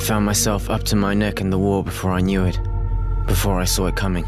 found myself up to my neck in the war before I knew it, before I saw it coming.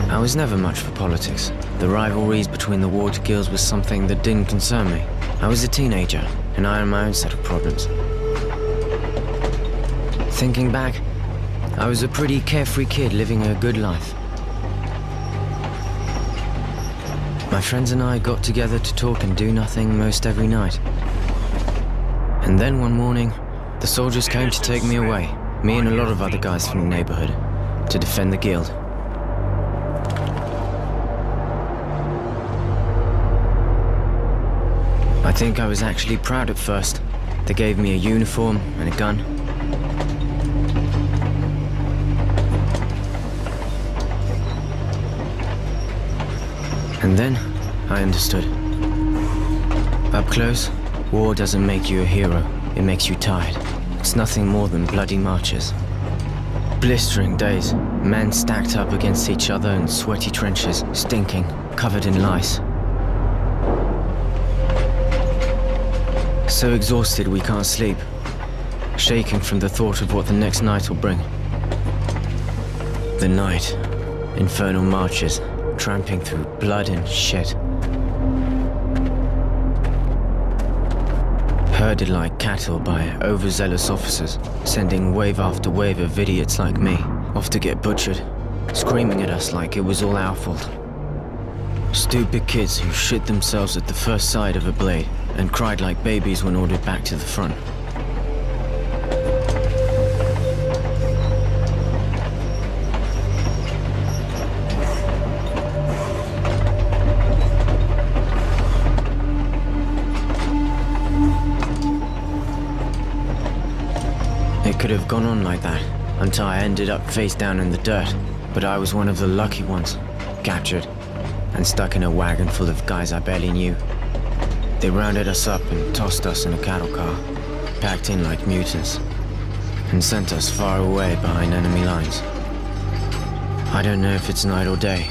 I was never much for politics. The rivalries between the warred guilds was something that didn't concern me. I was a teenager, and I had my own set of problems. Thinking back, I was a pretty carefree kid living a good life. My friends and I got together to talk and do nothing most every night. And then one morning, the soldiers came to take me away, me and a lot of other guys from the neighborhood, to defend the guild. I think I was actually proud at first. They gave me a uniform and a gun. And then, I understood. Up close, war doesn't make you a hero, it makes you tired. It's nothing more than bloody marches. Blistering days, men stacked up against each other in sweaty trenches, stinking, covered in lice. So exhausted we can't sleep, shaking from the thought of what the next night will bring. The night, infernal marches, tramping through blood and shit. Herded like cattle by overzealous officers, sending wave after wave of idiots like me off to get butchered, screaming at us like it was all our fault. Stupid kids who shit themselves at the first sight of a blade and cried like babies when ordered back to the front. It could have gone on like that until I ended up face down in the dirt, but I was one of the lucky ones, captured and stuck in a wagon full of guys I barely knew. They rounded us up and tossed us in a cattle car, packed in like mutants, and sent us far away behind enemy lines. I don't know if it's night or day.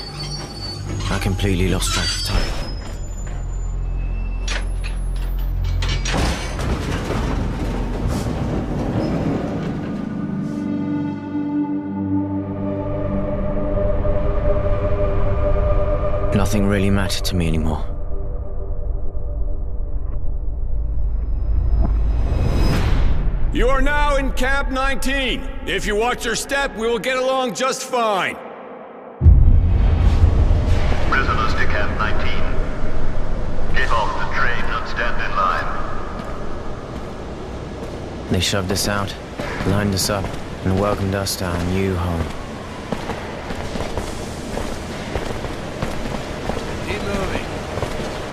I completely lost track of time. Nothing really mattered to me anymore. You are now in Camp 19. If you watch your step, we will get along just fine. Prisoners to Camp 19. Get off the train and stand in line. They shoved us out, lined us up, and welcomed us to our new home. Keep moving.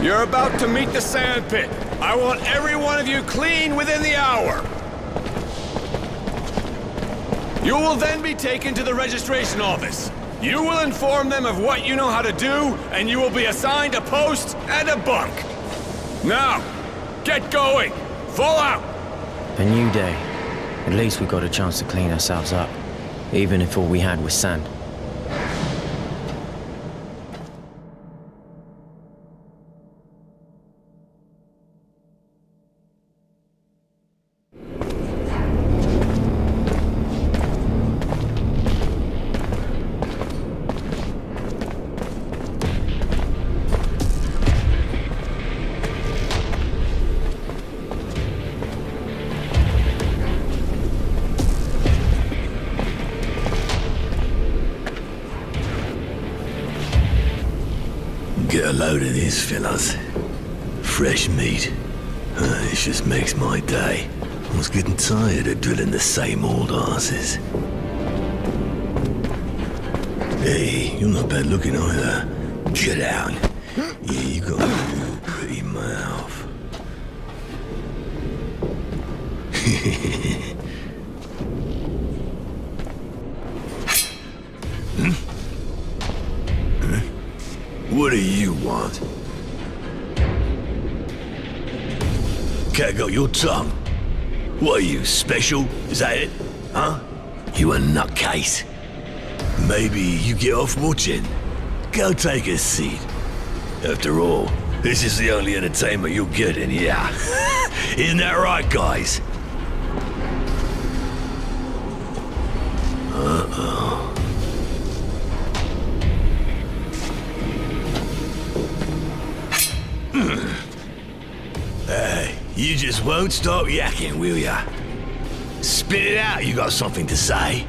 You're about to meet the sandpit. I want every one of you clean within the hour. You will then be taken to the registration office. You will inform them of what you know how to do, and you will be assigned a post and a bunk. Now, get going. Fall out. A new day. At least we got a chance to clean ourselves up, even if all we had was sand. Get a load of this, fellas. Fresh meat. This just makes my day. I was getting tired of drilling the same old asses. Hey, you're not bad looking either. Get out. Yeah, you got a real pretty mouth. What do you want? Cat got your tongue. What are you, special? Is that it? Huh? You a nutcase. Maybe you get off watching. Go take a seat. After all, this is the only entertainment you'll get in here. Isn't that right, guys? You just won't stop yakking, will ya? Spit it out, you got something to say.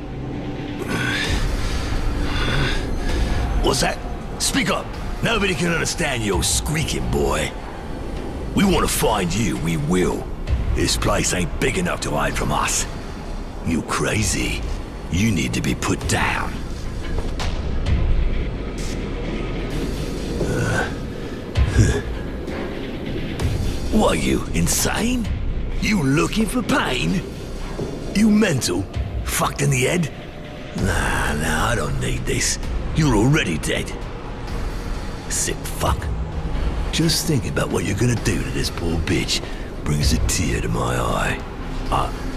What's that? Speak up. Nobody can understand your squeaking, boy. We want to find you, we will. This place ain't big enough to hide from us. You crazy. You need to be put down. What are you, insane? You looking for pain? You mental? Fucked in the head? Nah, I don't need this. You're already dead. Sick fuck. Just thinking about what you're gonna do to this poor bitch brings a tear to my eye.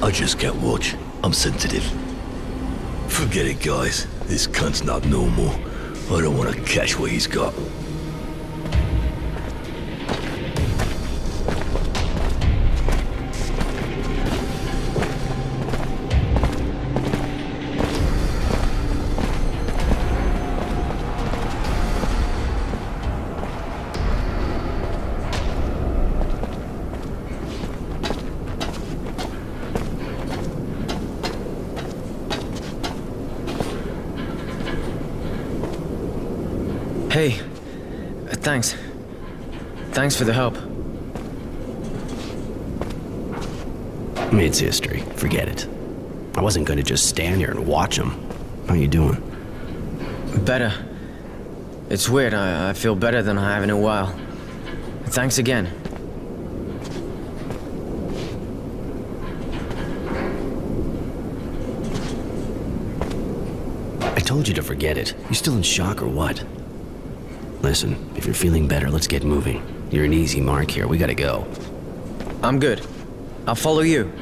I just can't watch. I'm sensitive. Forget it, guys. This cunt's not normal. I don't want to catch what he's got. Hey, thanks. Thanks for the help. It's history. Forget it. I wasn't gonna just stand here and watch them. How you doing? Better. It's weird, I feel better than I have in a while. Thanks again. I told you to forget it. You still in shock or what? Listen, if you're feeling better, let's get moving. You're an easy mark here. We gotta go. I'm good. I'll follow you.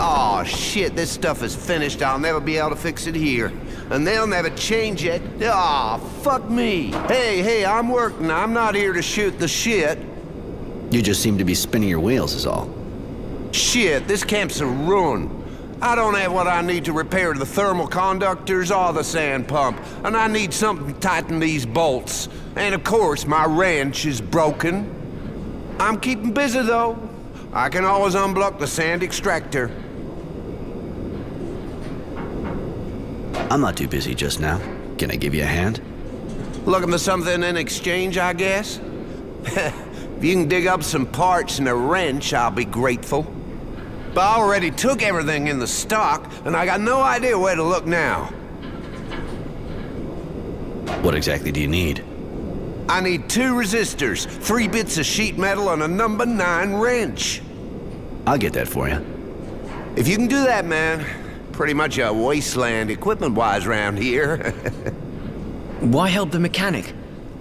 Oh shit, this stuff is finished. I'll never be able to fix it here. And they'll never change it. Ah, fuck me. Hey, I'm working. I'm not here to shoot the shit. You just seem to be spinning your wheels is all. Shit, this camp's a ruin. I don't have what I need to repair the thermal conductors or the sand pump, and I need something to tighten these bolts. And of course, my wrench is broken. I'm keeping busy though. I can always unblock the sand extractor. I'm not too busy just now. Can I give you a hand? Looking for something in exchange, I guess? If you can dig up some parts and a wrench, I'll be grateful. But I already took everything in the stock, and I got no idea where to look now. What exactly do you need? I need 2 resistors, 3 bits of sheet metal, and a number 9 wrench. I'll get that for you. If you can do that, man, pretty much a wasteland equipment-wise around here. Why help the mechanic?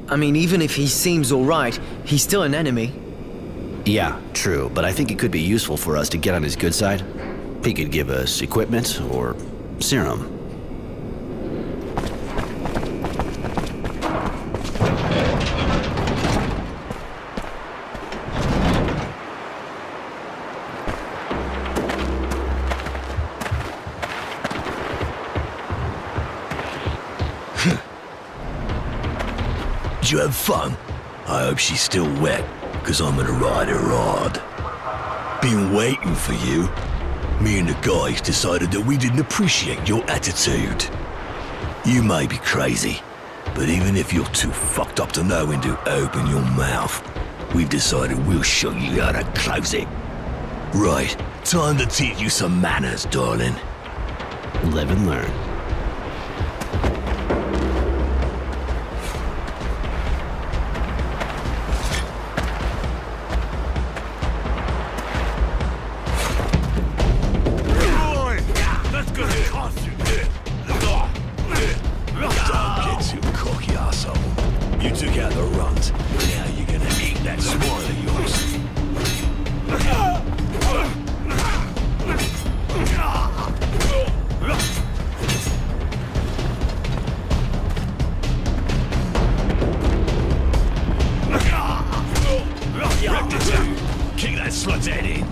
I mean, even if he seems alright, he's still an enemy. Yeah, true, but I think it could be useful for us to get on his good side. He could give us equipment or serum. Did you have fun? I hope she's still wet, because I'm gonna ride her hard. Been waiting for you. Me and the guys decided that we didn't appreciate your attitude. You may be crazy, But even if you're too fucked up to know when to open your mouth, we've decided we'll show you how to close it. Right, time to teach you some manners, darling. Live and learn. Let's go to concert. Don't get too cocky, asshole. You took out the runt. Now you're gonna eat that swine of yours. Rectitude. Kick that slut's head in.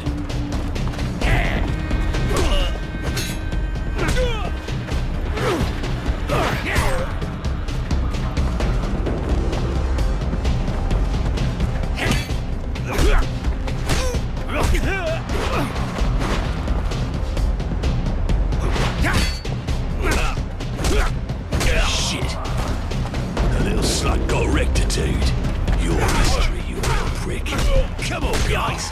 Shit. The little slut got rectitude. Your history, you little prick. Come on, guys.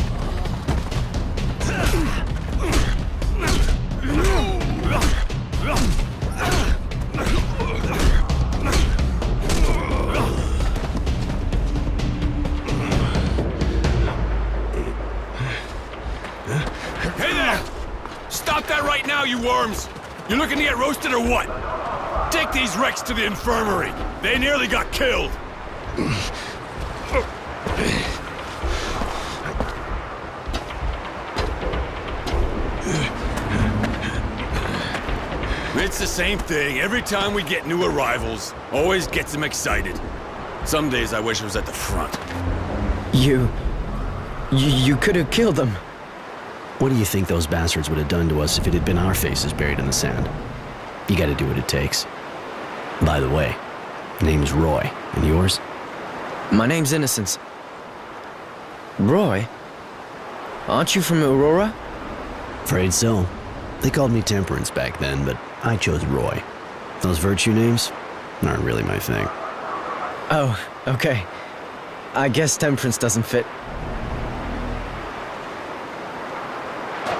Hey there! Stop that right now, you worms! You looking to get roasted or what? Take these wrecks to the infirmary. They nearly got killed. It's the same thing. Every time we get new arrivals, always gets them excited. Some days I wish I was at the front. You could have killed them. What do you think those bastards would have done to us if it had been our faces buried in the sand? You gotta do what it takes. By the way, name's Roy, and yours? My name's Innocence. Roy? Aren't you from Aurora? Afraid so. They called me Temperance back then, but I chose Roy. Those virtue names aren't really my thing. Oh, okay. I guess Temperance doesn't fit.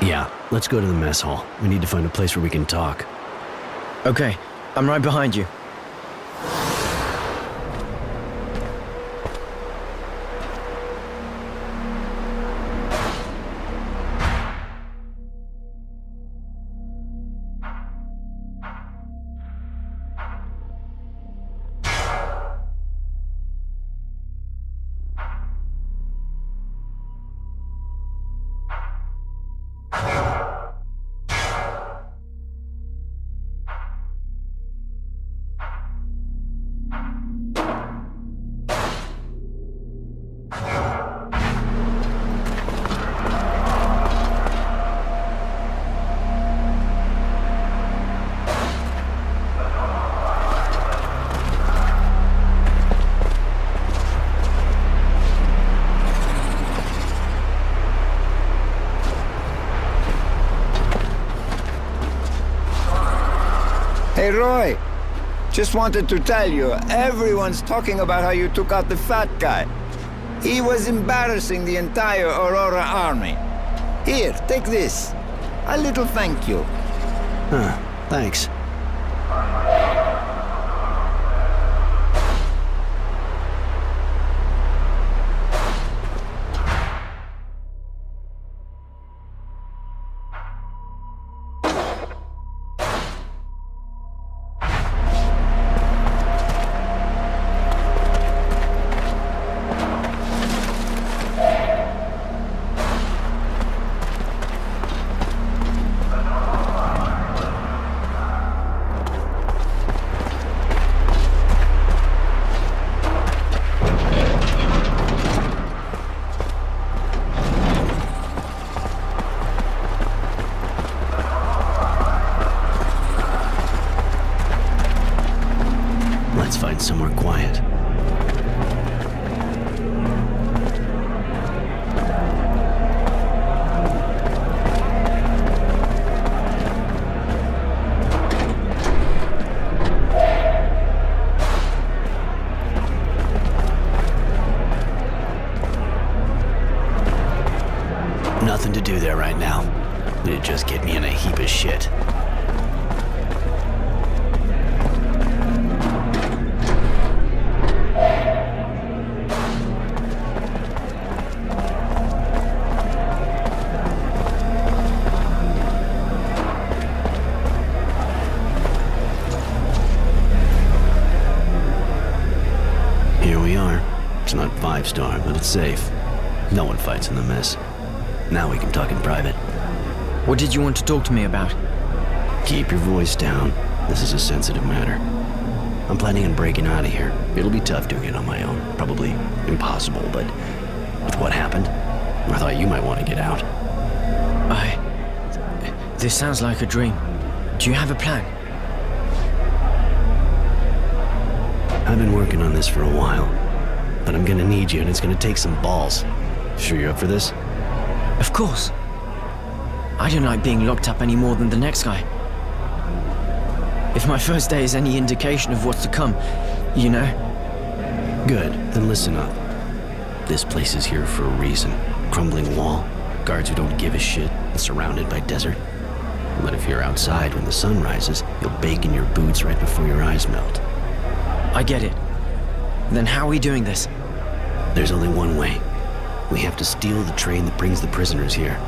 Yeah, let's go to the mess hall. We need to find a place where we can talk. Okay, I'm right behind you. Hey, Roy. Just wanted to tell you, everyone's talking about how you took out the fat guy. He was embarrassing the entire Aurora army. Here, take this. A little thank you. Huh, thanks. Let's find somewhere quiet. just get me in a heap of shit. Here we are. It's not 5-star, but it's safe. No one fights in the mess. Now we can talk in private. What did you want to talk to me about? Keep your voice down. This is a sensitive matter. I'm planning on breaking out of here. It'll be tough doing it on my own. Probably impossible, but with what happened, I thought you might want to get out. This sounds like a dream. Do you have a plan? I've been working on this for a while, but I'm gonna need you, and it's gonna take some balls. Sure you're up for this? Of course. I don't like being locked up any more than the next guy. If my first day is any indication of what's to come, you know. Good, then listen up. This place is here for a reason. Crumbling wall, guards who don't give a shit, and surrounded by desert. But if you're outside when the sun rises, you'll bake in your boots right before your eyes melt. I get it. Then how are we doing this? There's only one way. We have to steal the train that brings the prisoners here.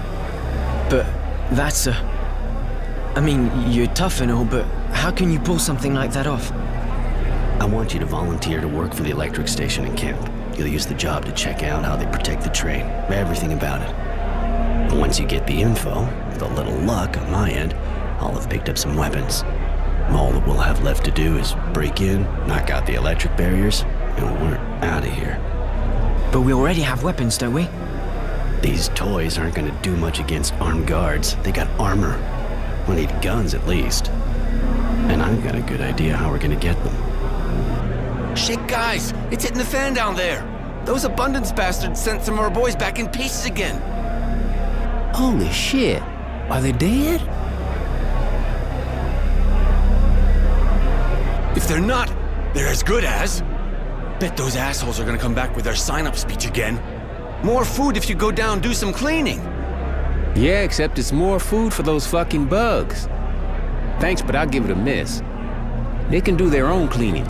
But that's I mean, you're tough and all, but how can you pull something like that off? I want you to volunteer to work for the electric station in camp. You'll use the job to check out how they protect the train, everything about it. And once you get the info, with a little luck on my end, I'll have picked up some weapons. All that we'll have left to do is break in, knock out the electric barriers, and we're out of here. But we already have weapons, don't we? These toys aren't gonna do much against armed guards. They got armor. We need guns at least. And I've got a good idea how we're gonna get them. Shit, guys! It's hitting the fan down there! Those abundance bastards sent some of our boys back in pieces again! Holy shit! Are they dead? If they're not, they're as good as. Bet those assholes are gonna come back with their sign-up speech again. More food if you go down and do some cleaning. Yeah, except it's more food for those fucking bugs. Thanks, but I'll give it a miss. They can do their own cleaning.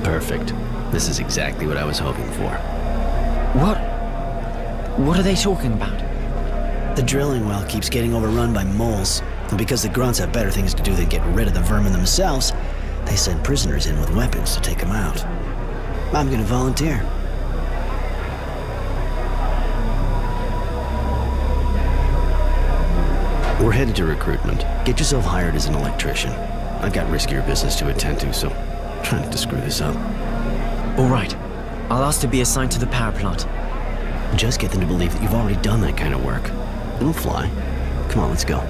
Perfect. This is exactly what I was hoping for. What are they talking about? The drilling well keeps getting overrun by moles, and because the grunts have better things to do than get rid of the vermin themselves, they send prisoners in with weapons to take them out. I'm gonna volunteer. We're headed to recruitment. Get yourself hired as an electrician. I've got riskier business to attend to, so try not to screw this up. All right. I'll ask to be assigned to the power plant. Just get them to believe that you've already done that kind of work. It'll fly. Come on, let's go.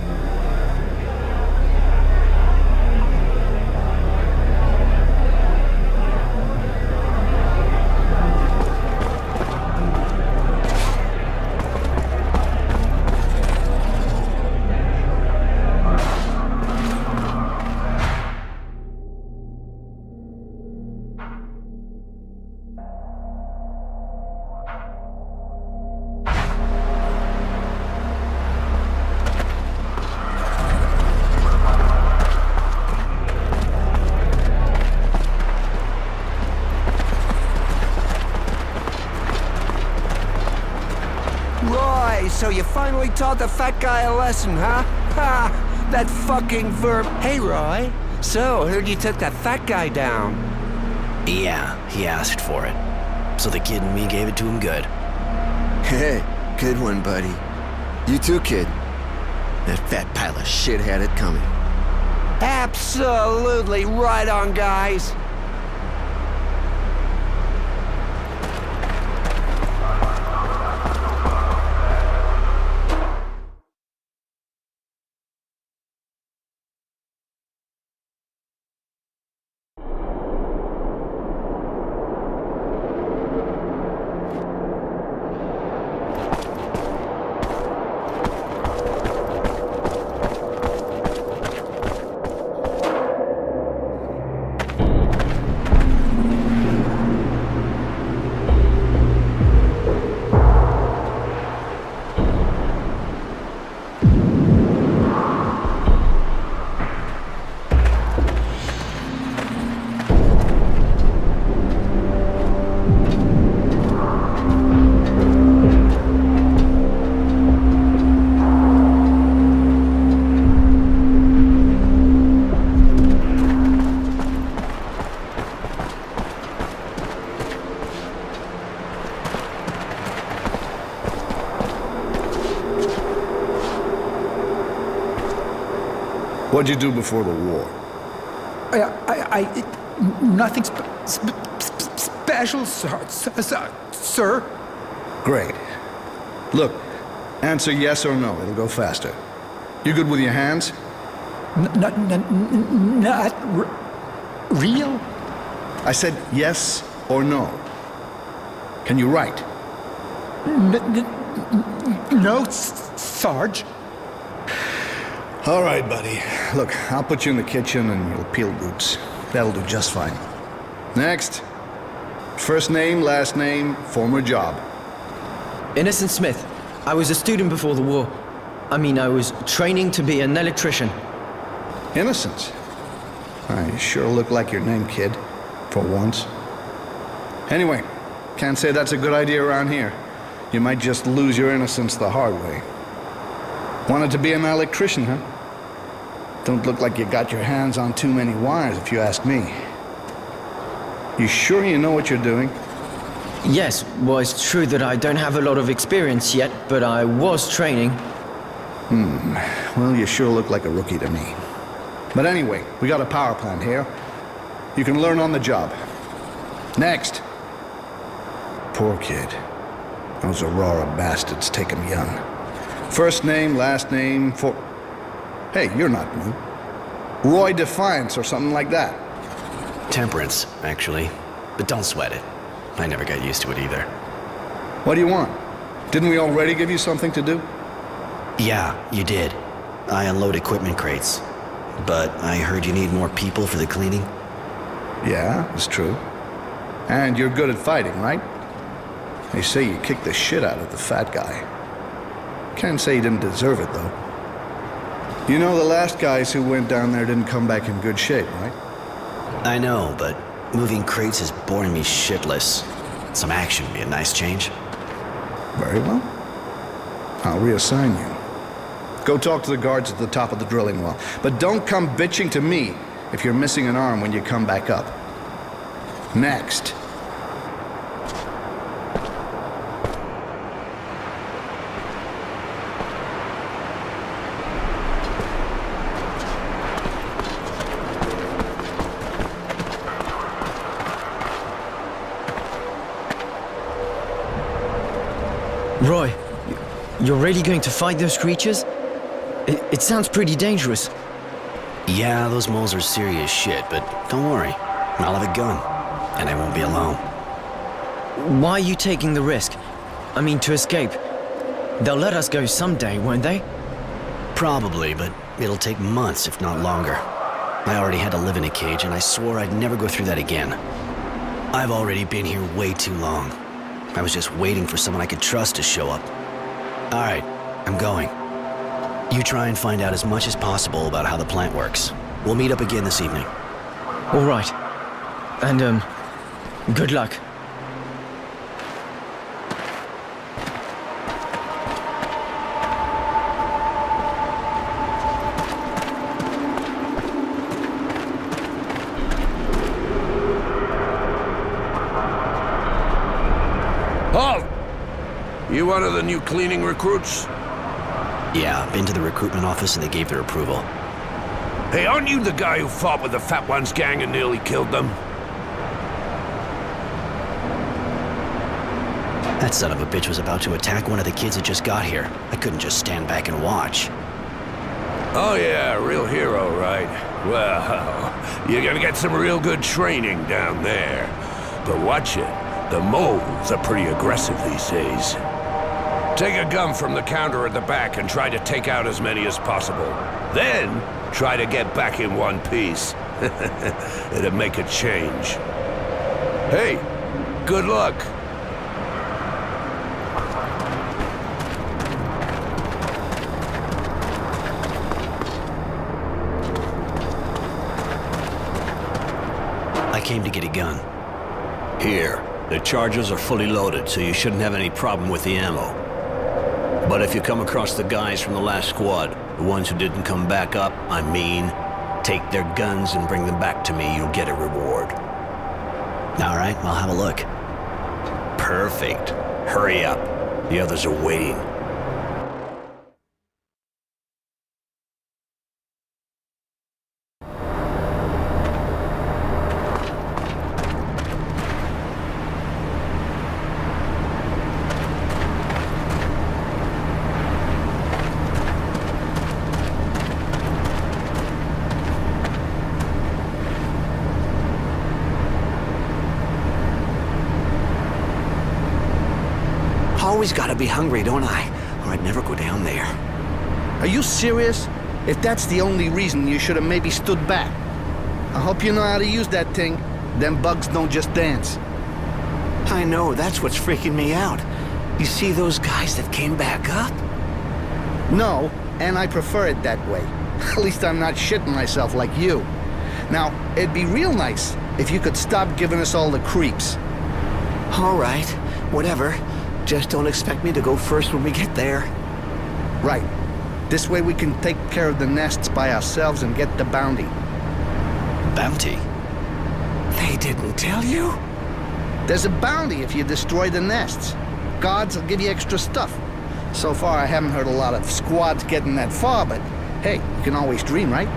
So you finally taught the fat guy a lesson, huh? Ha! That fucking verb. Hey, Roy. So, heard you took that fat guy down. Yeah, he asked for it. So the kid and me gave it to him good. Hey, good one, buddy. You too, kid. That fat pile of shit had it coming. Absolutely right on, guys. What'd you do before the war? Nothing special, sir. Great. Look, answer yes or no. It'll go faster. You good with your hands? Not real? I said yes or no. Can you write? No, Sarge. All right, buddy. Look, I'll put you in the kitchen and you'll peel roots. That'll do just fine. Next. First name, last name, former job. Innocent Smith. I was a student before the war. I mean, I was training to be an electrician. Innocence? You sure look like your name, kid. For once. Anyway, can't say that's a good idea around here. You might just lose your innocence the hard way. Wanted to be an electrician, huh? Don't look like you got your hands on too many wires, if you ask me. You sure you know what you're doing? Yes, well, it's true that I don't have a lot of experience yet, but I was training. Well, you sure look like a rookie to me. But anyway, we got a power plant here. You can learn on the job. Next. Poor kid. Those Aurora bastards take him young. First name, last name, for... Hey, you're not new. Roy Defiance or something like that. Temperance, actually. But don't sweat it. I never got used to it either. What do you want? Didn't we already give you something to do? Yeah, you did. I unload equipment crates. But I heard you need more people for the cleaning? Yeah, it's true. And you're good at fighting, right? They say you kicked the shit out of the fat guy. Can't say you didn't deserve it, though. You know the last guys who went down there didn't come back in good shape, right? I know, but moving crates is boring me shitless. Some action would be a nice change. Very well. I'll reassign you. Go talk to the guards at the top of the drilling well. But don't come bitching to me if you're missing an arm when you come back up. Next. Roy, you're really going to fight those creatures? It sounds pretty dangerous. Yeah, those moles are serious shit, but don't worry. I'll have a gun, and I won't be alone. Why are you taking the risk? I mean, to escape. They'll let us go someday, won't they? Probably, but it'll take months, if not longer. I already had to live in a cage, and I swore I'd never go through that again. I've already been here way too long. I was just waiting for someone I could trust to show up. All right, I'm going. You try and find out as much as possible about how the plant works. We'll meet up again this evening. All right. And, good luck. Halt! You one of the new cleaning recruits? Yeah, been to the recruitment office and they gave their approval. Hey, aren't you the guy who fought with the Fat Ones gang and nearly killed them? That son of a bitch was about to attack one of the kids that just got here. I couldn't just stand back and watch. Oh yeah, real hero, right? Well, you're gonna get some real good training down there. But watch it. The moles are pretty aggressive these days. Take a gun from the counter at the back and try to take out as many as possible. Then, try to get back in one piece. It'll make a change. Hey, good luck. I came to get a gun. Here, the charges are fully loaded, so you shouldn't have any problem with the ammo. But if you come across the guys from the last squad, the ones who didn't come back up, I mean, take their guns and bring them back to me, you'll get a reward. All right, I'll have a look. Perfect. Hurry up. The others are waiting. always gotta be hungry, don't I? Or I'd never go down there. Are you serious? If that's the only reason, you should have maybe stood back. I hope you know how to use that thing. Them bugs don't just dance. I know, that's what's freaking me out. You see those guys that came back up? No, and I prefer it that way. At least I'm not shitting myself like you. Now, it'd be real nice if you could stop giving us all the creeps. All right, whatever. Just don't expect me to go first when we get there. Right. This way we can take care of the nests by ourselves and get the bounty. Bounty? They didn't tell you? There's a bounty if you destroy the nests. Guards will give you extra stuff. So far, I haven't heard a lot of squads getting that far, but hey, you can always dream, right?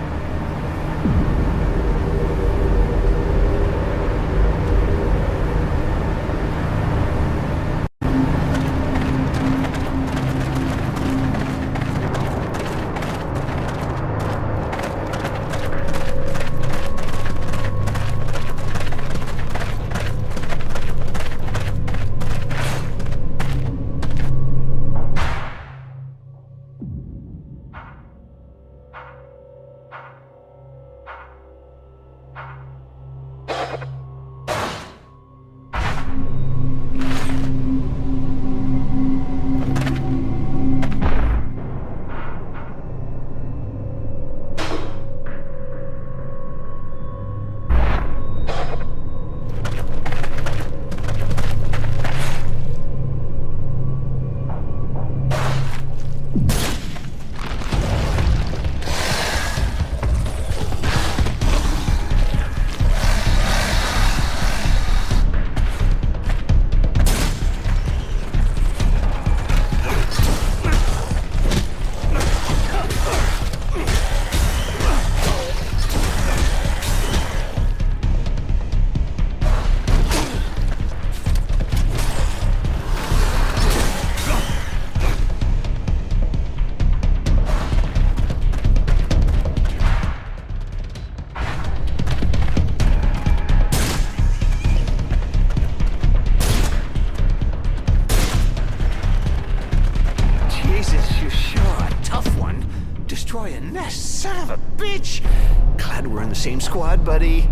Same squad, buddy.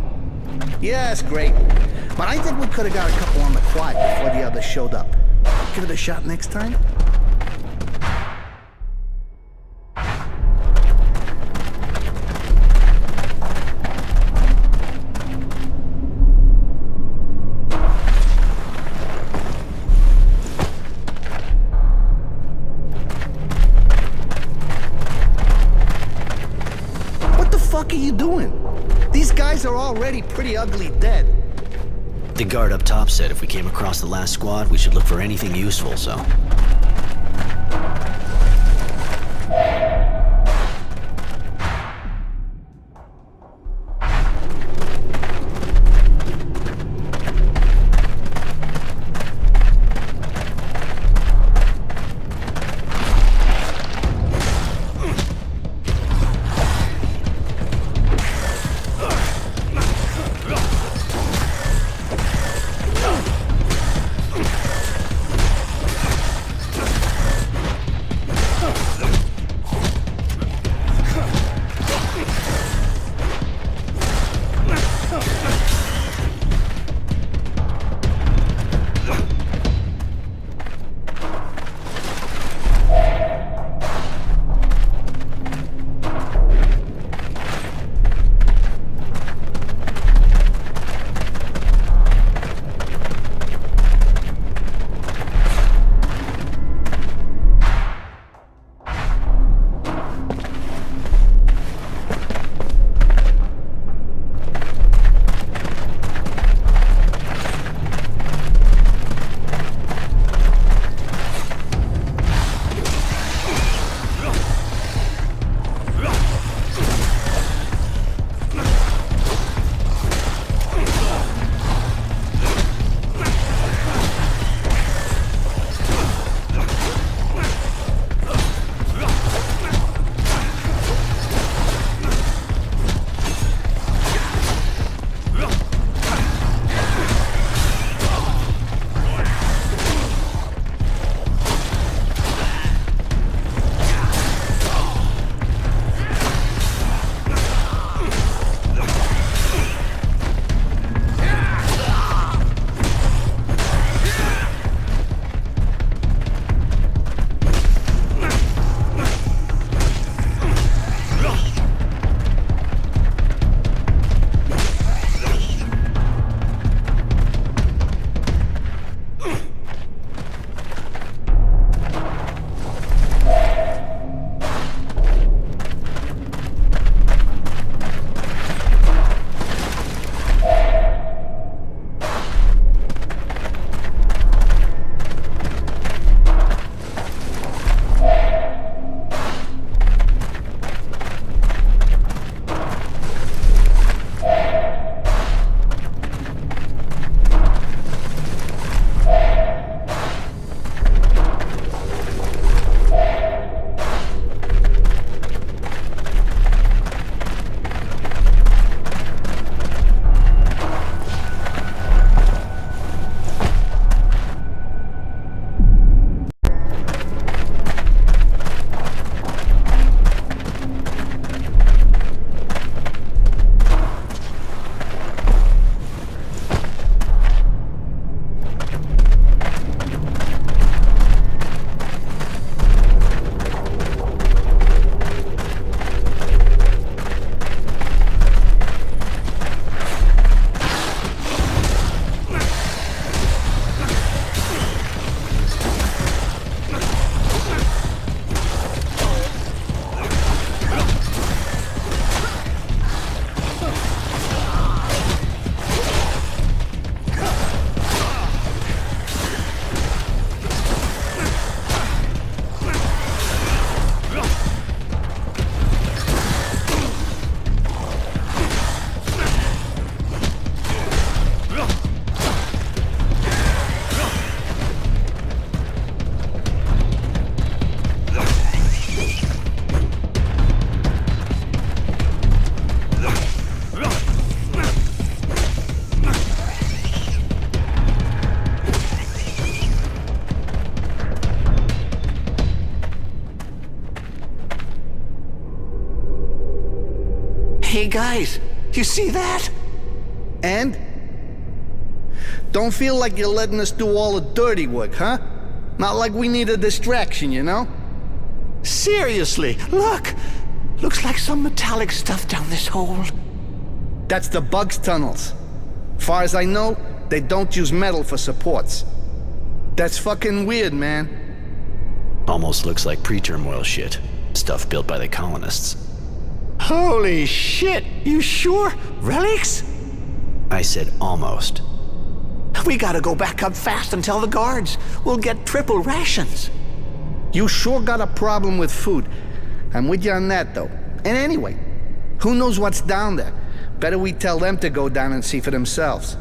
Yeah, that's great. But I think we could have got a couple on the quad before the others showed up. Give it a shot next time. What the fuck are you doing? These guys are already pretty ugly dead. The guard up top said if we came across the last squad, we should look for anything useful, so... Hey guys, you see that? And? Don't feel like you're letting us do all the dirty work, huh? Not like we need a distraction, you know? Seriously, look! Looks like some metallic stuff down this hole. That's the bugs' tunnels. Far as I know, they don't use metal for supports. That's fucking weird, man. Almost looks like pre-turmoil shit. Stuff built by the colonists. Holy shit! You sure? Relics? I said almost. We gotta go back up fast and tell the guards. We'll get triple rations. You sure got a problem with food. I'm with you on that, though. And anyway, who knows what's down there? Better we tell them to go down and see for themselves.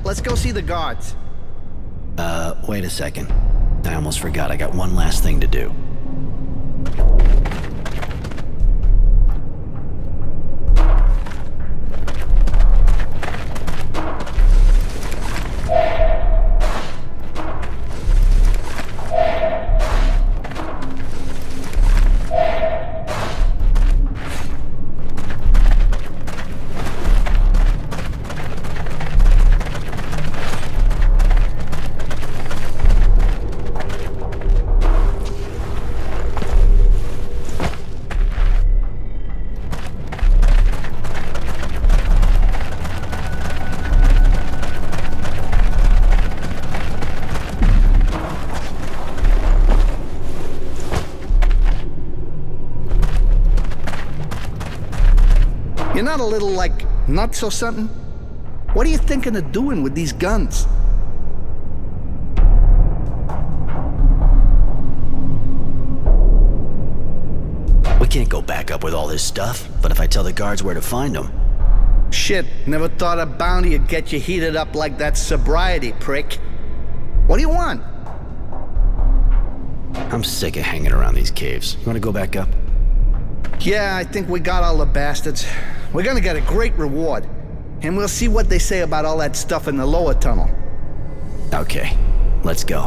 Let's go see the guards. Wait a second. I almost forgot. I got one last thing to do. You're not a little, like, nuts or something? What are you thinking of doing with these guns? We can't go back up with all this stuff, but if I tell the guards where to find them... Shit, never thought a bounty would get you heated up like that sobriety, prick. What do you want? I'm sick of hanging around these caves. You want to go back up? Yeah, I think we got all the bastards. We're gonna get a great reward. And we'll see what they say about all that stuff in the lower tunnel. Okay, let's go.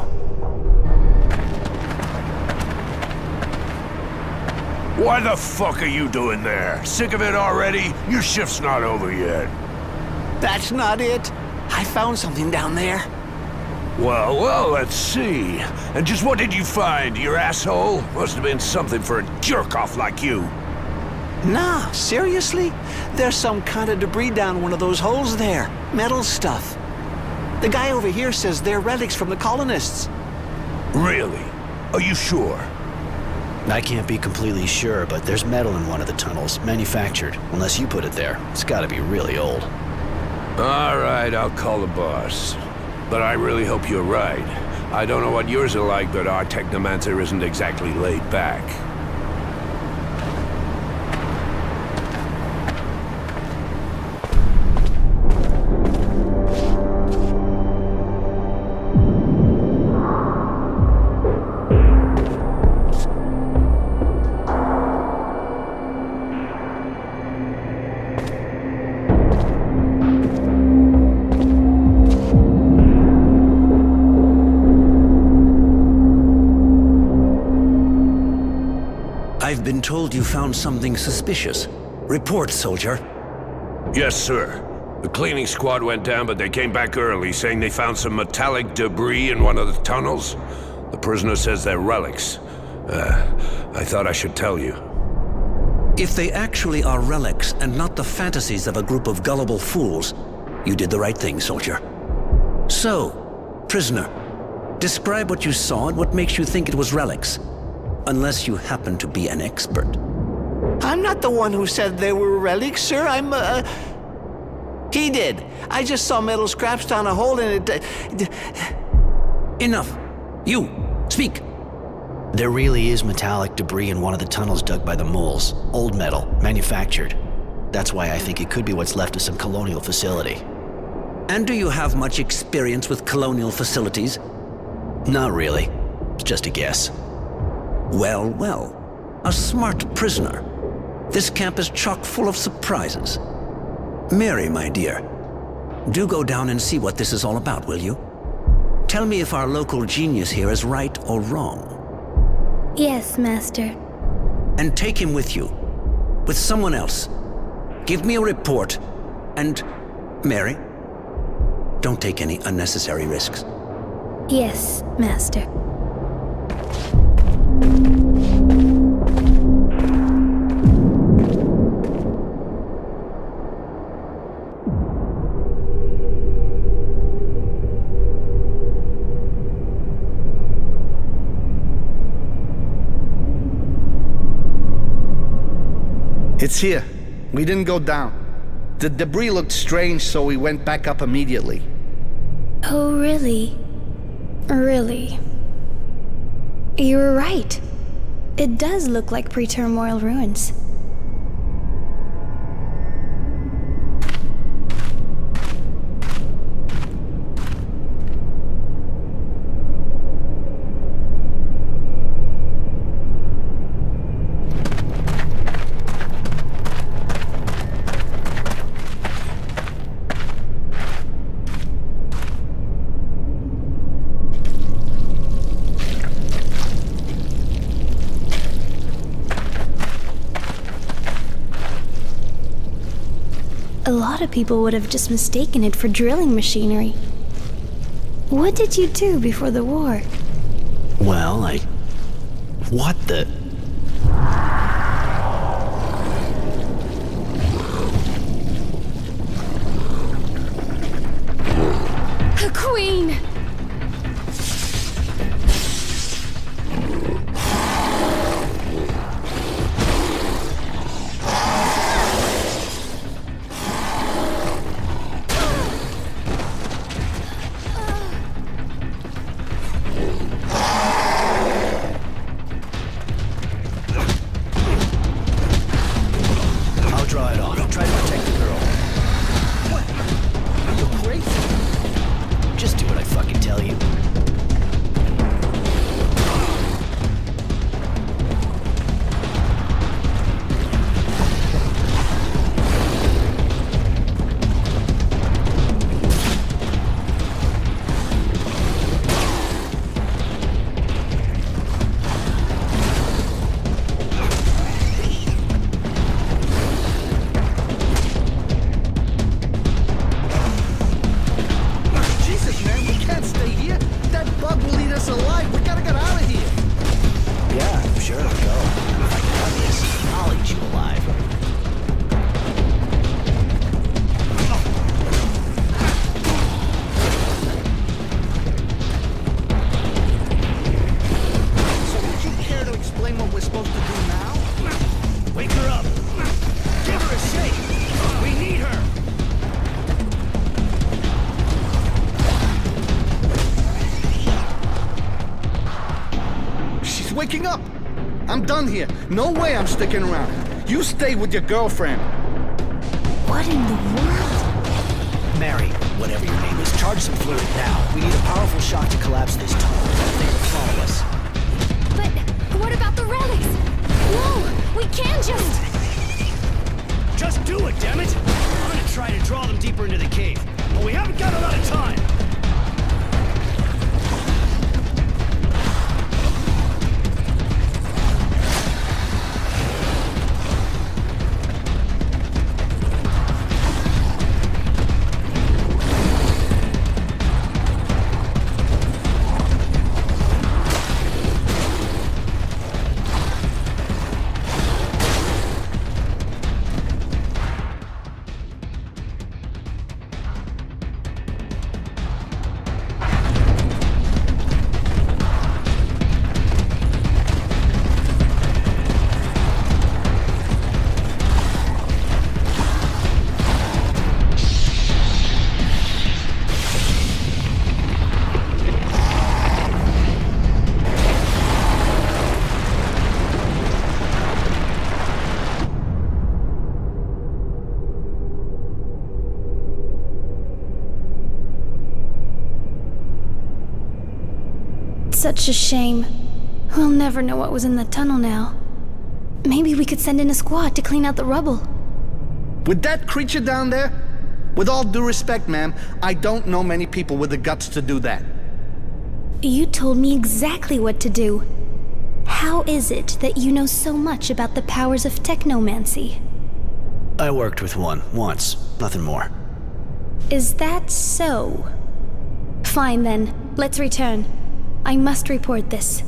Why the fuck are you doing there? Sick of it already? Your shift's not over yet. That's not it. I found something down there. Well, let's see. And just what did you find, your asshole? Must have been something for a jerk-off like you. Nah, seriously? There's some kind of debris down one of those holes there. Metal stuff. The guy over here says they're relics from the colonists. Really? Are you sure? I can't be completely sure, but there's metal in one of the tunnels, manufactured. Unless you put it there. It's gotta be really old. All right, I'll call the boss. But I really hope you're right. I don't know what yours are like, but our Technomancer isn't exactly laid back. I've been told you found something suspicious. Report, soldier. Yes, sir. The cleaning squad went down, but they came back early, saying they found some metallic debris in one of the tunnels. The prisoner says they're relics. I thought I should tell you. If they actually are relics and not the fantasies of a group of gullible fools, you did the right thing, soldier. So, prisoner, describe what you saw and what makes you think it was relics. Unless you happen to be an expert. I'm not the one who said they were relics, sir. He did. I just saw metal scraps down a hole in it. Enough. You, speak. There really is metallic debris in one of the tunnels dug by the moles. Old metal, manufactured. That's why I think it could be what's left of some colonial facility. And do you have much experience with colonial facilities? Not really. It's just a guess. Well, well. A smart prisoner. This camp is chock full of surprises. Mary, my dear, do go down and see what this is all about, will you? Tell me if our local genius here is right or wrong. Yes, Master. And take him with you. With someone else. Give me a report. And, Mary, don't take any unnecessary risks. Yes, Master. It's here. We didn't go down. The debris looked strange, so we went back up immediately. Oh, really? Really? You were right. It does look like pre-turmoil ruins. A lot of people would have just mistaken it for drilling machinery. What did you do before the war? Well, what the... A queen! Waking up! I'm done here. No way I'm sticking around. You stay with your girlfriend. What in the world? Mary, whatever your name is, charge some fluid now. We need a powerful shock to collapse this tunnel. They will follow us. But what about the relics? No, we can't Just do it, damn it! I'm gonna try to draw them deeper into the cave, but we haven't got a lot of time. such a shame. We'll never know what was in the tunnel now. Maybe we could send in a squad to clean out the rubble. With that creature down there? With all due respect, ma'am, I don't know many people with the guts to do that. You told me exactly what to do. How is it that you know so much about the powers of technomancy? I worked with one, once. Nothing more. Is that so? Fine then, let's return. I must report this.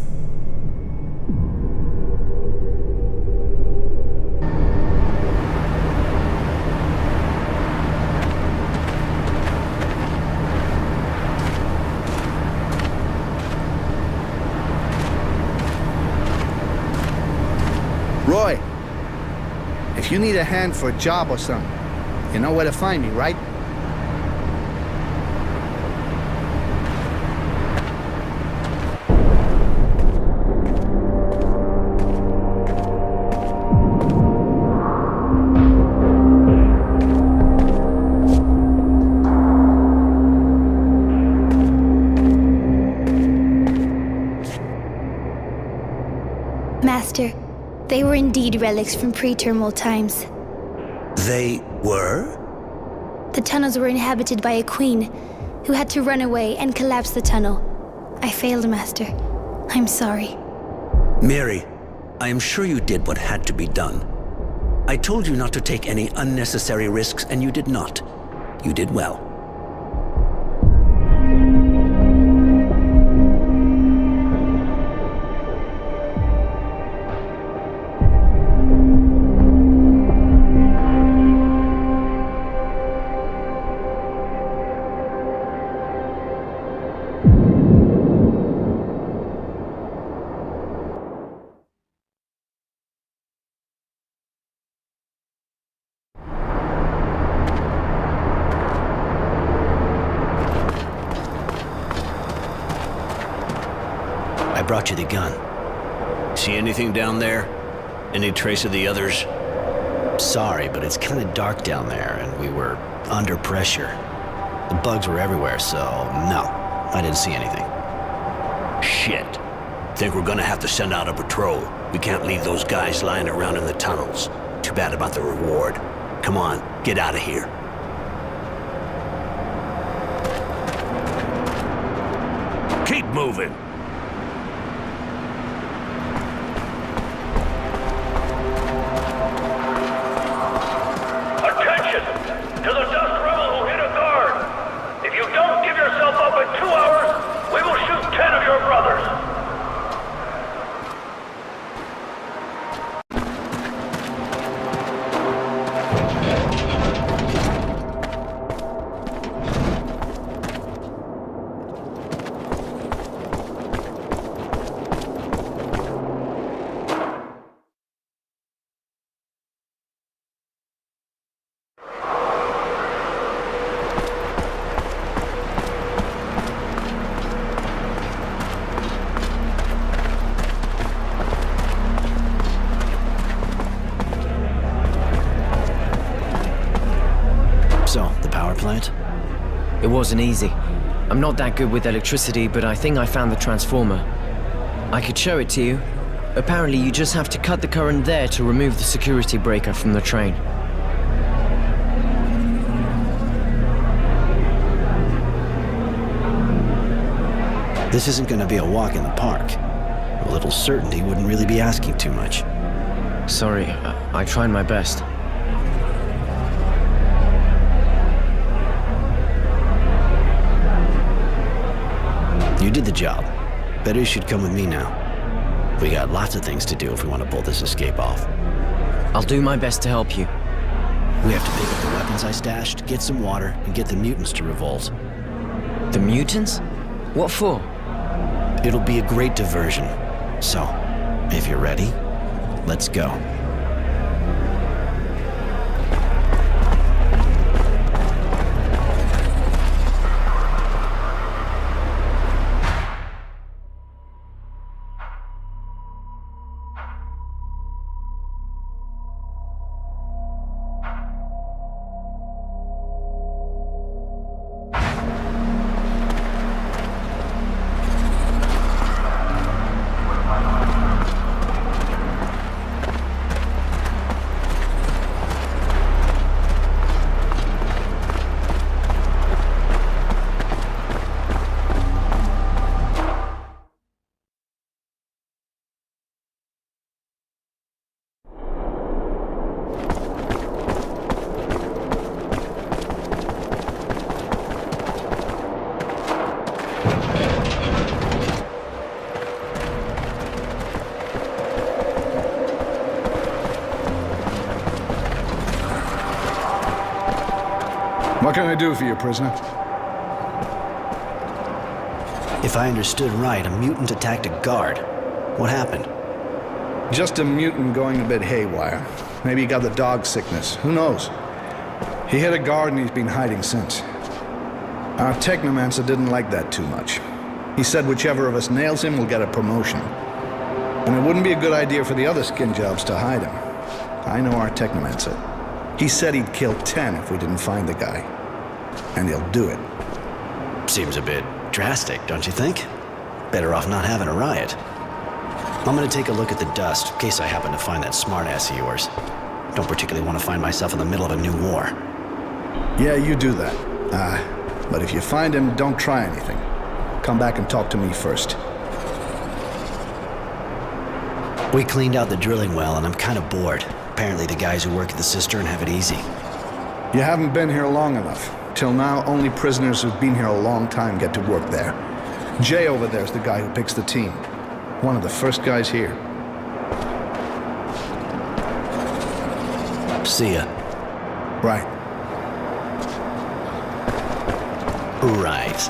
Roy, if you need a hand for a job or something, you know where to find me, right? Master, they were indeed relics from pre-terminal times. They were? The tunnels were inhabited by a queen who had to run away and collapse the tunnel. I failed, Master. I'm sorry. Mary, I am sure you did what had to be done. I told you not to take any unnecessary risks, and you did not. You did well. I brought you the gun. See anything down there? Any trace of the others? Sorry, but it's kind of dark down there, and we were under pressure. The bugs were everywhere, so no, I didn't see anything. Shit. Think we're gonna have to send out a patrol. We can't leave those guys lying around in the tunnels. Too bad about the reward. Come on, get out of here. Keep moving. Attention! To the dust rebel who hit a guard! If you don't give yourself up in 2 hours, we will shoot 10 of your brothers! So, the power plant? It wasn't easy. I'm not that good with electricity, but I think I found the transformer. I could show it to you. Apparently, you just have to cut the current there to remove the security breaker from the train. This isn't gonna be a walk in the park. A little certainty wouldn't really be asking too much. Sorry, I tried my best. You did the job. Better you should come with me now. We got lots of things to do if we want to pull this escape off. I'll do my best to help you. We have to pick up the weapons I stashed, get some water, and get the mutants to revolt. The mutants? What for? It'll be a great diversion. So, if you're ready, let's go. What can I do for you, prisoner? If I understood right, a mutant attacked a guard. What happened? Just a mutant going a bit haywire. Maybe he got the dog sickness. Who knows? He hit a guard and he's been hiding since. Our Technomancer didn't like that too much. He said whichever of us nails him will get a promotion. And it wouldn't be a good idea for the other skin jobs to hide him. I know our Technomancer. He said he'd kill 10 if we didn't find the guy. And he'll do it. Seems a bit drastic, don't you think? Better off not having a riot. I'm gonna take a look at the dust, in case I happen to find that smartass of yours. Don't particularly want to find myself in the middle of a new war. Yeah, you do that. But if you find him, don't try anything. Come back and talk to me first. We cleaned out the drilling well, and I'm kind of bored. Apparently the guys who work at the cistern have it easy. You haven't been here long enough. Till now, only prisoners who've been here a long time get to work there. Jay over there's the guy who picks the team. One of the first guys here. See ya. Right. Right.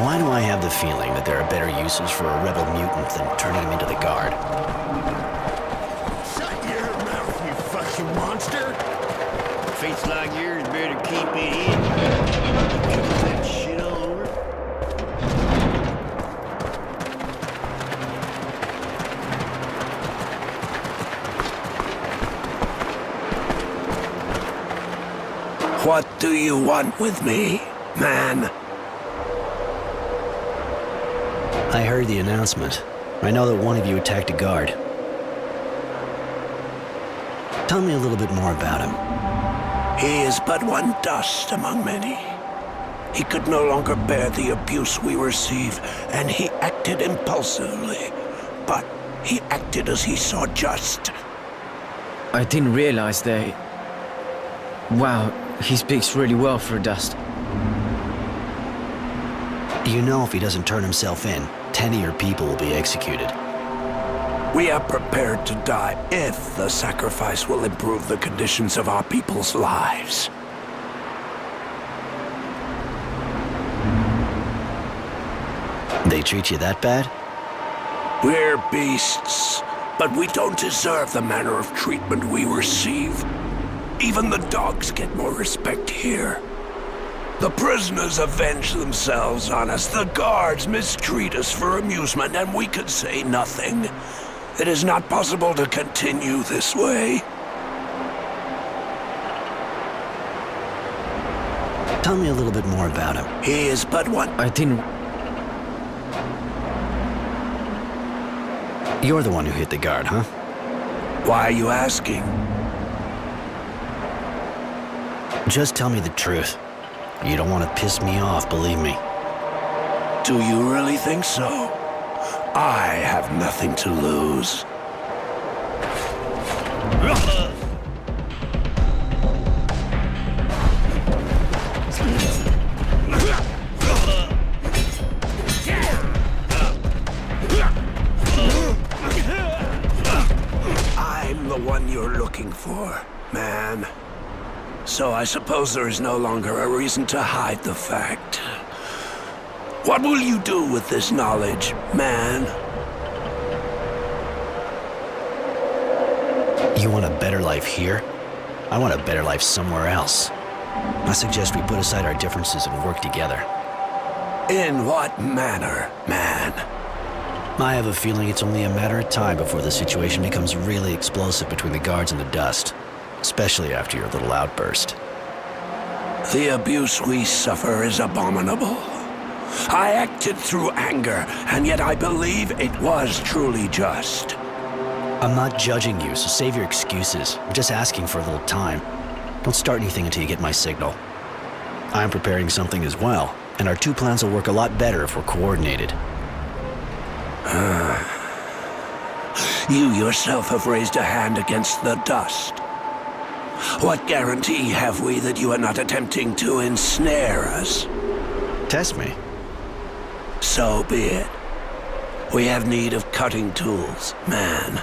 Why do I have the feeling that there are better uses for a rebel mutant than turning him into the guard? Shut your mouth, you fucking monster! Face like yours better keep it in. Cover that shit all over. What do you want with me, man? I heard the announcement. I know that one of you attacked a guard. Tell me a little bit more about him. He is but one dust among many. He could no longer bear the abuse we receive, and he acted impulsively. But he acted as he saw just. I didn't realize they... Wow, he speaks really well for a dust. You know if he doesn't turn himself in, 10 of your people will be executed. We are prepared to die if the sacrifice will improve the conditions of our people's lives. They treat you that bad? We're beasts, but we don't deserve the manner of treatment we receive. Even the dogs get more respect here. The prisoners avenge themselves on us, the guards mistreat us for amusement, and we could say nothing. It is not possible to continue this way. Tell me a little bit more about him. He is but one... I didn't... You're the one who hit the guard, huh? Why are you asking? Just tell me the truth. You don't want to piss me off, believe me. Do you really think so? I have nothing to lose. I'm the one you're looking for, man. So I suppose there is no longer a reason to hide the fact. What will you do with this knowledge, man? You want a better life here? I want a better life somewhere else. I suggest we put aside our differences and work together. In what manner, man? I have a feeling it's only a matter of time before the situation becomes really explosive between the guards and the dust. Especially after your little outburst. The abuse we suffer is abominable. I acted through anger, and yet I believe it was truly just. I'm not judging you, so save your excuses. I'm just asking for a little time. Don't start anything until you get my signal. I'm preparing something as well, and our two plans will work a lot better if we're coordinated. You yourself have raised a hand against the dust. What guarantee have we that you are not attempting to ensnare us? Test me. So be it. We have need of cutting tools, man.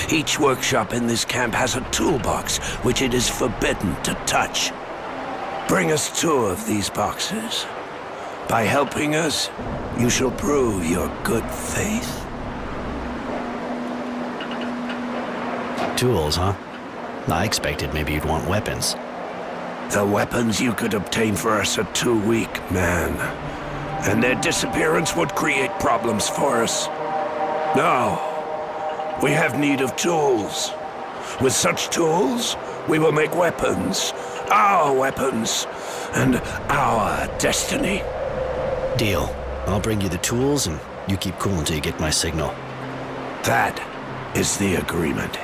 Each workshop in this camp has a toolbox which it is forbidden to touch. Bring us 2 of these boxes. By helping us, you shall prove your good faith. Tools, huh? I expected maybe you'd want weapons. The weapons you could obtain for us are too weak, man. And their disappearance would create problems for us. Now, we have need of tools. With such tools, we will make weapons. Our weapons. And our destiny. Deal. I'll bring you the tools, and you keep cool until you get my signal. That is the agreement.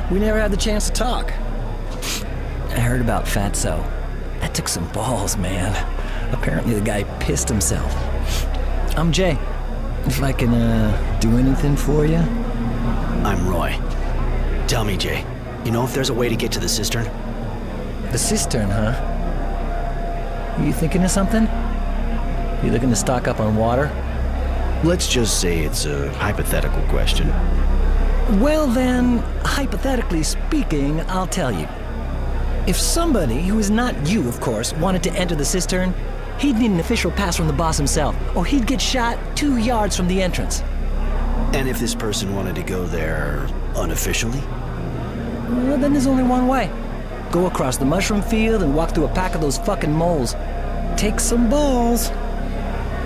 We never had the chance to talk. I heard about Fatso. That took some balls, man. Apparently the guy pissed himself. I'm Jay. If I can, do anything for you? I'm Roy. Tell me, Jay, you know if there's a way to get to the cistern? The cistern, huh? You thinking of something? You looking to stock up on water? Let's just say it's a hypothetical question. Well then, hypothetically speaking, I'll tell you. If somebody, who is not you of course, wanted to enter the cistern, he'd need an official pass from the boss himself, or he'd get shot 2 yards from the entrance. And if this person wanted to go there unofficially? Well, then there's only one way. Go across the mushroom field and walk through a pack of those fucking moles. Take some balls.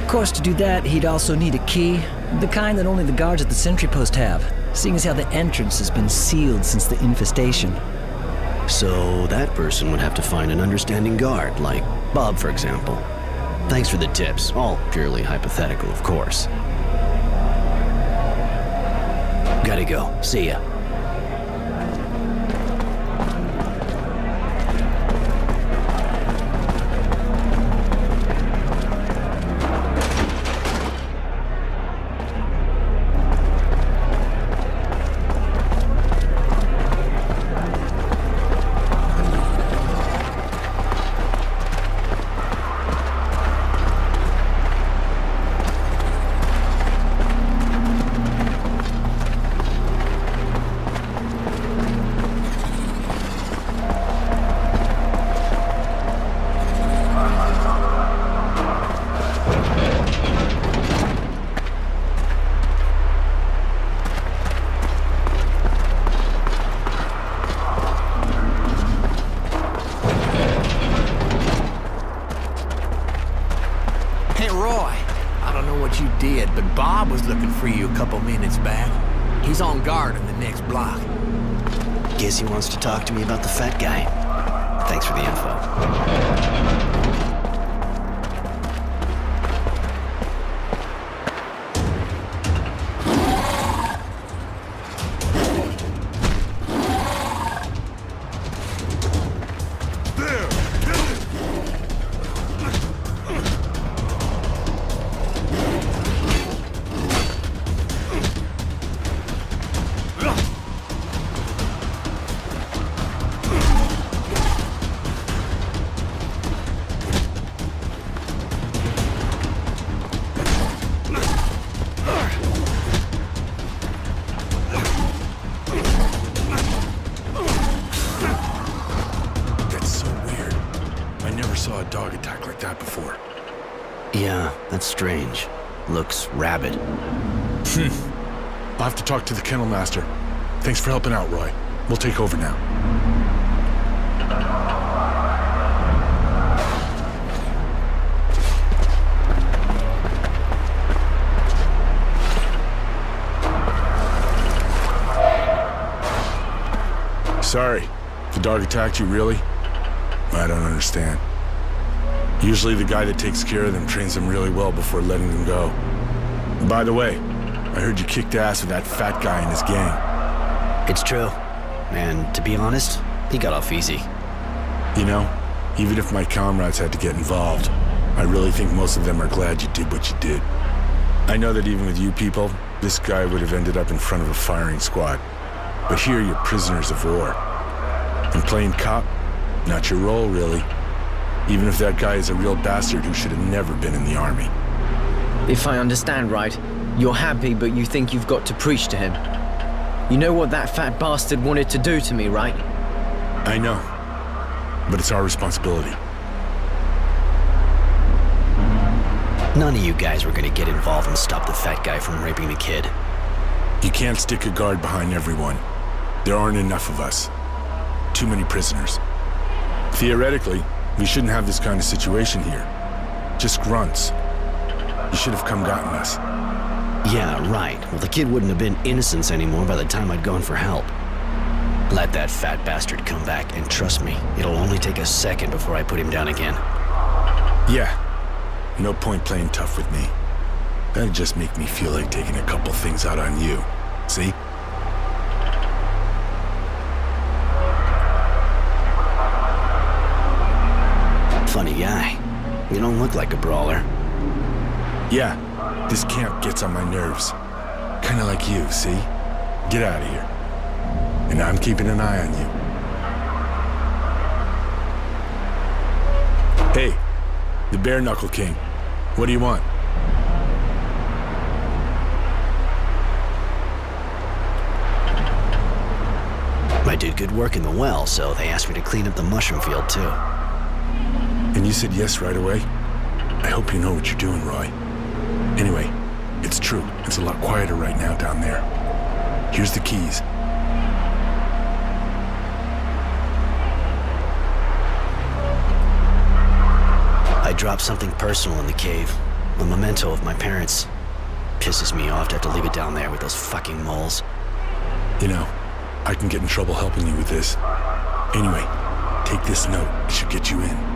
Of course, to do that, he'd also need a key, the kind that only the guards at the sentry post have, seeing as how the entrance has been sealed since the infestation. So that person would have to find an understanding guard, like Bob, for example. Thanks for the tips, all purely hypothetical, of course. Gotta go. See ya. For you a couple minutes back. He's on guard in the next block. Guess he wants to talk to me about the fat guy. Thanks for the info. before. Yeah, that's strange. Looks rabid. I'll have to talk to the kennel master. Thanks for helping out, Roy. We'll take over now. Sorry. The dog attacked you, really? I don't understand. Usually the guy that takes care of them trains them really well before letting them go. And by the way, I heard you kicked ass with that fat guy and his gang. It's true. And to be honest, he got off easy. You know, even if my comrades had to get involved, I really think most of them are glad you did what you did. I know that even with you people, this guy would have ended up in front of a firing squad. But here you're prisoners of war. And playing cop, not your role, really. Even if that guy is a real bastard who should have never been in the army. If I understand right, you're happy, but you think you've got to preach to him. You know what that fat bastard wanted to do to me, right? I know. But it's our responsibility. None of you guys were gonna get involved and stop the fat guy from raping the kid. You can't stick a guard behind everyone. There aren't enough of us. Too many prisoners. Theoretically, we shouldn't have this kind of situation here. Just grunts. You should have come gotten us. Yeah, right. Well, the kid wouldn't have been innocent anymore by the time I'd gone for help. Let that fat bastard come back, and trust me, it'll only take a second before I put him down again. Yeah. No point playing tough with me. That'd just make me feel like taking a couple things out on you. See? Funny guy. You don't look like a brawler. Yeah, this camp gets on my nerves. Kinda like you, see? Get out of here. And I'm keeping an eye on you. Hey, the Bare Knuckle King. What do you want? I did good work in the well, so they asked me to clean up the mushroom field, too. And you said yes right away? I hope you know what you're doing, Roy. Anyway, it's true. It's a lot quieter right now down there. Here's the keys. I dropped something personal in the cave. A memento of my parents. Pisses me off to have to leave it down there with those fucking moles. You know, I can get in trouble helping you with this. Anyway, take this note. It should get you in.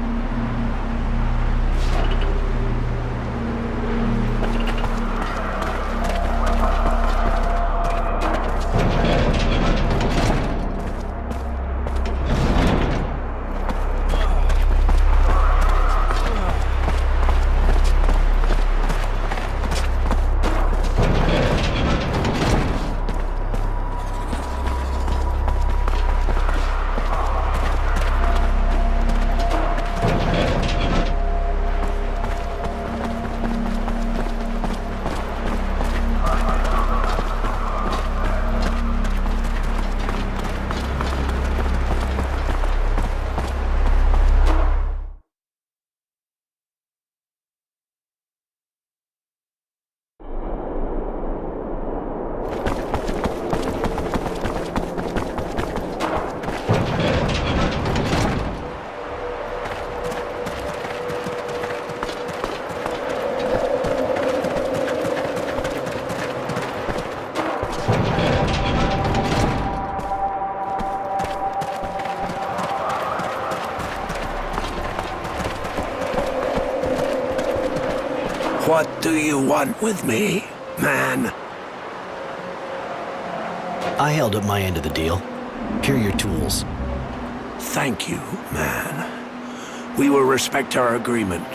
What do you want with me, man? I held up my end of the deal. Here are your tools. Thank you, man. We will respect our agreement.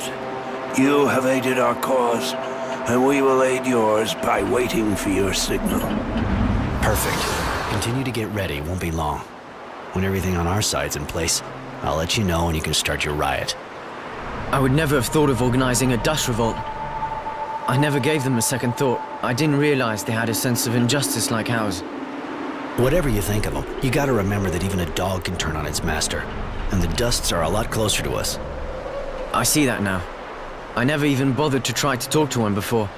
You have aided our cause, and we will aid yours by waiting for your signal. Perfect. Continue to get ready, won't be long. When everything on our side's in place, I'll let you know and you can start your riot. I would never have thought of organizing a dust revolt. I never gave them a second thought. I didn't realize they had a sense of injustice like ours. Whatever you think of them, you gotta remember that even a dog can turn on its master. And the Dusts are a lot closer to us. I see that now. I never even bothered to try to talk to him before.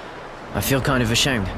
I feel kind of ashamed.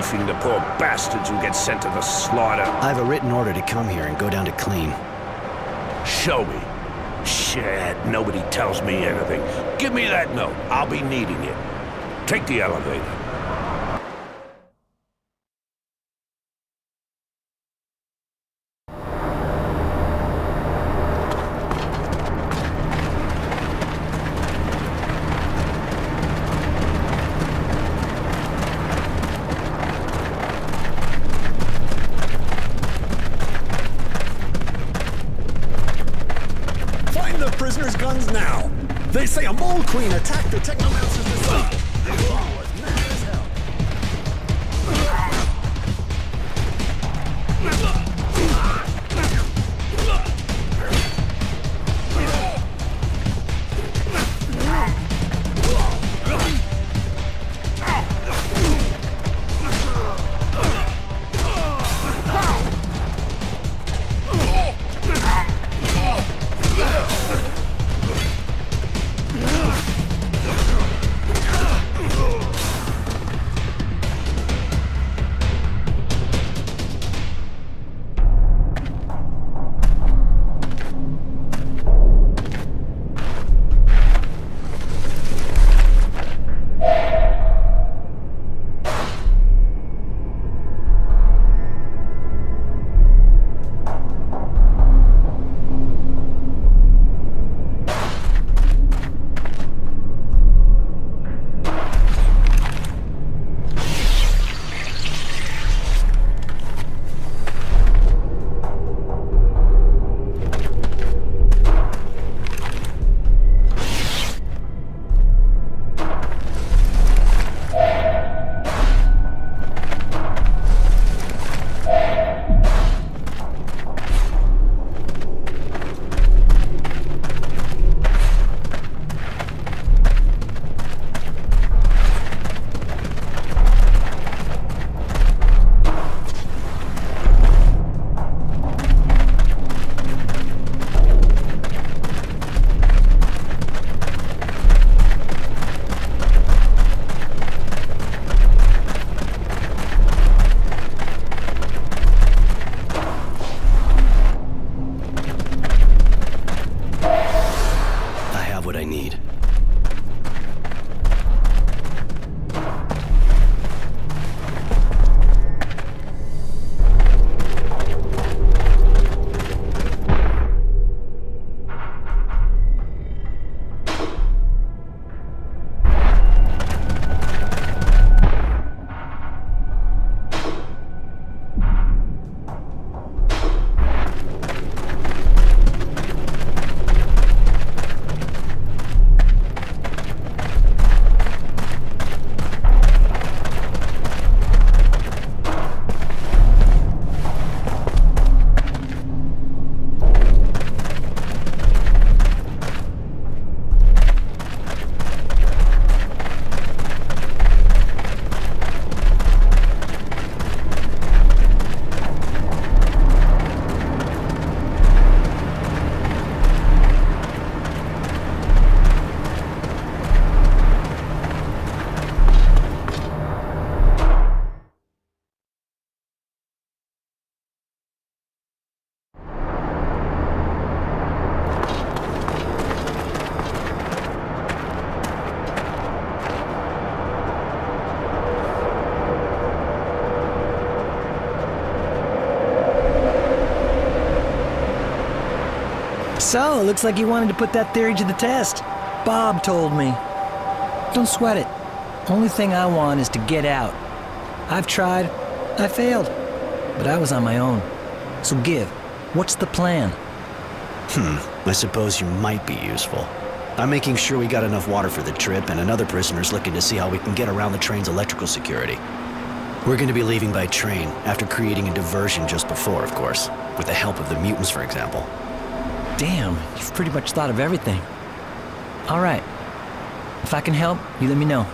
briefing the poor bastards who get sent to the slaughter. I have a written order to come here and go down to clean. Show me. Shit, nobody tells me anything. Give me that note. I'll be needing it. Take the elevator. Prisoners' guns now. They say a mole queen attacked the Technomants' disciple. Mad as hell. So, looks like you wanted to put that theory to the test. Bob told me. Don't sweat it. Only thing I want is to get out. I've tried. I failed. But I was on my own. So give. What's the plan? I suppose you might be useful. I'm making sure we got enough water for the trip, and another prisoner's looking to see how we can get around the train's electrical security. We're going to be leaving by train, after creating a diversion just before, of course. With the help of the mutants, for example. Damn, you've pretty much thought of everything. All right. If I can help, you let me know.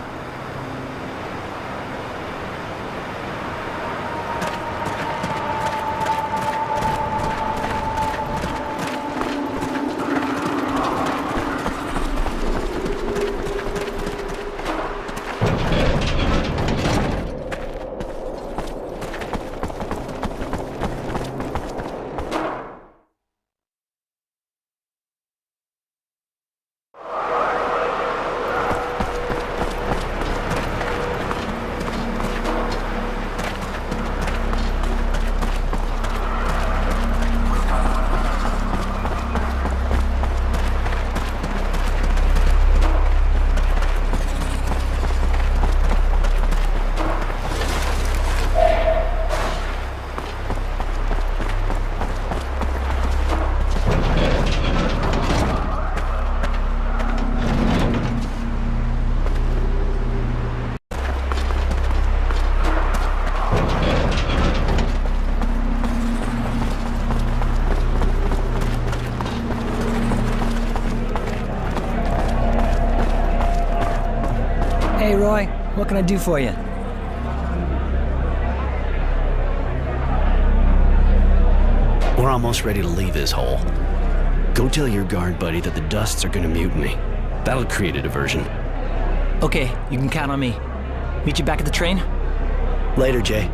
What can I do for you? We're almost ready to leave this hole. Go tell your guard buddy that the Dusts are gonna mutiny. That'll create a diversion. Okay, you can count on me. Meet you back at the train? Later, Jay.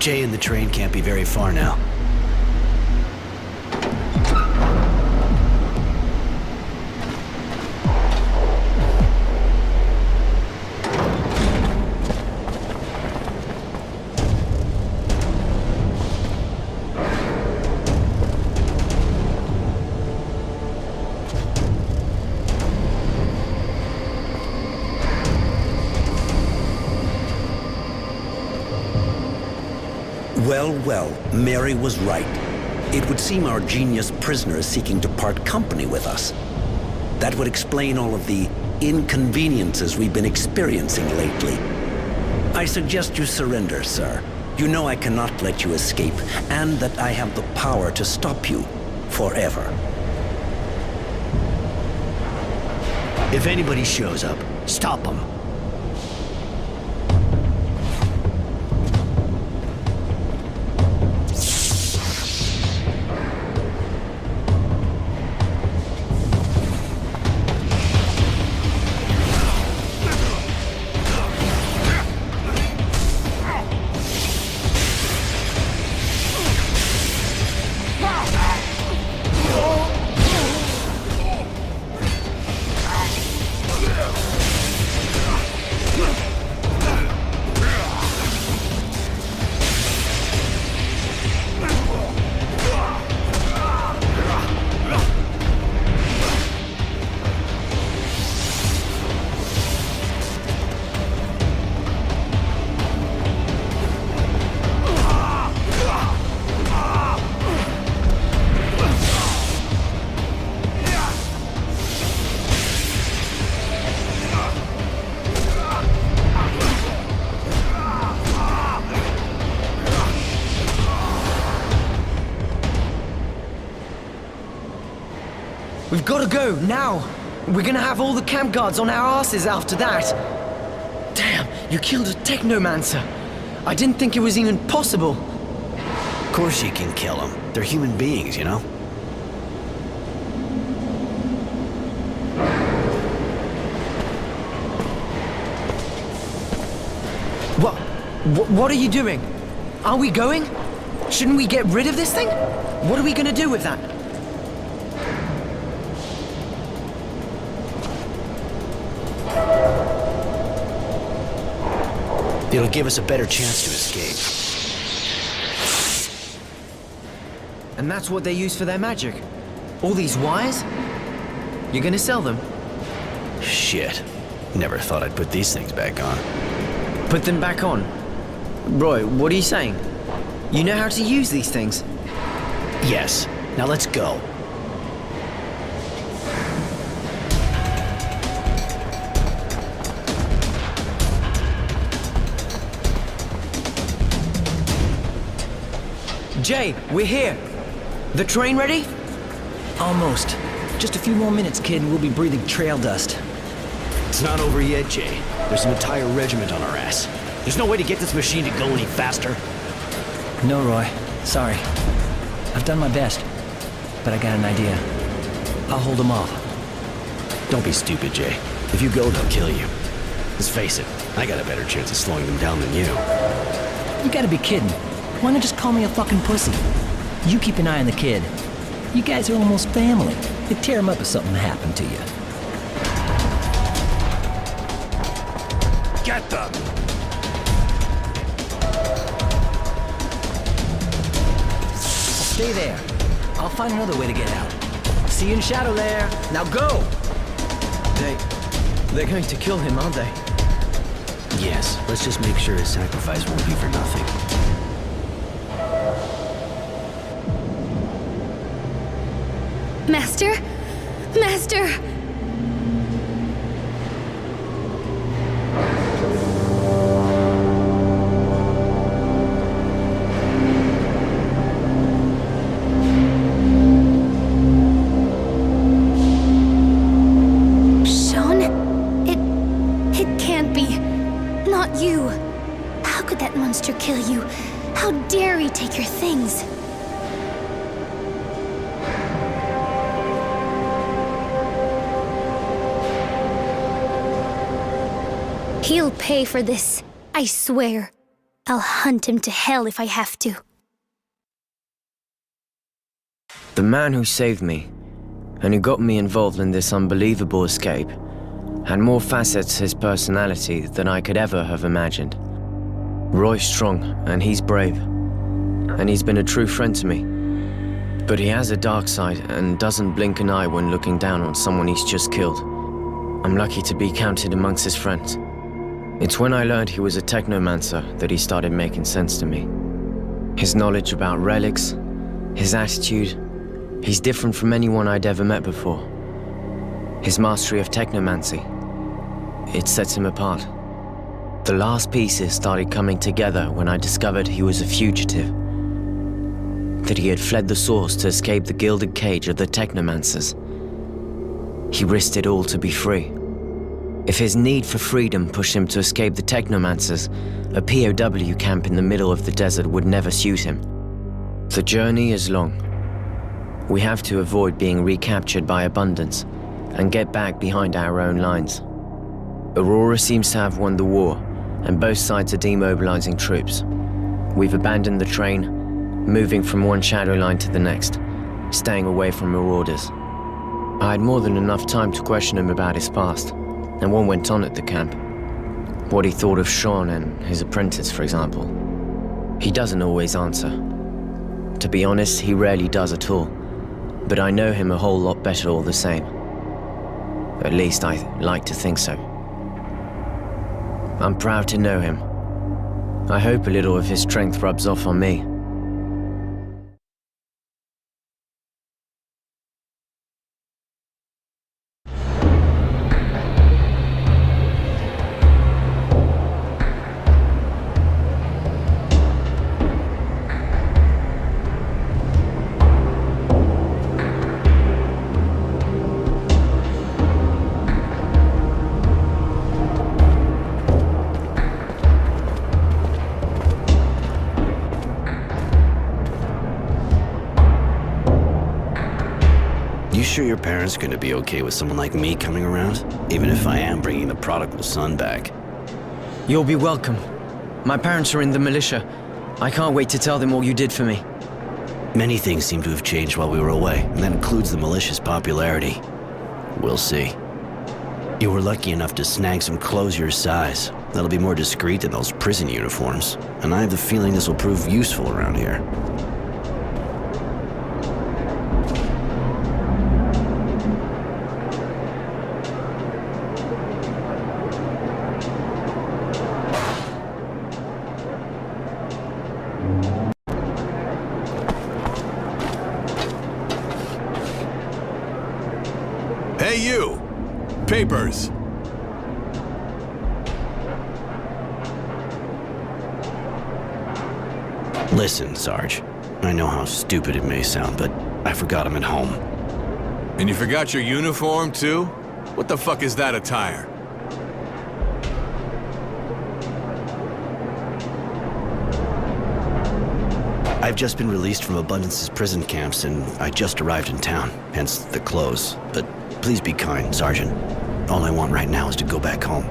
Jay and the train can't be very far now. Well, Mary was right. It would seem our genius prisoner is seeking to part company with us. That would explain all of the inconveniences we've been experiencing lately. I suggest you surrender, sir. You know I cannot let you escape, and that I have the power to stop you forever. If anybody shows up, stop them. We've got to go, now! We're gonna have all the camp guards on our asses after that! Damn, you killed a Technomancer! I didn't think it was even possible! Of course you can kill them. They're human beings, you know? What are you doing? Are we going? Shouldn't we get rid of this thing? What are we gonna do with that? It'll give us a better chance to escape. And that's what they use for their magic? All these wires? You're gonna sell them? Shit. Never thought I'd put these things back on. Put them back on? Roy, what are you saying? You know how to use these things? Yes. Now let's go. Jay, we're here. The train ready? Almost. Just a few more minutes, kid, and we'll be breathing trail dust. It's not over yet, Jay. There's an entire regiment on our ass. There's no way to get this machine to go any faster. No, Roy. Sorry. I've done my best. But I got an idea. I'll hold them off. Don't be stupid, Jay. If you go, they'll kill you. Let's face it, I got a better chance of slowing them down than you. You gotta be kidding. Why not just call me a fucking pussy? You keep an eye on the kid. You guys are almost family. They'd tear him up if something happened to you. Get them! Stay there. I'll find another way to get out. See you in Shadow Lair. Now go! They're going to kill him, aren't they? Yes, let's just make sure his sacrifice won't be for nothing. Master? Master! Sean? It can't be. Not you. How could that monster kill you? How dare he take your things? He'll pay for this, I swear. I'll hunt him to hell if I have to. The man who saved me, and who got me involved in this unbelievable escape, had more facets to his personality than I could ever have imagined. Roy's strong, and he's brave, and he's been a true friend to me. But he has a dark side and doesn't blink an eye when looking down on someone he's just killed. I'm lucky to be counted amongst his friends. It's when I learned he was a technomancer that he started making sense to me. His knowledge about relics, his attitude, he's different from anyone I'd ever met before. His mastery of technomancy, it sets him apart. The last pieces started coming together when I discovered he was a fugitive. That he had fled the source to escape the gilded cage of the Technomancers. He risked it all to be free. If his need for freedom pushed him to escape the Technomancers, a POW camp in the middle of the desert would never suit him. The journey is long. We have to avoid being recaptured by Abundance and get back behind our own lines. Aurora seems to have won the war, and both sides are demobilizing troops. We've abandoned the train, moving from one shadow line to the next, staying away from marauders. I had more than enough time to question him about his past, and what went on at the camp. What he thought of Sean and his apprentice, for example. He doesn't always answer. To be honest, he rarely does at all, but I know him a whole lot better all the same. At least I like to think so. I'm proud to know him. I hope a little of his strength rubs off on me. You sure your parents are gonna be okay with someone like me coming around? Even if I am bringing the prodigal son back. You'll be welcome. My parents are in the militia. I can't wait to tell them all you did for me. Many things seem to have changed while we were away, and that includes the militia's popularity. We'll see. You were lucky enough to snag some clothes your size. That'll be more discreet than those prison uniforms, and I have the feeling this will prove useful around here. Hey, you! Papers! Listen, Sarge. I know how stupid it may sound, but I forgot him at home. And you forgot your uniform, too? What the fuck is that attire? I've just been released from Abundance's prison camps, and I just arrived in town, hence the clothes. But please be kind, Sergeant. All I want right now is to go back home.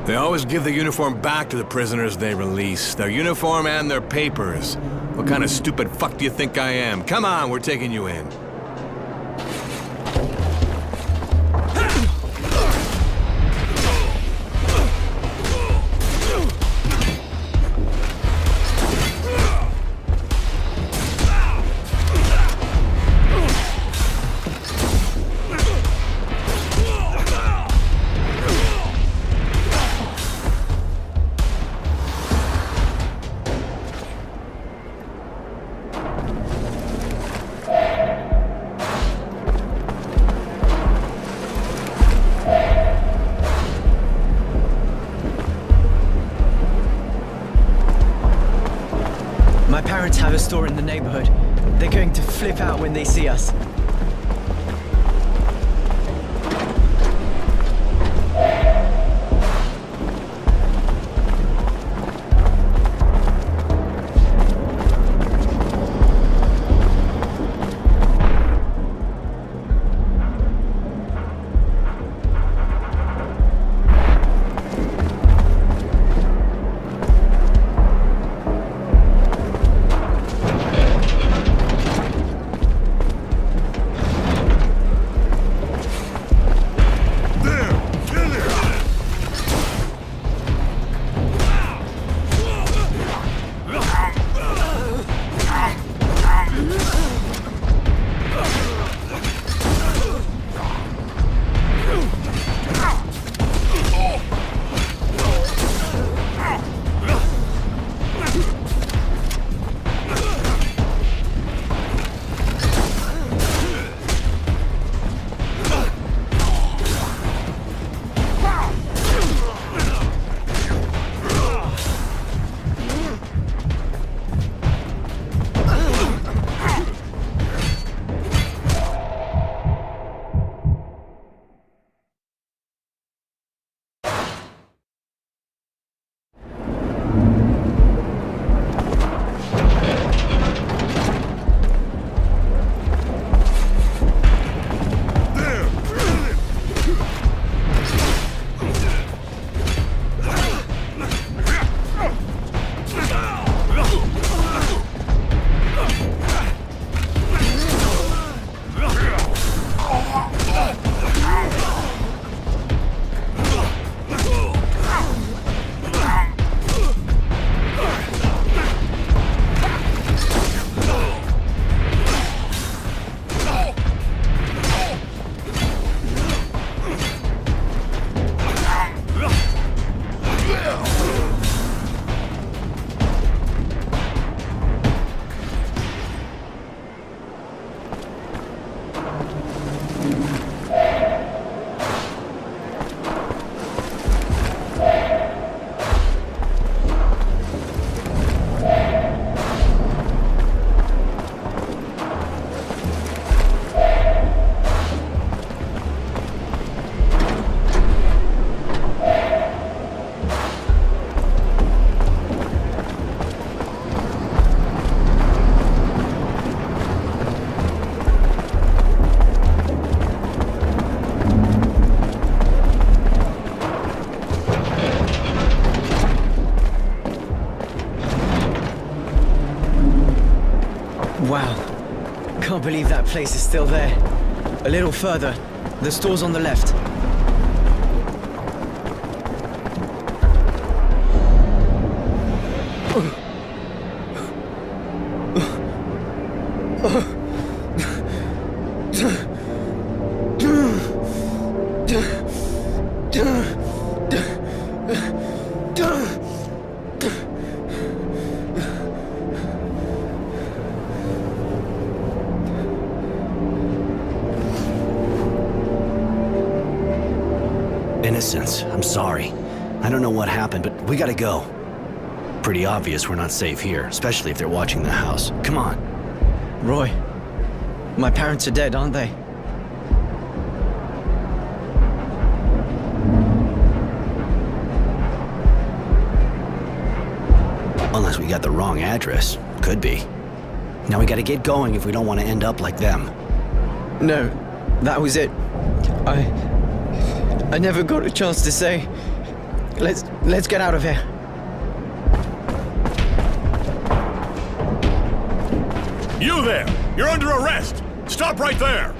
They always give the uniform back to the prisoners they release. Their uniform and their papers. What kind of stupid fuck do you think I am? Come on, we're taking you in. My parents have a store in the neighborhood. They're going to flip out when they see us. Wow. Can't believe that place is still there. A little further. The store's on the left. Innocence, I'm sorry. I don't know what happened, but we gotta go. Pretty obvious we're not safe here, especially if they're watching the house. Come on. Roy, my parents are dead, aren't they? Unless we got the wrong address. Could be. Now we gotta get going if we don't want to end up like them. No, that was it. I never got a chance to say. Let's get out of here. You there! You're under arrest! Stop right there!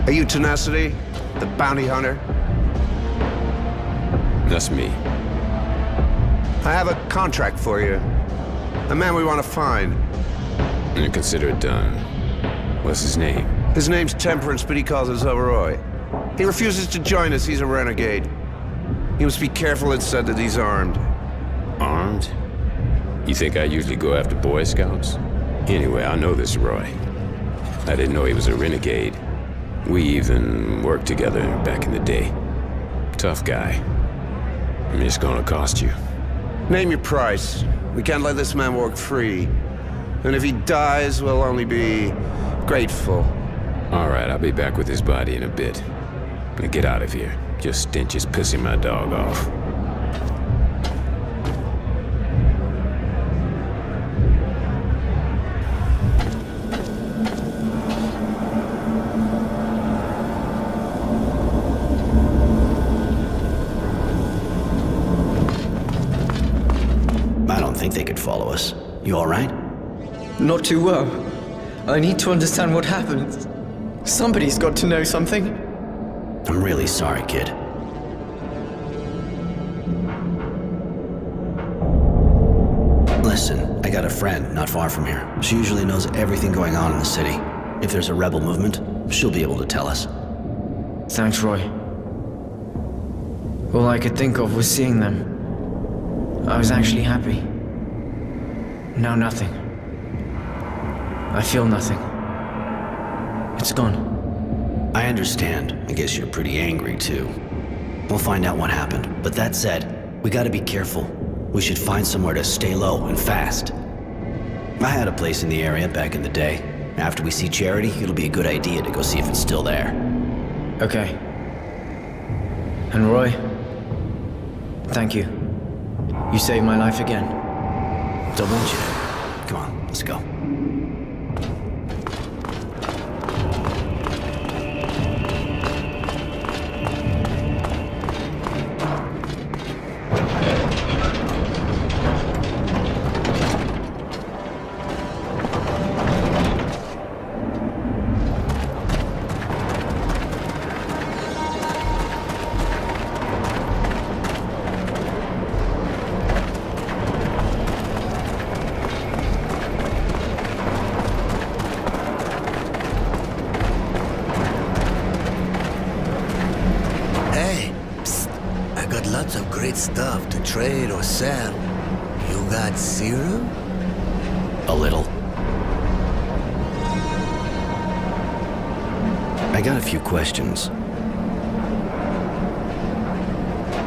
Are you Tenacity, the bounty hunter? That's me. I have a contract for you. A man we want to find. And consider it done. What's his name? His name's Temperance, but he calls us Roy. He refuses to join us. He's a renegade. You must be careful, it's said that he's armed. Armed? You think I usually go after Boy Scouts? Anyway, I know this Roy. I didn't know he was a renegade. We even worked together back in the day. Tough guy. It's gonna cost you. Name your price. We can't let this man walk free. And if he dies, we'll only be grateful. All right, I'll be back with his body in a bit. Now get out of here. Your stench is pissing my dog off. I don't think they could follow us. You all right? Not too well. I need to understand what happened. Somebody's got to know something. I'm really sorry, kid. Listen, I got a friend not far from here. She usually knows everything going on in the city. If there's a rebel movement, she'll be able to tell us. Thanks, Roy. All I could think of was seeing them. I was actually happy. Now nothing. I feel nothing. It's gone. I understand. I guess you're pretty angry, too. We'll find out what happened. But that said, we gotta be careful. We should find somewhere to stay low and fast. I had a place in the area back in the day. After we see Charity, it'll be a good idea to go see if it's still there. Okay. And Roy, thank you. You saved my life again. Don't mention it. Come on, let's go. Lots of great stuff to trade or sell. You got serum? A little. I got a few questions.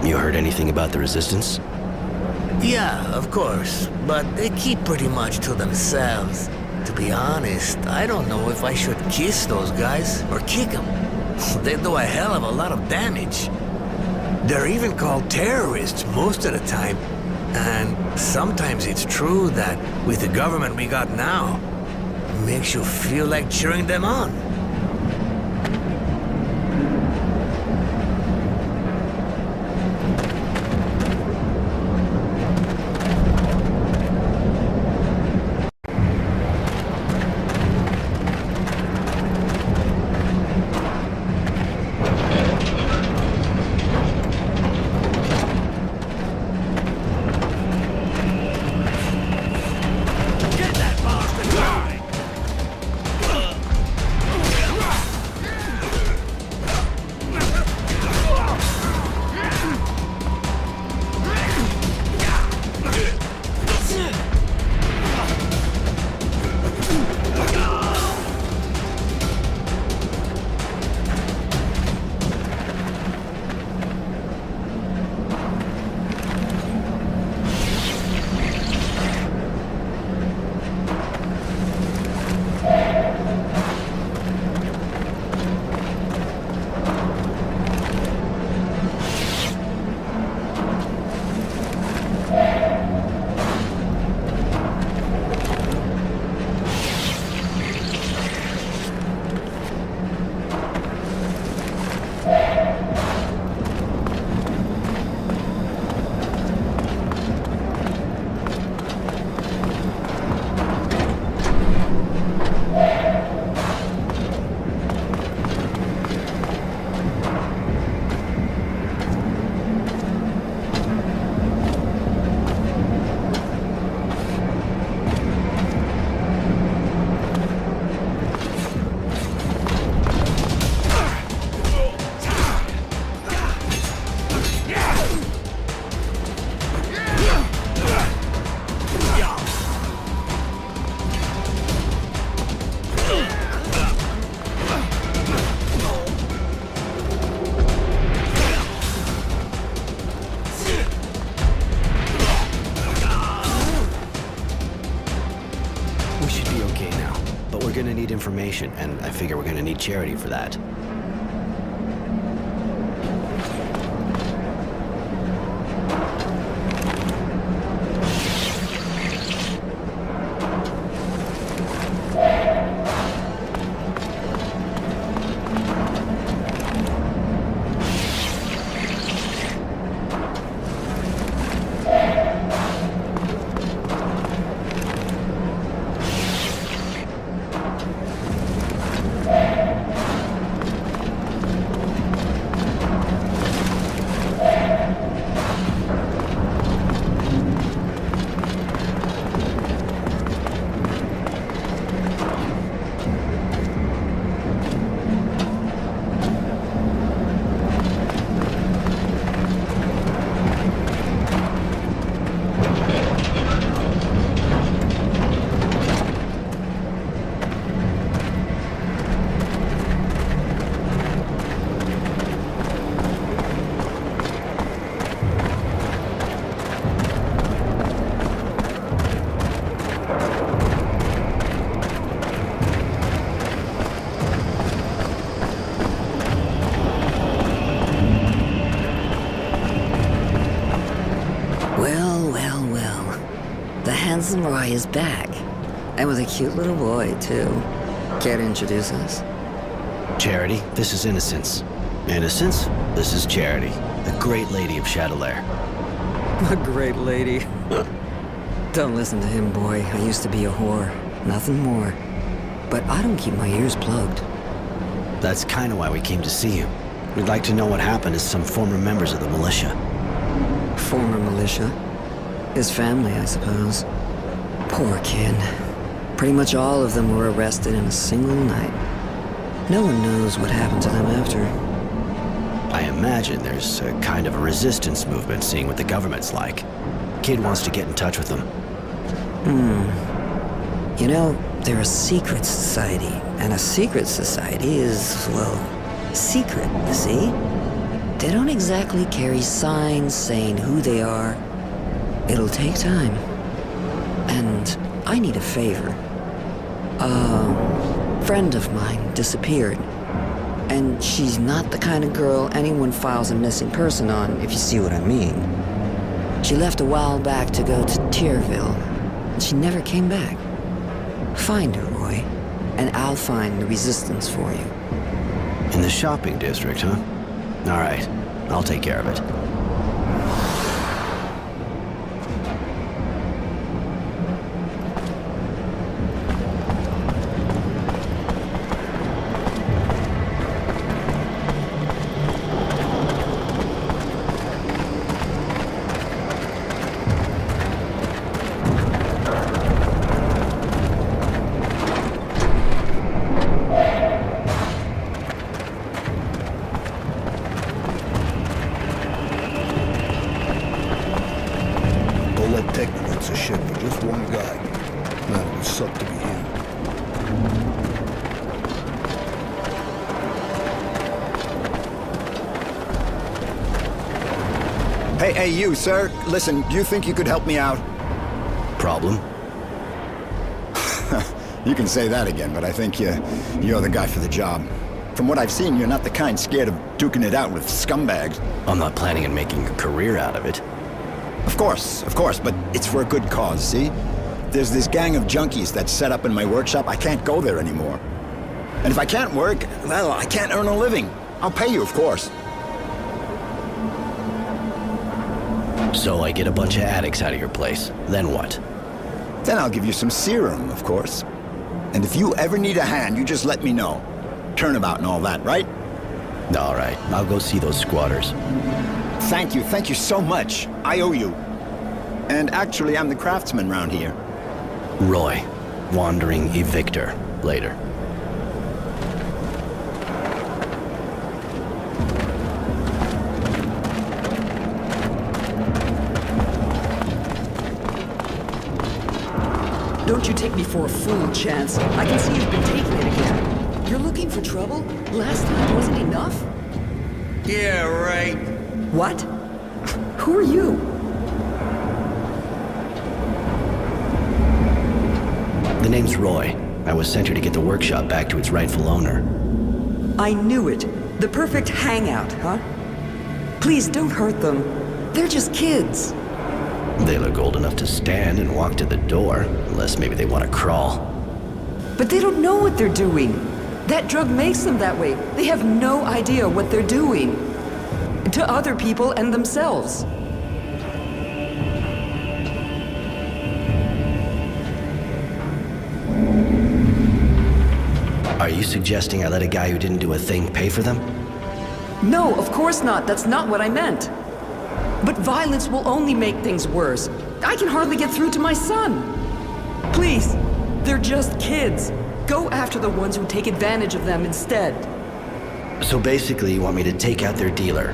You heard anything about the Resistance? Yeah, of course. But they keep pretty much to themselves. To be honest, I don't know if I should kiss those guys or kick them. They do a hell of a lot of damage. They're even called terrorists most of the time. And sometimes it's true that with the government we got now, it makes you feel like cheering them on. We should be okay now, but we're gonna need information, and I figure we're gonna need Charity for that. Handsome Roy is back. And with a cute little boy, too. Care to introduce us? Charity, this is Innocence. Innocence, this is Charity, the great lady of Shadowlair. A great lady. Don't listen to him, boy. I used to be a whore. Nothing more. But I don't keep my ears plugged. That's kind of why we came to see you. We'd like to know what happened to some former members of the militia. Former militia? His family, I suppose. Poor kid. Pretty much all of them were arrested in a single night. No one knows what happened to them after. I imagine there's a kind of a resistance movement, seeing what the government's like. Kid wants to get in touch with them. You know, they're a secret society, and a secret society is, well, secret, you see? They don't exactly carry signs saying who they are. It'll take time. And I need a favor. A friend of mine disappeared. And she's not the kind of girl anyone files a missing person on, if you see what I mean. She left a while back to go to Tierville, and she never came back. Find her, Roy, and I'll find the resistance for you. In the shopping district, huh? All right, I'll take care of it. Technomants are shit for just one guy. Man, it would suck to be him. Hey, you, sir. Listen, do you think you could help me out? Problem? You can say that again, but I think you're the guy for the job. From what I've seen, you're not the kind scared of duking it out with scumbags. I'm not planning on making a career out of it. Of course, but it's for a good cause, see? There's this gang of junkies that's set up in my workshop. I can't go there anymore. And if I can't work, well, I can't earn a living. I'll pay you, of course. So I get a bunch of addicts out of your place. Then what? Then I'll give you some serum, of course. And if you ever need a hand, you just let me know. Turnabout and all that, right? All right, I'll go see those squatters. Thank you so much. I owe you. And actually, I'm the craftsman round here. Roy, wandering evictor. Later. Don't you take me for a fool, Chance. I can see you've been taking it again. You're looking for trouble? Last time wasn't enough? Yeah, right. What? Who are you? The name's Roy. I was sent here to get the workshop back to its rightful owner. I knew it. The perfect hangout, huh? Please don't hurt them. They're just kids. They look old enough to stand and walk to the door, unless maybe they want to crawl. But they don't know what they're doing. That drug makes them that way. They have no idea what they're doing. To other people and themselves. Are you suggesting I let a guy who didn't do a thing pay for them? No, of course not. That's not what I meant. But violence will only make things worse. I can hardly get through to my son. Please, they're just kids. Go after the ones who take advantage of them instead. So basically, you want me to take out their dealer?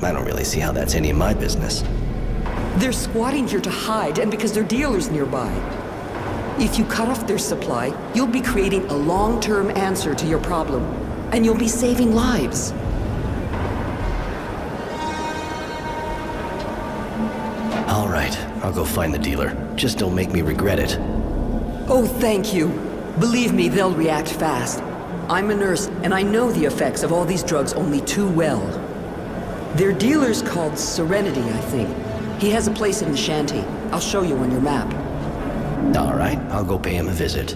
I don't really see how that's any of my business. They're squatting here to hide, and because their dealer's nearby. If you cut off their supply, you'll be creating a long-term answer to your problem. And you'll be saving lives. All right, I'll go find the dealer. Just don't make me regret it. Oh, thank you. Believe me, they'll react fast. I'm a nurse, and I know the effects of all these drugs only too well. Their dealer's called Serenity, I think. He has a place in the shanty. I'll show you on your map. All right, I'll go pay him a visit.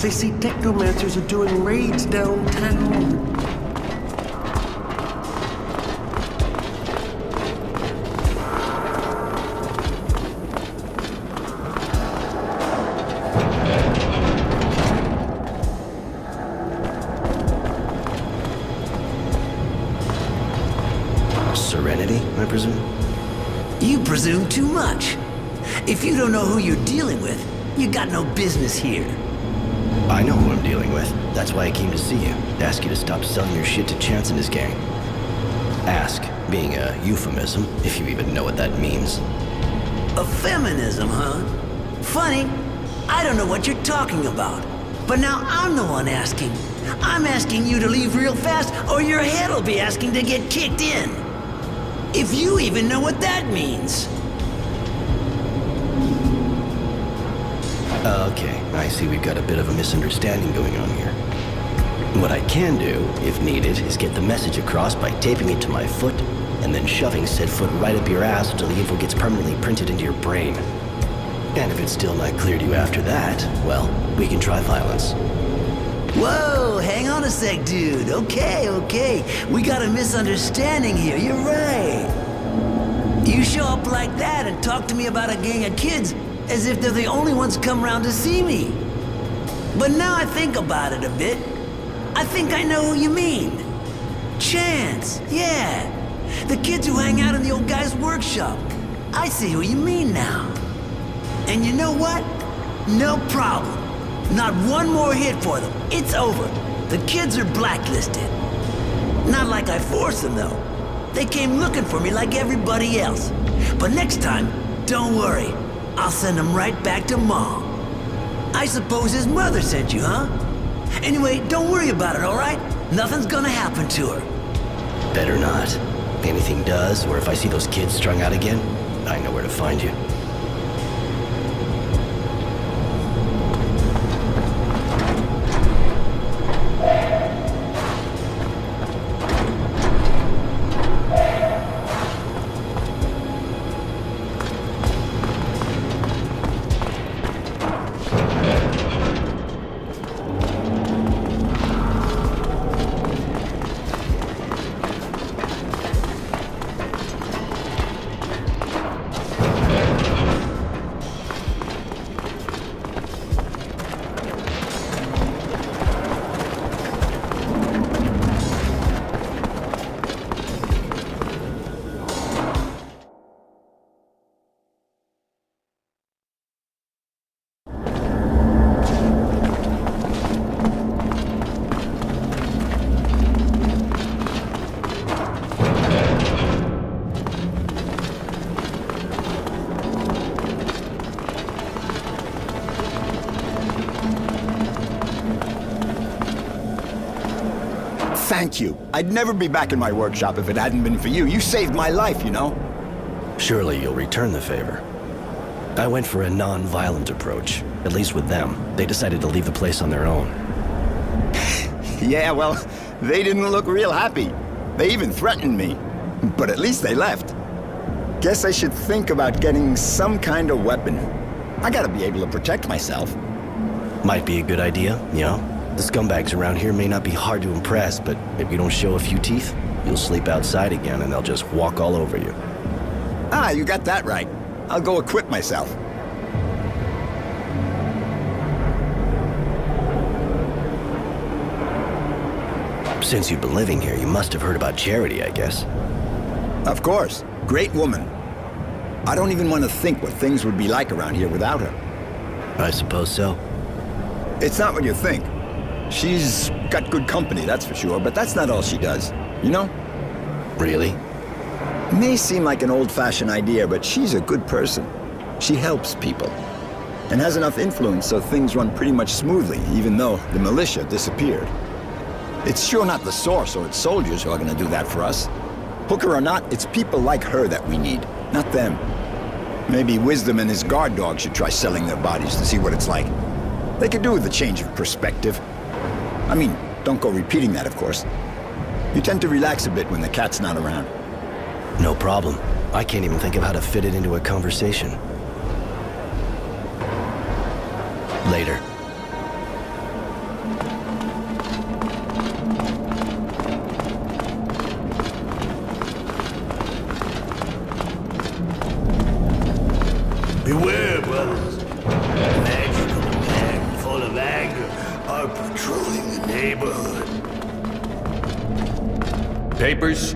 They say Technomancers are doing raids downtown. Serenity, I presume? You presume too much. If you don't know who you're dealing with, you got no business here. I know who I'm dealing with. That's why I came to see you. To ask you to stop selling your shit to Chance and his gang. Ask, being a euphemism, if you even know what that means. A feminism, huh? Funny, I don't know what you're talking about. But now I'm the one asking, I'm asking you to leave real fast, or your head'll be asking to get kicked in. If you even know what that means. Okay, I see we've got a bit of a misunderstanding going on here. What I can do, if needed, is get the message across by taping it to my foot and then shoving said foot right up your ass until the info gets permanently printed into your brain. And if it's still not clear to you after that, well, we can try violence. Whoa, hang on a sec, dude. Okay. We got a misunderstanding here, you're right. You show up like that and talk to me about a gang of kids as if they're the only ones come around to see me. But now I think about it a bit, I think I know who you mean. Chance, yeah. The kids who hang out in the old guy's workshop. I see who you mean now. And you know what? No problem. Not one more hit for them. It's over. The kids are blacklisted. Not like I forced them, though. They came looking for me like everybody else. But next time, don't worry. I'll send them right back to Mom. I suppose his mother sent you, huh? Anyway, don't worry about it, all right? Nothing's gonna happen to her. Better not. If anything does, or if I see those kids strung out again, I know where to find you. Thank you. I'd never be back in my workshop if it hadn't been for you. You saved my life, you know? Surely you'll return the favor. I went for a non-violent approach, at least with them. They decided to leave the place on their own. Yeah, well, they didn't look real happy. They even threatened me. But at least they left. Guess I should think about getting some kind of weapon. I gotta be able to protect myself. Might be a good idea, you know? The scumbags around here may not be hard to impress, but if you don't show a few teeth, you'll sleep outside again and they'll just walk all over you. Ah, you got that right. I'll go equip myself. Since you've been living here, you must have heard about Charity, I guess. Of course. Great woman. I don't even want to think what things would be like around here without her. I suppose so. It's not what you think. She's got good company, that's for sure, but that's not all she does, you know? Really? May seem like an old-fashioned idea, but she's a good person. She helps people. And has enough influence so things run pretty much smoothly, even though the militia disappeared. It's sure not the Source or its soldiers who are gonna do that for us. Hooker or not, it's people like her that we need, not them. Maybe Wisdom and his guard dog should try selling their bodies to see what it's like. They could do with a change of perspective. I mean, don't go repeating that, of course. You tend to relax a bit when the cat's not around. No problem. I can't even think of how to fit it into a conversation. Later. Beware, brothers. Magical men full of anger are patrolling the neighborhood. Papers?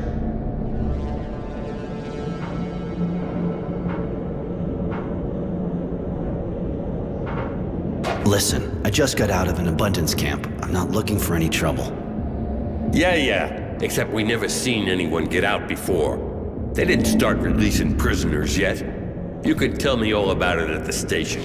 Listen, I just got out of an abundance camp. I'm not looking for any trouble. Yeah. Except we never seen anyone get out before. They didn't start releasing prisoners yet. You can tell me all about it at the station.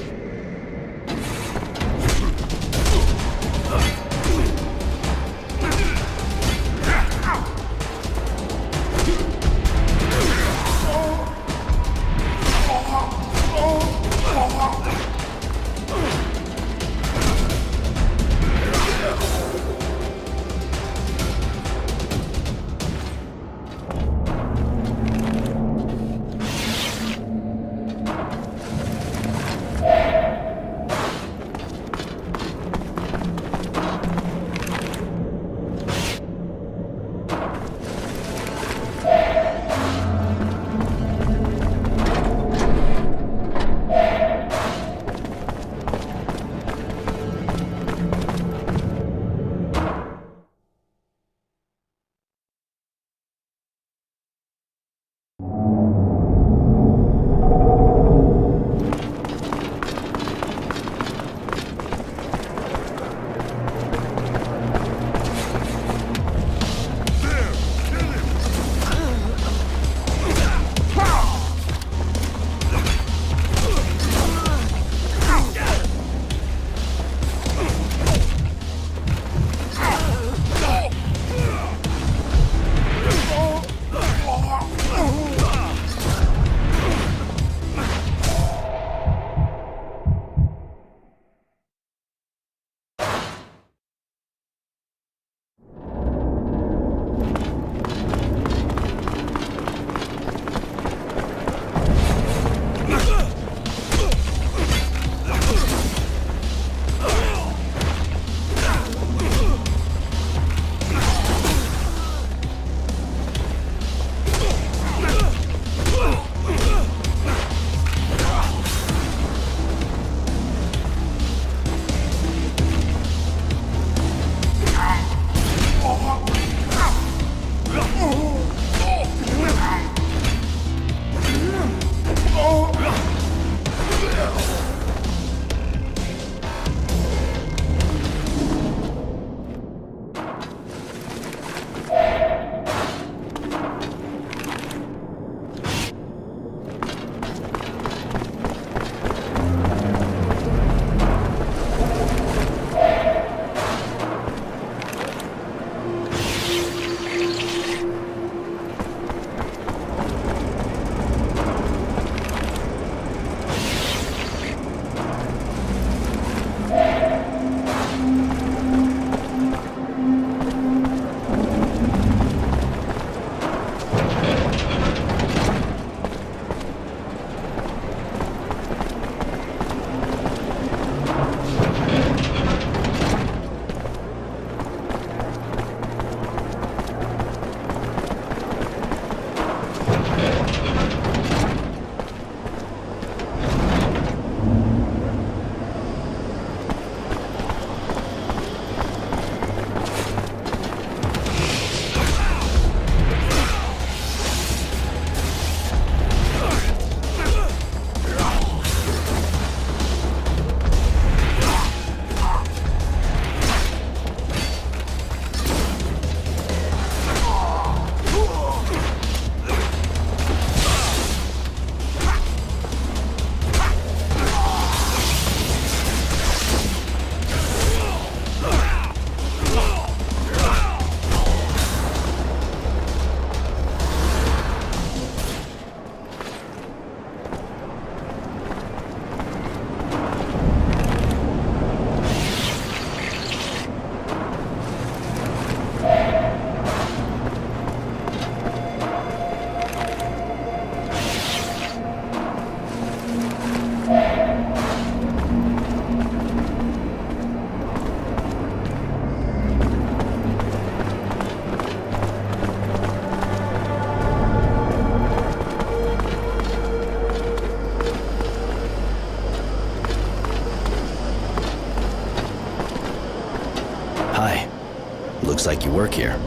you work here.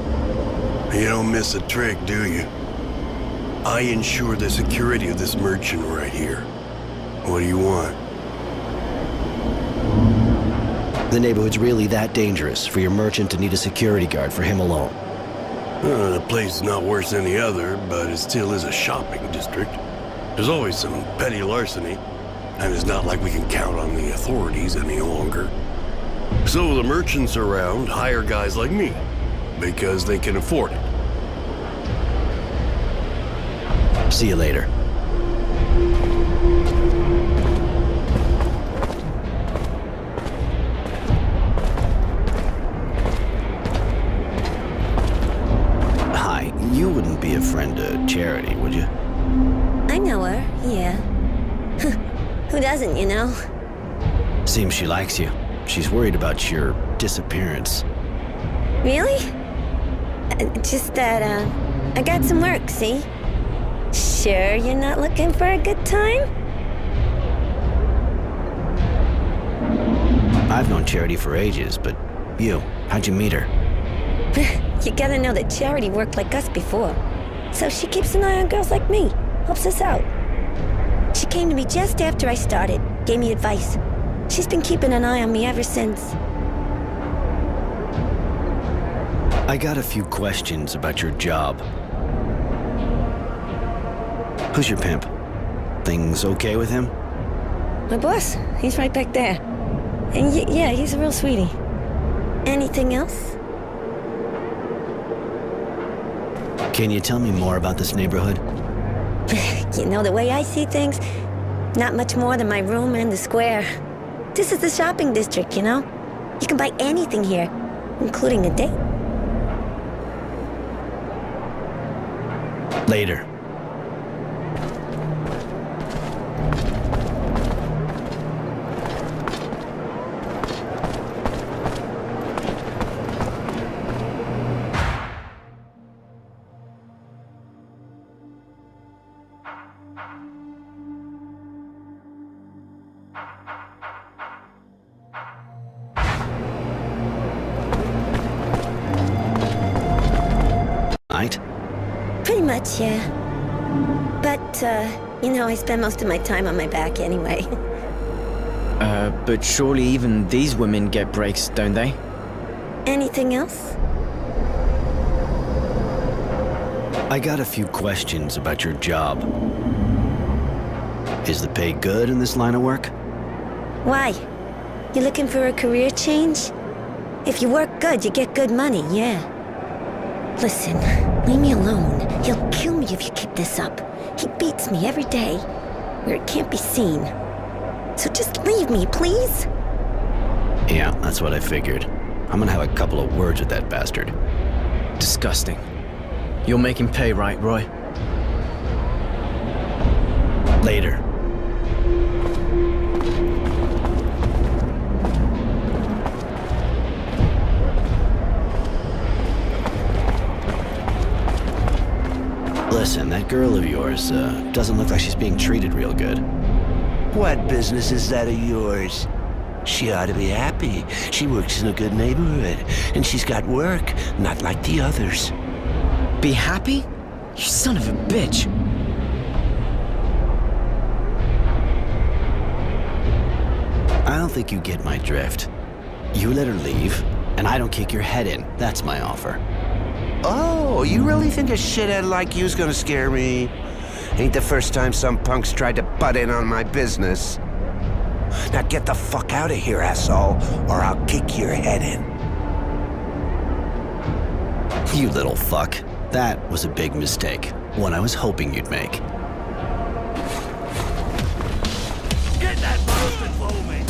You don't miss a trick, do you? I ensure the security of this merchant right here. What do you want? The neighborhood's really that dangerous for your merchant to need a security guard for him alone. The place is not worse than the other, but it still is a shopping district. There's always some petty larceny, and it's not like we can count on the authorities any longer. So the merchants around hire guys like me, because they can afford it. See you later. Hi, you wouldn't be a friend to Charity, would you? I know her, yeah. Who doesn't, you know? Seems she likes you. She's worried about your disappearance. Really? Just that, I got some work, see? Sure you're not looking for a good time? I've known Charity for ages, but how'd you meet her? You gotta know that Charity worked like us before. So she keeps an eye on girls like me, helps us out. She came to me just after I started, gave me advice. She's been keeping an eye on me ever since. I got a few questions about your job. Who's your pimp? Things okay with him? My boss, he's right back there. And yeah, he's a real sweetie. Anything else? Can you tell me more about this neighborhood? You know, the way I see things, not much more than my room and the square. This is the shopping district, you know? You can buy anything here, including a date. Later. Right? Pretty much, yeah. But, you know, I spend most of my time on my back anyway. But surely even these women get breaks, don't they? Anything else? I got a few questions about your job. Is the pay good in this line of work? Why? You looking for a career change? If you work good, you get good money, yeah. Listen, leave me alone. He'll kill me if you keep this up. He beats me every day, where it can't be seen. So just leave me, please? Yeah, that's what I figured. I'm gonna have a couple of words with that bastard. Disgusting. You'll make him pay, right, Roy? Later. Listen, that girl of yours, doesn't look like she's being treated real good. What business is that of yours? She ought to be happy. She works in a good neighborhood, and she's got work, not like the others. Be happy? You son of a bitch. I don't think you get my drift. You let her leave, and I don't kick your head in. That's my offer. Oh, you really think a shithead like you's gonna scare me? Ain't the first time some punks tried to butt in on my business. Now get the fuck out of here, asshole, or I'll kick your head in. You little fuck. That was a big mistake. One I was hoping you'd make. Get that bastard for me!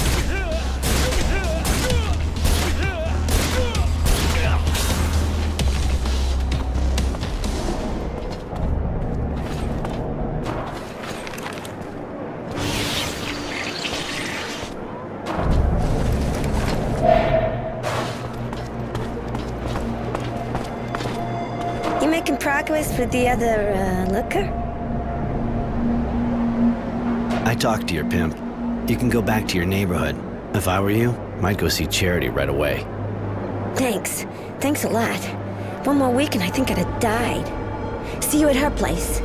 You making progress with the other, looker? I talked to your pimp. You can go back to your neighborhood. If I were you, I'd go see Charity right away. Thanks. Thanks a lot. One more week and I think I'd have died. See you at her place.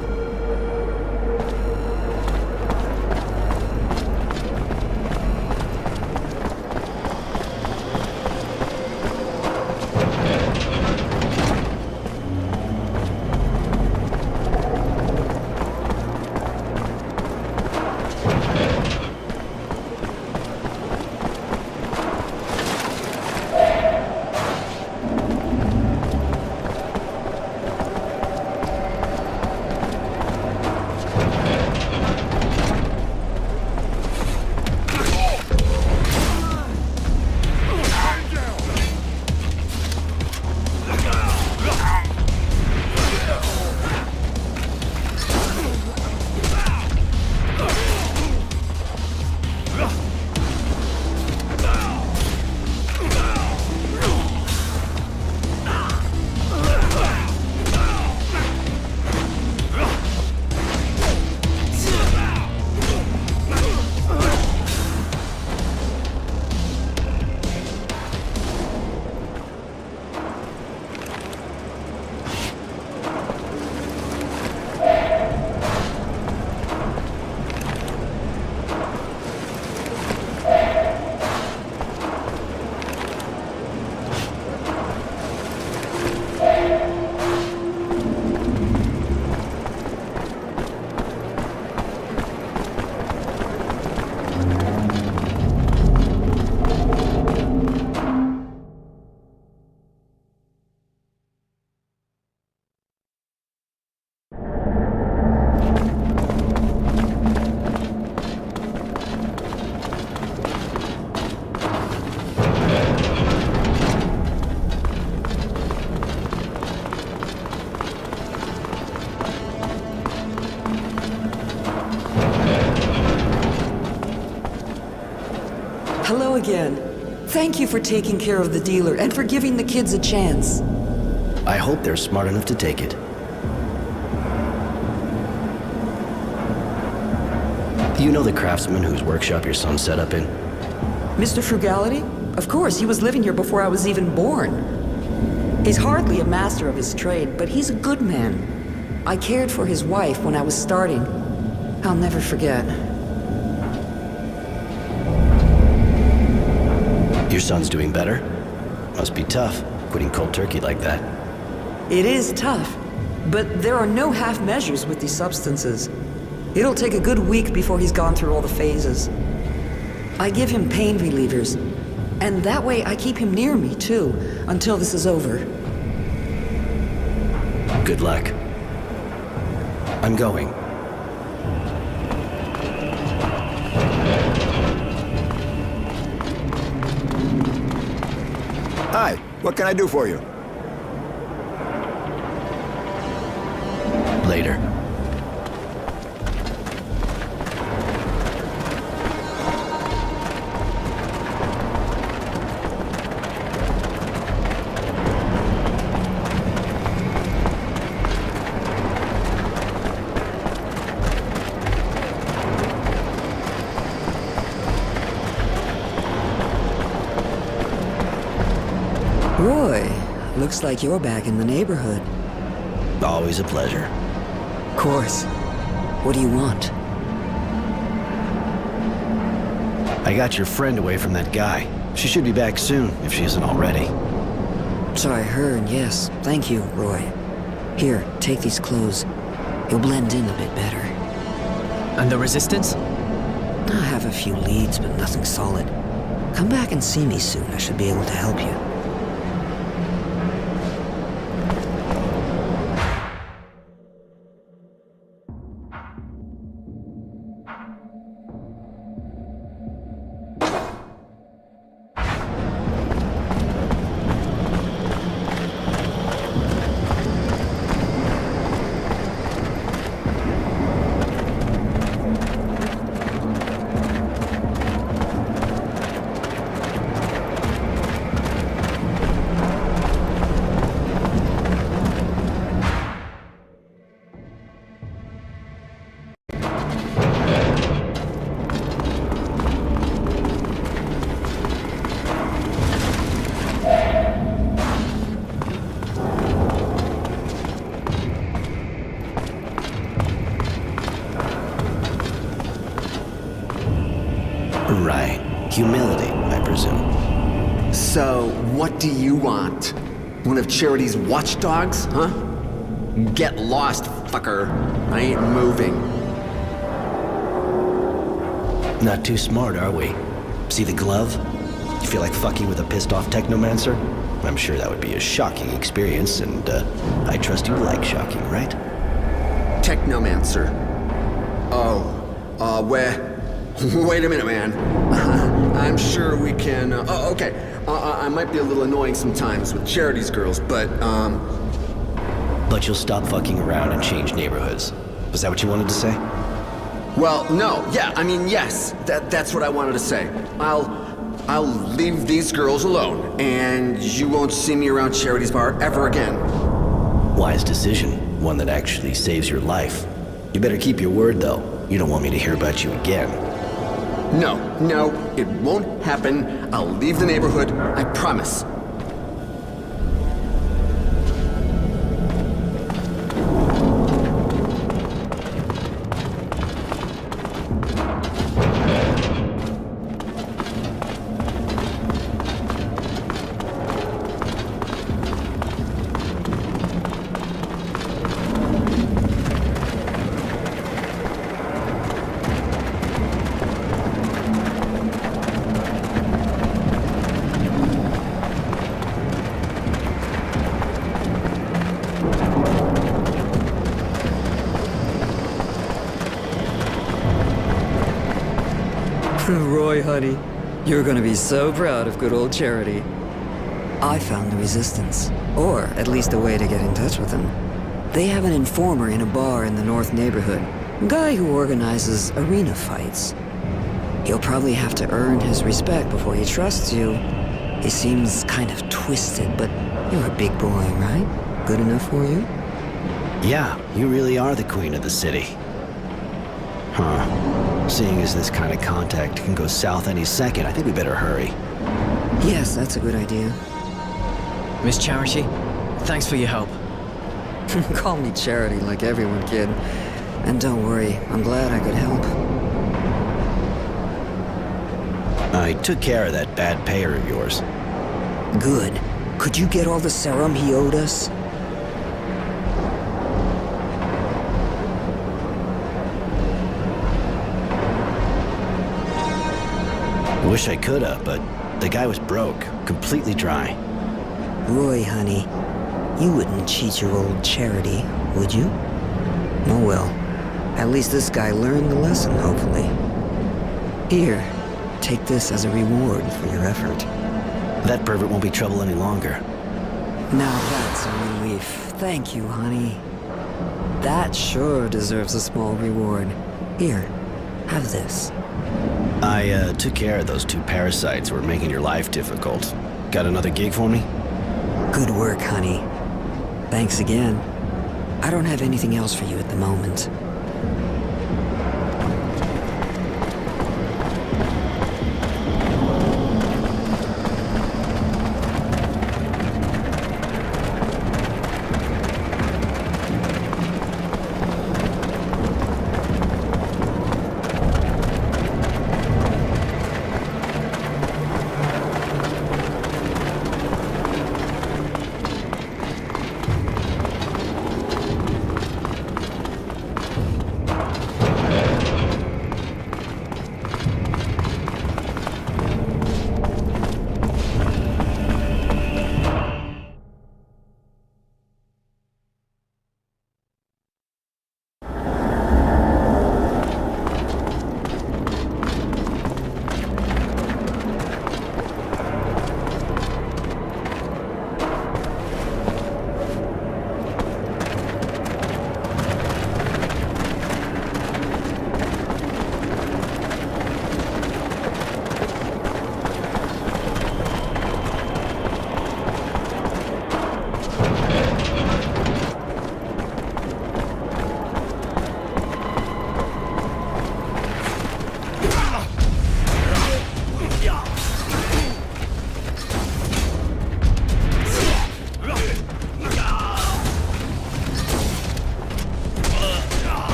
Hello again. Thank you for taking care of the dealer and for giving the kids a chance. I hope they're smart enough to take it. You know the craftsman whose workshop your son set up in? Mr. Frugality? Of course, he was living here before I was even born. He's hardly a master of his trade, but he's a good man. I cared for his wife when I was starting. I'll never forget. Your son's doing better? Must be tough, quitting cold turkey like that. It is tough, but there are no half measures with these substances. It'll take a good week before he's gone through all the phases. I give him pain relievers, and that way I keep him near me, too, until this is over. Good luck. I'm going. Hi, what can I do for you? Later. Roy, looks like you're back in the neighborhood. Always a pleasure. Of course. What do you want? I got your friend away from that guy. She should be back soon, if she isn't already. So I heard, yes. Thank you, Roy. Here, take these clothes. You'll blend in a bit better. And the Resistance? I have a few leads, but nothing solid. Come back and see me soon. I should be able to help you. Right. Humility, I presume. So, what do you want? One of Charity's watchdogs, huh? Get lost, fucker. I ain't moving. Not too smart, are we? See the glove? You feel like fucking with a pissed-off technomancer? I'm sure that would be a shocking experience, and I trust you like shocking, right? Technomancer. Wait a minute, man. I'm sure we can, okay. I might be a little annoying sometimes with Charity's girls, but, But you'll stop fucking around and change neighborhoods. Was that what you wanted to say? Well, no, yeah, I mean, yes. That's what I wanted to say. I'll leave these girls alone, and you won't see me around Charity's bar ever again. Wise decision. One that actually saves your life. You better keep your word, though. You don't want me to hear about you again. No, it won't happen. I'll leave the neighborhood, I promise. Roy, honey, you're gonna be so proud of good old Charity. I found the Resistance, or at least a way to get in touch with them. They have an informer in a bar in the North neighborhood, a guy who organizes arena fights. You'll probably have to earn his respect before he trusts you. He seems kind of twisted, but you're a big boy, right? Good enough for you? Yeah, you really are the queen of the city. Huh. Seeing as this kind of contact can go south any second, I think we better hurry. Yes, that's a good idea. Miss Charity, thanks for your help. Call me Charity like everyone, kid. And don't worry, I'm glad I could help. I took care of that bad payer of yours. Good. Could you get all the serum he owed us? Wish I coulda, but the guy was broke, completely dry. Roy, honey, you wouldn't cheat your old Charity, would you? Oh well, at least this guy learned the lesson, hopefully. Here, take this as a reward for your effort. That pervert won't be trouble any longer. Now that's a relief. Thank you, honey. That sure deserves a small reward. Here, have this. I took care of those two parasites who were making your life difficult. Got another gig for me? Good work, honey. Thanks again. I don't have anything else for you at the moment.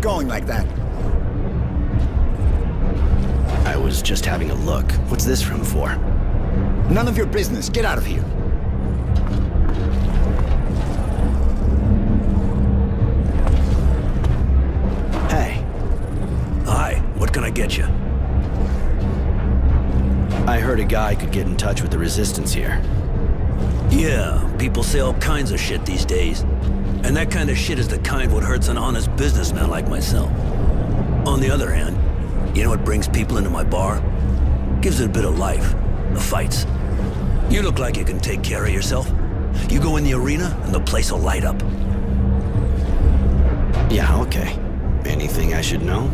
going like that? I was just having a look. What's this room for? None of your business. Get out of here. Hey. Hi, what can I get you? I heard a guy could get in touch with the Resistance here. Yeah, people say all kinds of shit these days. And that kind of shit is the kind what hurts an honest businessman like myself. On the other hand, you know what brings people into my bar? Gives it a bit of life. The fights. You look like you can take care of yourself. You go in the arena and the place will light up. Yeah, okay. Anything I should know?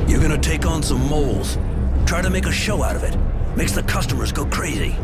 You're gonna take on some moles. Try to make a show out of it. Makes the customers go crazy.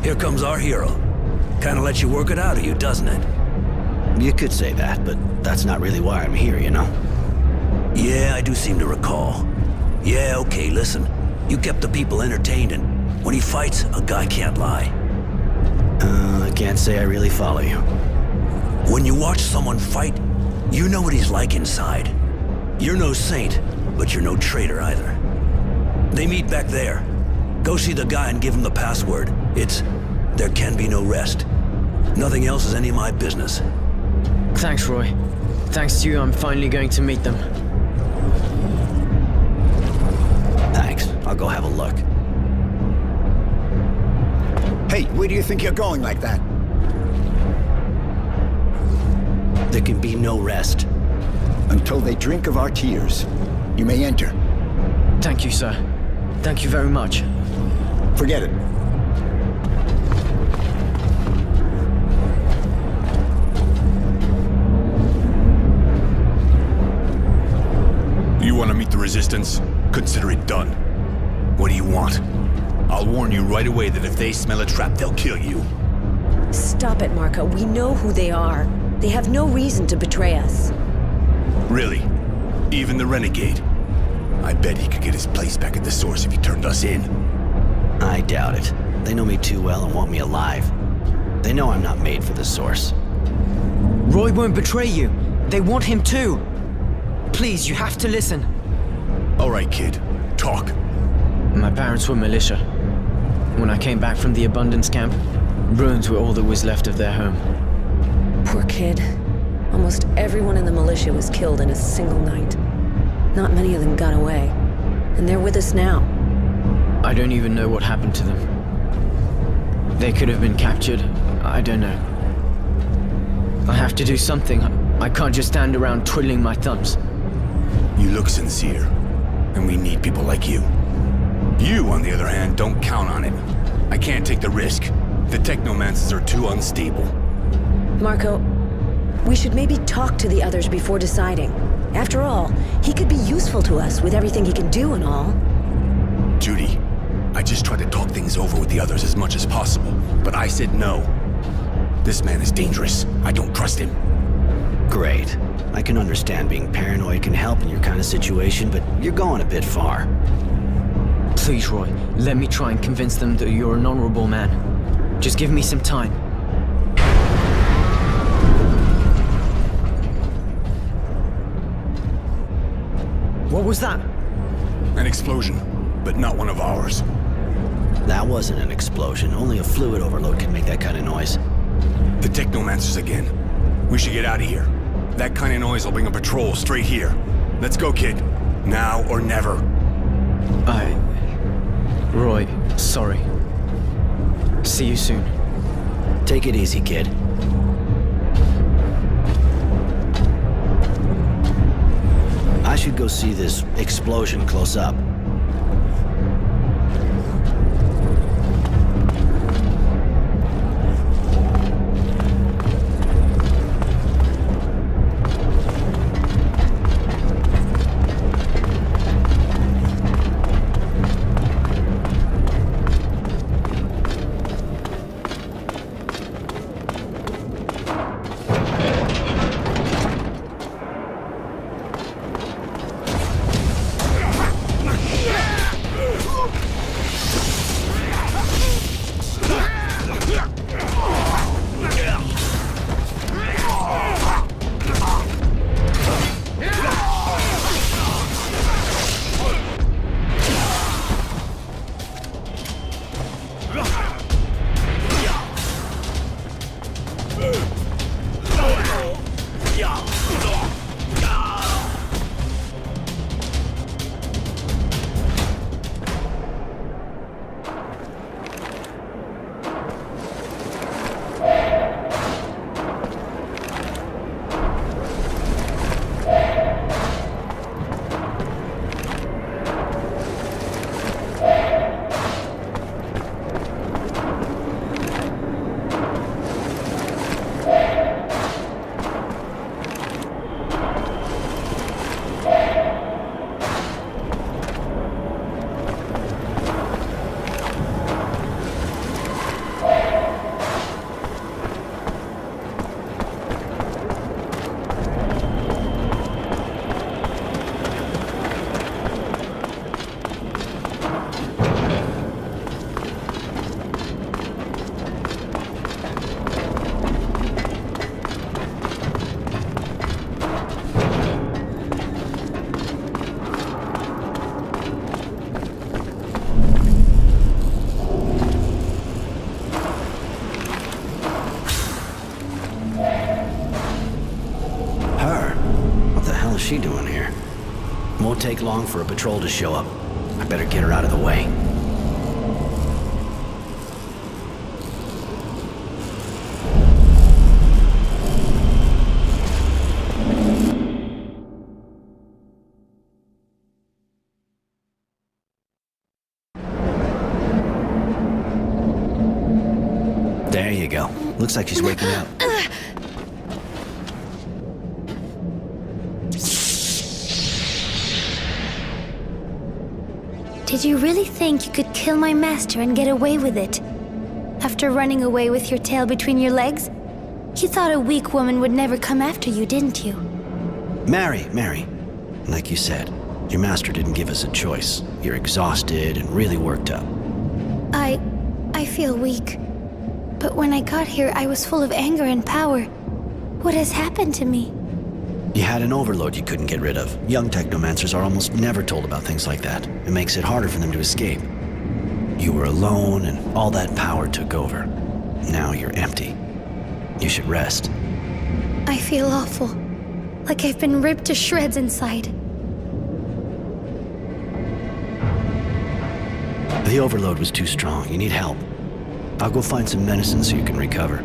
Here comes our hero. Kinda lets you work it out of you, doesn't it? You could say that, but that's not really why I'm here, you know? Yeah, I do seem to recall. Yeah, okay, listen. You kept the people entertained, and when he fights, a guy can't lie. I can't say I really follow you. When you watch someone fight, you know what he's like inside. You're no saint, but you're no traitor either. They meet back there. Go see the guy and give him the password. It's, there can be no rest. Nothing else is any of my business. Thanks, Roy. Thanks to you, I'm finally going to meet them. Thanks. I'll go have a look. Hey, where do you think you're going like that? There can be no rest. Until they drink of our tears. You may enter. Thank you, sir. Thank you very much. Forget it. You want to meet the Resistance? Consider it done. What do you want? I'll warn you right away that if they smell a trap, they'll kill you. Stop it, Marco. We know who they are. They have no reason to betray us. Really? Even the renegade? I bet he could get his place back at the source if he turned us in. I doubt it. They know me too well and want me alive. They know I'm not made for the source. Roy won't betray you. They want him too. Please, you have to listen. All right, kid. Talk. My parents were militia. When I came back from the Abundance camp, ruins were all that was left of their home. Poor kid. Almost everyone in the militia was killed in a single night. Not many of them got away. And they're with us now. I don't even know what happened to them. They could have been captured. I don't know. I have to do something. I can't just stand around twiddling my thumbs. You look sincere, and we need people like you. You, on the other hand, don't count on it. I can't take the risk. The Technomants are too unstable. Marco, we should maybe talk to the others before deciding. After all, he could be useful to us with everything he can do and all. Judy, I just tried to talk things over with the others as much as possible, but I said no. This man is dangerous. I don't trust him. Great. I can understand being paranoid can help in your kind of situation, but you're going a bit far. Please, Roy, let me try and convince them that you're an honorable man. Just give me some time. What was that? An explosion, but not one of ours. That wasn't an explosion. Only a fluid overload can make that kind of noise. The Technomancers again. We should get out of here. That kind of noise will bring a patrol straight here. Let's go, kid. Now or never. Roy, sorry. See you soon. Take it easy, kid. I should go see this explosion close up. She doing here? Won't take long for a patrol to show up. I better get her out of the way. There you go. Looks like she's waking up. Did you really think you could kill my master and get away with it? After running away with your tail between your legs? You thought a weak woman would never come after you, didn't you? Mary. Like you said, your master didn't give us a choice. You're exhausted and really worked up. I feel weak. But when I got here, I was full of anger and power. What has happened to me? You had an overload you couldn't get rid of. Young Technomancers are almost never told about things like that. It makes it harder for them to escape. You were alone, and all that power took over. Now you're empty. You should rest. I feel awful. Like I've been ripped to shreds inside. The overload was too strong. You need help. I'll go find some medicine so you can recover.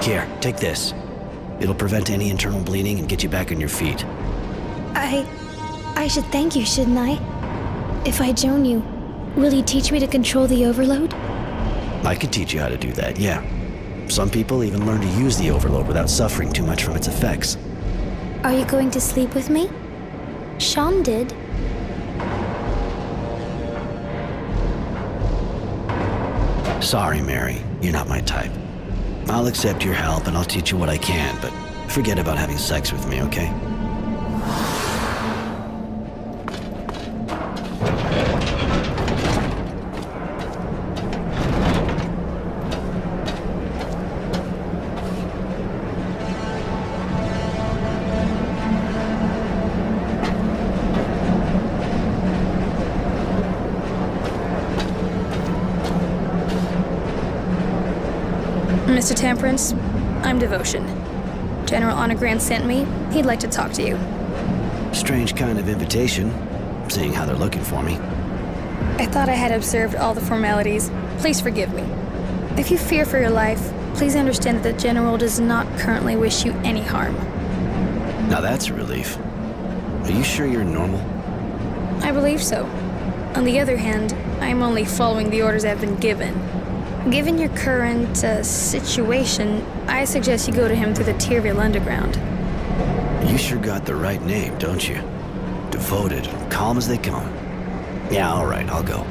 Here, take this. It'll prevent any internal bleeding and get you back on your feet. I should thank you, shouldn't I? If I join you, will you teach me to control the overload? I could teach you how to do that, yeah. Some people even learn to use the overload without suffering too much from its effects. Are you going to sleep with me? Sean did. Sorry, Mary. You're not my type. I'll accept your help and I'll teach you what I can, but Forget about having sex with me, okay? Mr. Temperance, I'm Devotion. General Honor Grant sent me. He'd like to talk to you. Strange kind of invitation, seeing how they're looking for me. I thought I had observed all the formalities. Please forgive me. If you fear for your life, please understand that the General does not currently wish you any harm. Now that's a relief. Are you sure you're normal? I believe so. On the other hand, I am only following the orders I've been given. Given your current situation, I suggest you go to him through the Tyrville Underground. You sure got the right name, don't you? Devoted, calm as they come. Yeah, all right, I'll go.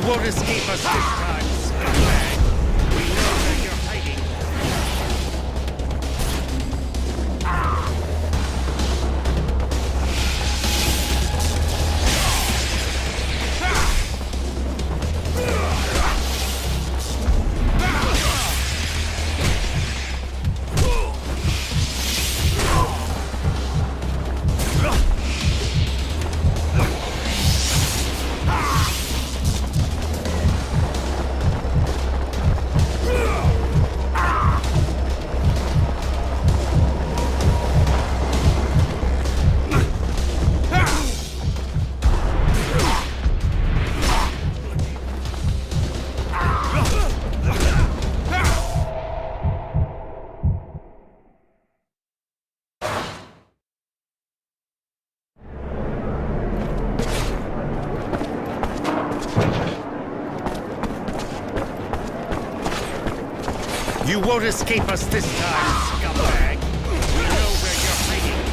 won't escape us this time, scumbag. We know where you're hiding. You won't escape us this time, scumbag. We know where you're hiding.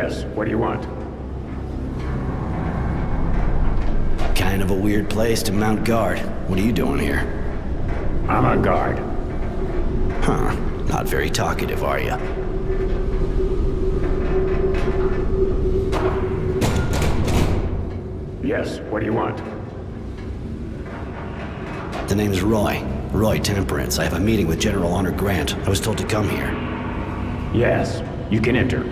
Yes, what do you want? Kind of a weird place to mount guard. What are you doing here? I'm on guard. Huh. Not very talkative, are you? Yes, what do you want? The name's Roy. Roy Temperance. I have a meeting with General Honor Grant. I was told to come here. Yes, you can enter.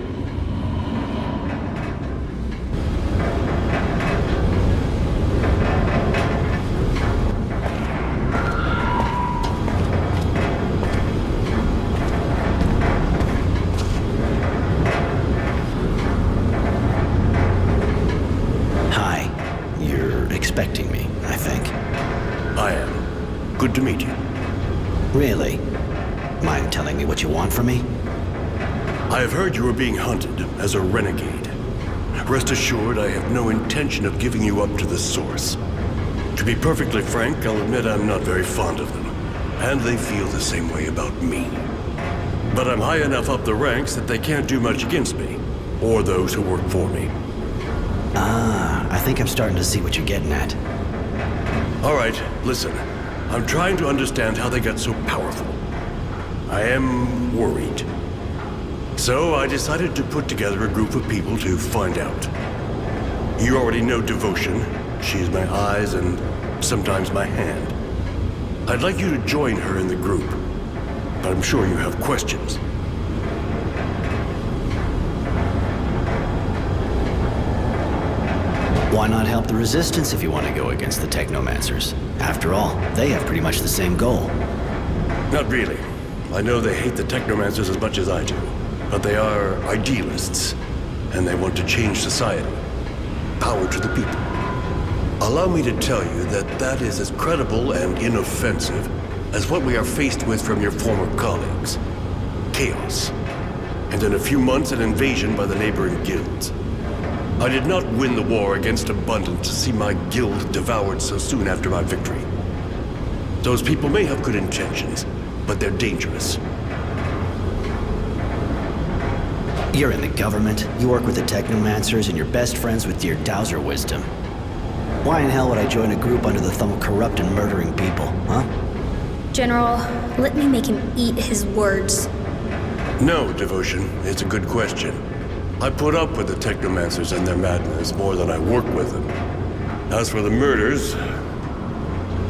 Hi. You're expecting me, I think. I am. Good to meet you. Really? Mind telling me what you want from me? I have heard you are being hunted as a renegade. Rest assured, I have no intention of giving you up to the Source. To be perfectly frank, I'll admit I'm not very fond of them, and they feel the same way about me. But I'm high enough up the ranks that they can't do much against me, or those who work for me. Ah, I think I'm starting to see what you're getting at. All right, listen. I'm trying to understand how they got so powerful. I am worried. So I decided to put together a group of people to find out. You already know Devotion. She's my eyes and sometimes my hand. I'd like you to join her in the group, but I'm sure you have questions. Why not help the Resistance if you want to go against the Technomancers? After all, they have pretty much the same goal. Not really. I know they hate the Technomancers as much as I do, but they are idealists, and they want to change society. Power to the people. Allow me to tell you that that is as credible and inoffensive as what we are faced with from your former colleagues. Chaos. And in a few months, an invasion by the neighboring guilds. I did not win the war against Abundant to see my guild devoured so soon after my victory. Those people may have good intentions, but they're dangerous. You're in the government, you work with the Technomancers, and you're best friends with dear Dowser Wisdom. Why in hell would I join a group under the thumb of corrupt and murdering people, huh? General, let me make him eat his words. No, Devotion. It's a good question. I put up with the Technomancers and their madness more than I work with them. As for the murders,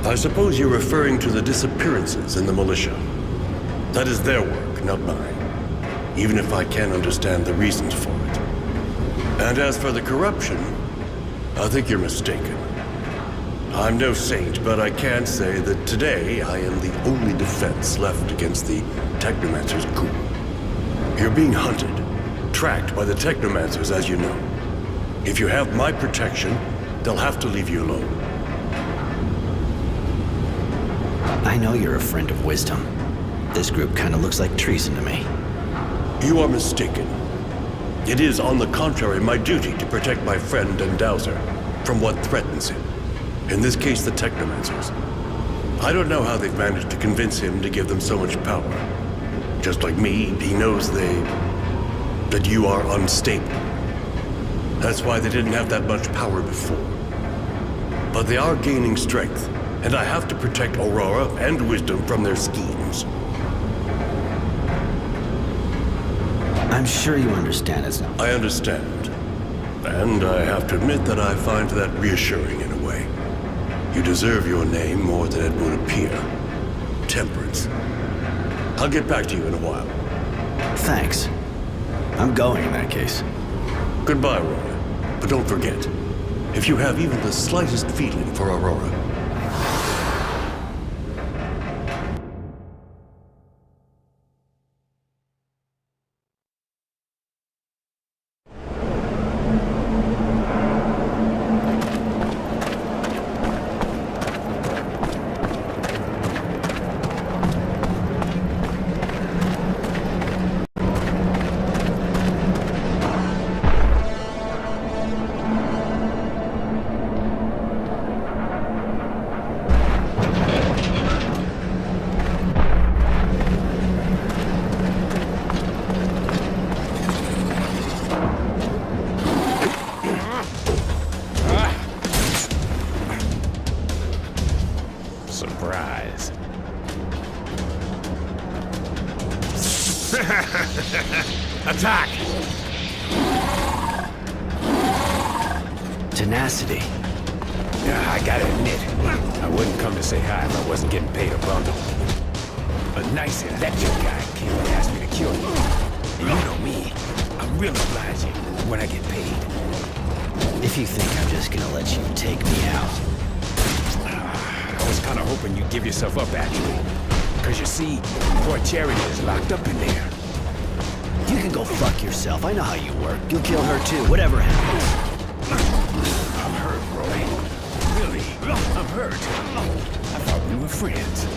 I suppose you're referring to the disappearances in the militia. That is their work, not mine. Even if I can understand the reasons for it. And as for the corruption, I think you're mistaken. I'm no saint, but I can say that today I am the only defense left against the Technomancers' coup. You're being hunted, tracked by the Technomancers, as you know. If you have my protection, they'll have to leave you alone. I know you're a friend of Wisdom. This group kind of looks like treason to me. You are mistaken. It is, on the contrary, my duty to protect my friend and Dowser from what threatens him. In this case, the Technomancers. I don't know how they've managed to convince him to give them so much power. Just like me, he knows that you are unstable. That's why they didn't have that much power before. But they are gaining strength, and I have to protect Aurora and Wisdom from their schemes. I'm sure you understand it. I understand. And I have to admit that I find that reassuring in a way. You deserve your name more than it would appear. Temperance. I'll get back to you in a while. Thanks. I'm going in that case. Goodbye, Roy. But don't forget, if you have even the slightest feeling for Aurora, Attack! Tenacity. Yeah, I gotta admit, I wouldn't come to say hi if I wasn't getting paid a bundle. A nice electric guy came and asked me to kill you. And you know me, I'm real obliging when I get paid. If you think I'm just gonna let you take me out. I was kinda hoping you'd give yourself up, actually. Cause you see, poor Charity is locked up in there. You can go fuck yourself. I know how you work. You'll kill her too, whatever happens. I'm hurt, Roy. Really, I'm hurt. I thought we were friends.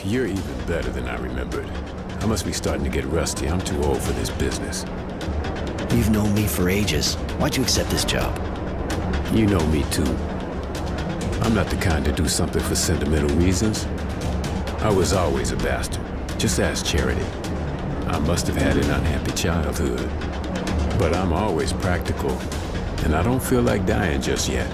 You're even better than I remembered. I must be starting to get rusty. I'm too old for this business. You've known me for ages. Why'd you accept this job? You know me too. I'm not the kind to do something for sentimental reasons. I was always a bastard. Just ask Charity. I must have had an unhappy childhood. But I'm always practical, and I don't feel like dying just yet.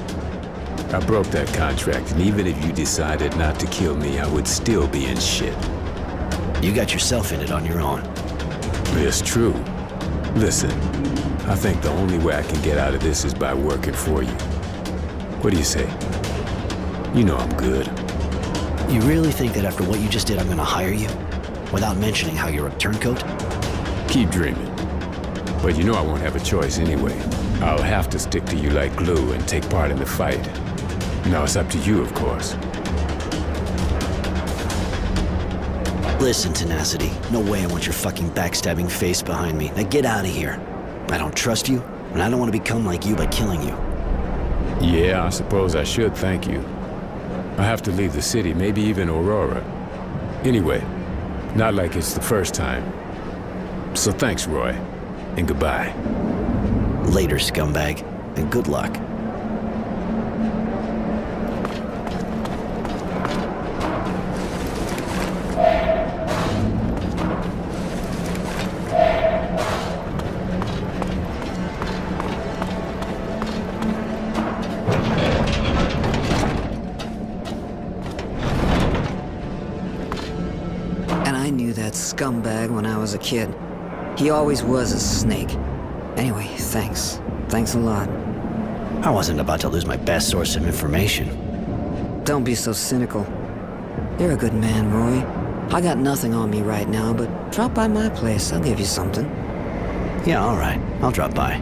I broke that contract, and even if you decided not to kill me, I would still be in shit. You got yourself in it on your own. It's true. Listen, I think the only way I can get out of this is by working for you. What do you say? You know I'm good. You really think that after what you just did, I'm gonna hire you? Without mentioning how you're a turncoat? Keep dreaming. But you know I won't have a choice anyway. I'll have to stick to you like glue and take part in the fight. Now it's up to you, of course. Listen, Tenacity. No way I want your fucking backstabbing face behind me. Now get out of here. I don't trust you, and I don't want to become like you by killing you. Yeah, I suppose I should thank you. I have to leave the city, maybe even Aurora. Anyway, not like it's the first time. So thanks, Roy, and goodbye. Later, scumbag, and good luck. And I knew that scumbag when I was a kid. He always was a snake. Anyway, thanks. Thanks a lot. I wasn't about to lose my best source of information. Don't be so cynical. You're a good man, Roy. I got nothing on me right now, but drop by my place. I'll give you something. Yeah, all right. I'll drop by.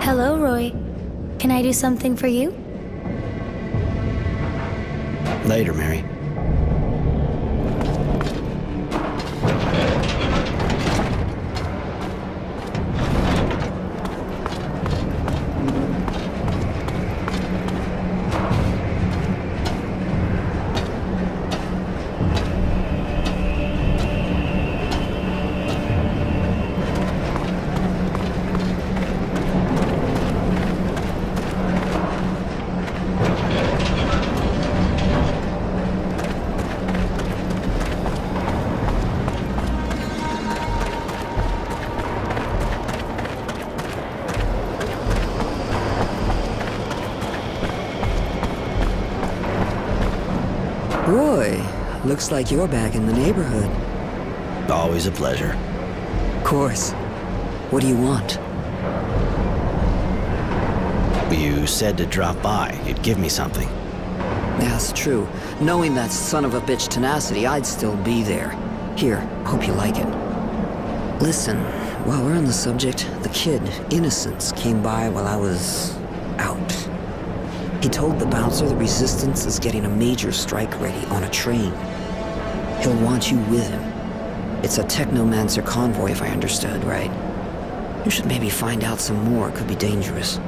Hello, Roy. Can I do something for you? Later, Mary. Roy, looks like you're back in the neighborhood. Always a pleasure. course. What do you want? You said to drop by. You'd give me something. That's true. Knowing that son of a bitch tenacity, I'd still be there. Here, hope you like it. Listen, while we're on the subject, the kid, Innocence, came by while I was out. He told the bouncer the Resistance is getting a major strike ready on a train. He'll want you with him. It's a Technomancer convoy, if I understood right. You should maybe find out some more. It could be dangerous.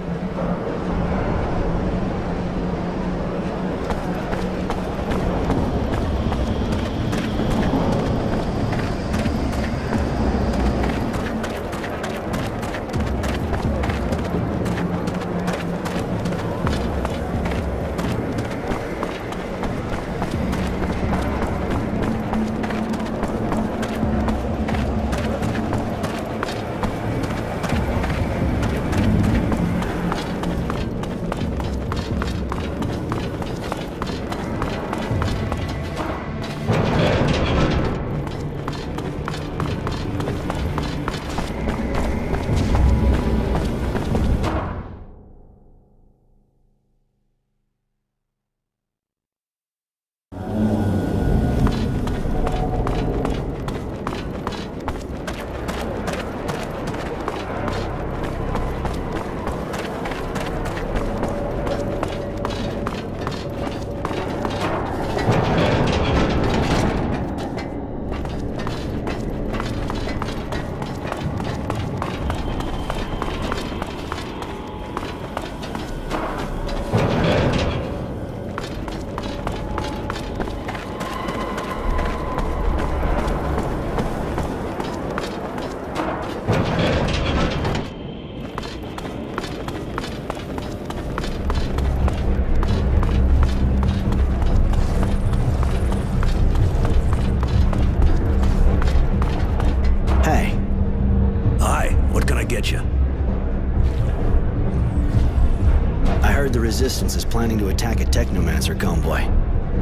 Resistance is planning to attack a Technomancer convoy.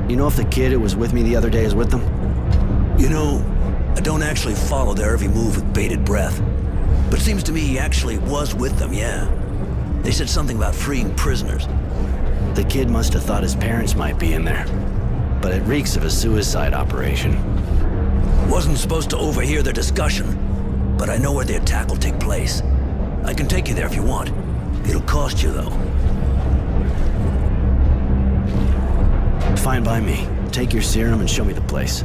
You know if the kid who was with me the other day is with them? You know, I don't actually follow their every move with bated breath. But it seems to me he actually was with them, yeah. They said something about freeing prisoners. The kid must have thought his parents might be in there. But it reeks of a suicide operation. Wasn't supposed to overhear their discussion, but I know where the attack will take place. I can take you there if you want. It'll cost you, though. Fine by me. Take your serum and show me the place.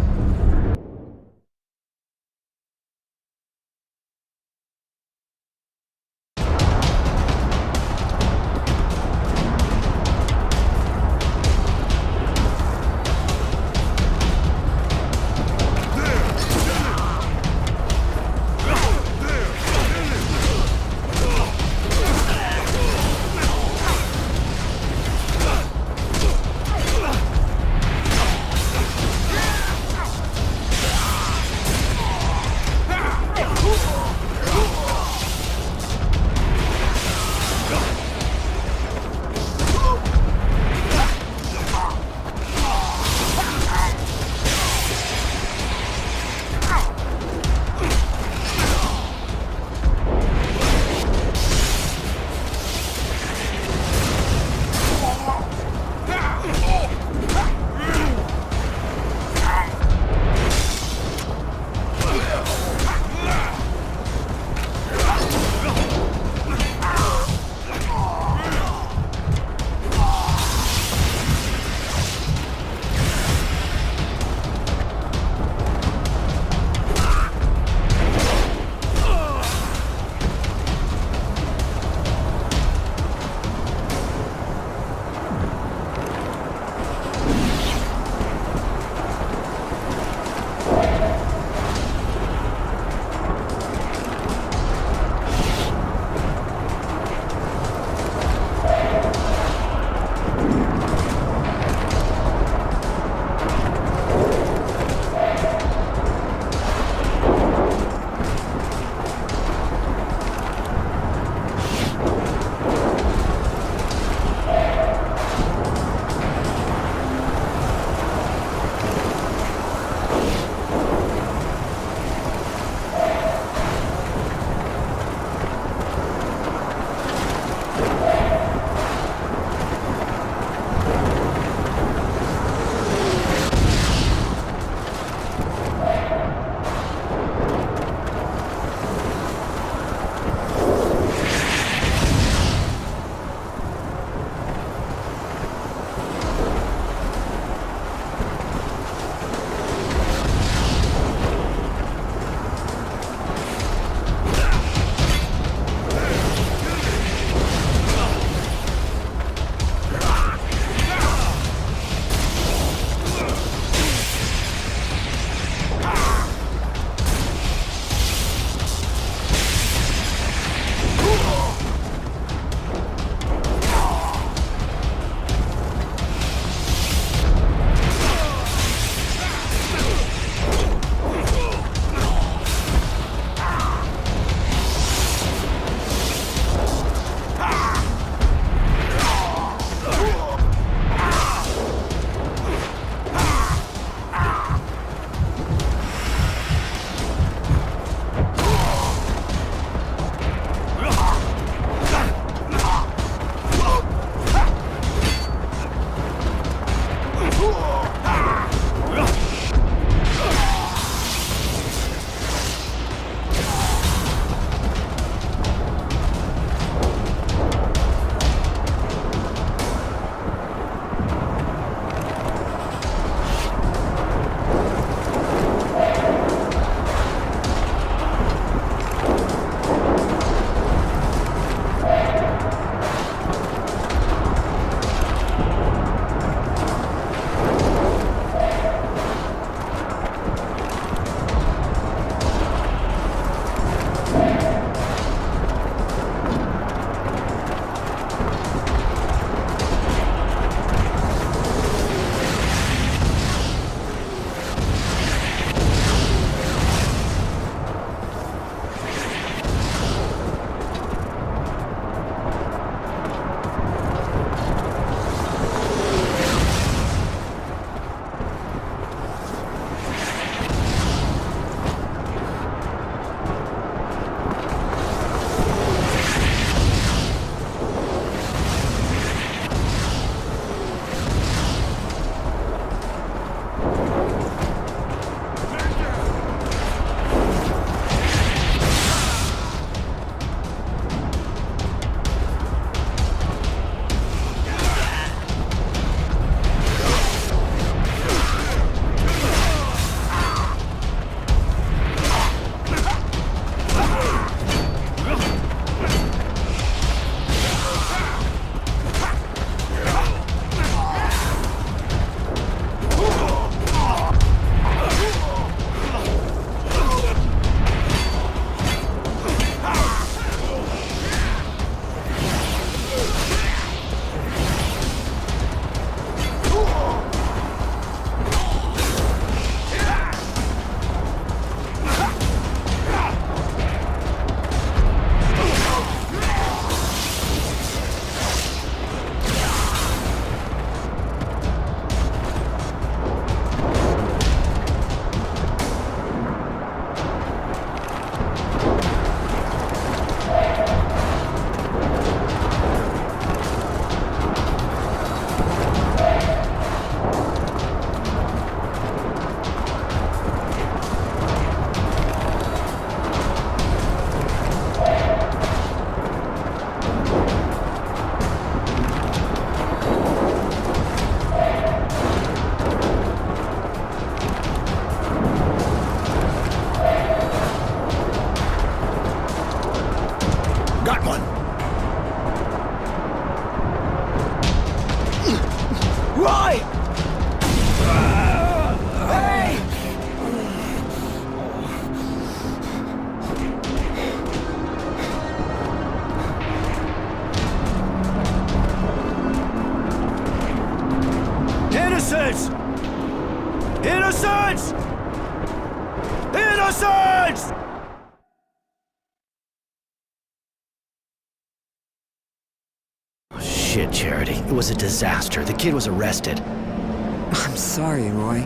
shit, Charity. It was a disaster. The kid was arrested. I'm sorry, Roy.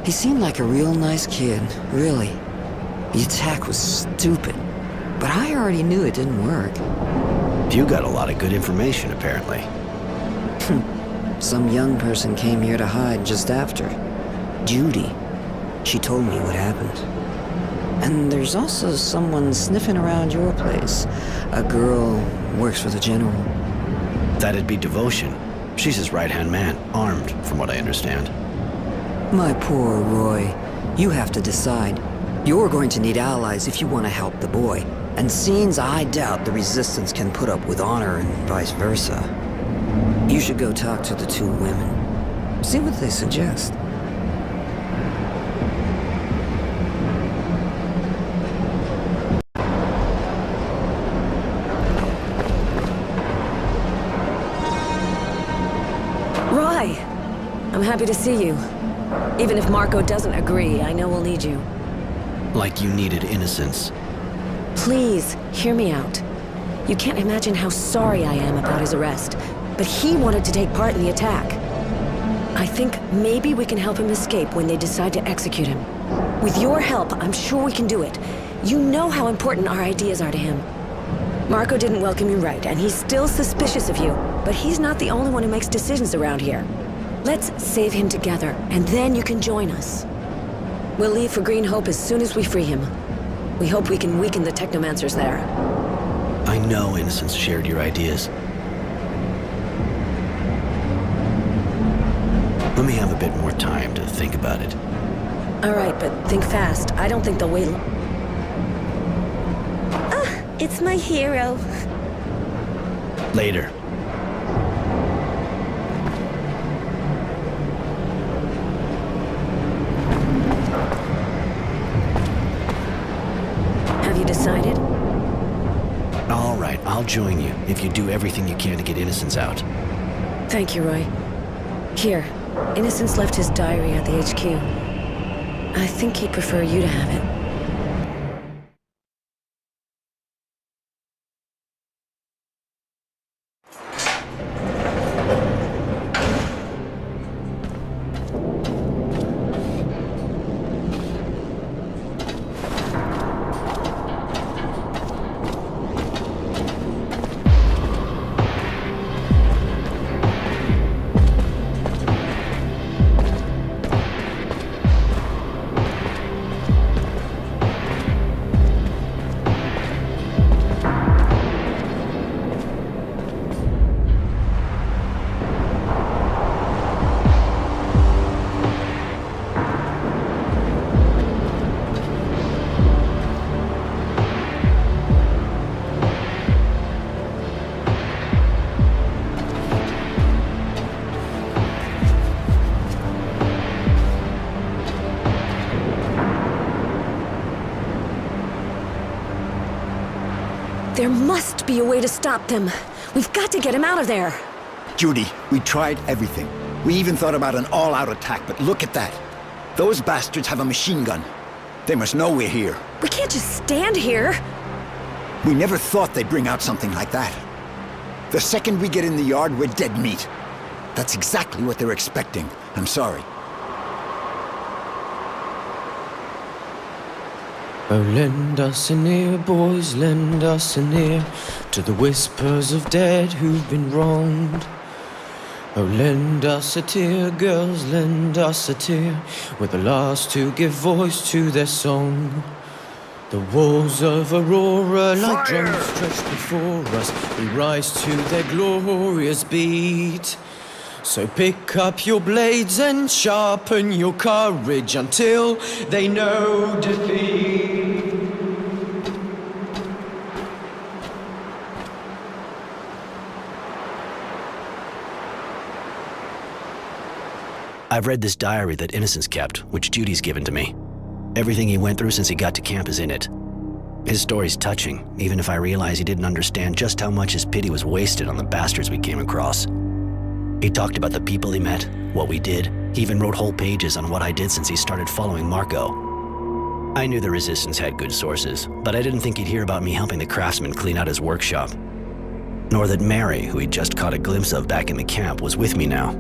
He seemed like a real nice kid, really. The attack was stupid, but I already knew it didn't work. You got a lot of good information, apparently. Some young person came here to hide just after. Judy. She told me what happened. And there's also someone sniffing around your place. A girl works for the general. That'd be Devotion. She's his right-hand man, armed, from what I understand. My poor Roy. You have to decide. You're going to need allies if you want to help the boy. And scenes I doubt the Resistance can put up with honor and vice versa. You should go talk to the two women. See what they suggest. Roy! I'm happy to see you. Even if Marco doesn't agree, I know we'll need you. Like you needed innocence. Please, hear me out. You can't imagine how sorry I am about his arrest, but he wanted to take part in the attack. I think maybe we can help him escape when they decide to execute him. With your help, I'm sure we can do it. You know how important our ideas are to him. Marco didn't welcome you right, and he's still suspicious of you, but he's not the only one who makes decisions around here. Let's save him together, and then you can join us. We'll leave for Green Hope as soon as we free him. We hope we can weaken the Technomancers there. I know Innocence shared your ideas. Let me have a bit more time to think about it. All right, but think fast. I don't think they'll wait long. Ah, it's my hero. Later. Have you decided? All right, I'll join you if you do everything you can to get Innocence out. Thank you, Roy. Here, Innocence left his diary at the HQ. I think he'd prefer you to have it. There must be a way to stop them. We've got to get him out of there. Judy, we tried everything. We even thought about an all-out attack, but look at that. Those bastards have a machine gun. They must know we're here. We can't just stand here. We never thought they'd bring out something like that. The second we get in the yard, we're dead meat. That's exactly what they're expecting. I'm sorry. Oh, lend us an ear, boys, lend us an ear to the whispers of dead who've been wronged. Oh, lend us a tear, girls, lend us a tear. We're the last to give voice to their song. The walls of Aurora, like drums stretched before us, we rise to their glorious beat. So pick up your blades and sharpen your courage until they know defeat. I've read this diary that Innocence kept, which Judy's given to me. Everything he went through since he got to camp is in it. His story's touching, even if I realize he didn't understand just how much his pity was wasted on the bastards we came across. He talked about the people he met, what we did. He even wrote whole pages on what I did since he started following Marco. I knew the Resistance had good sources, but I didn't think he'd hear about me helping the craftsman clean out his workshop. nor that Mary, who he'd just caught a glimpse of back in the camp, was with me now.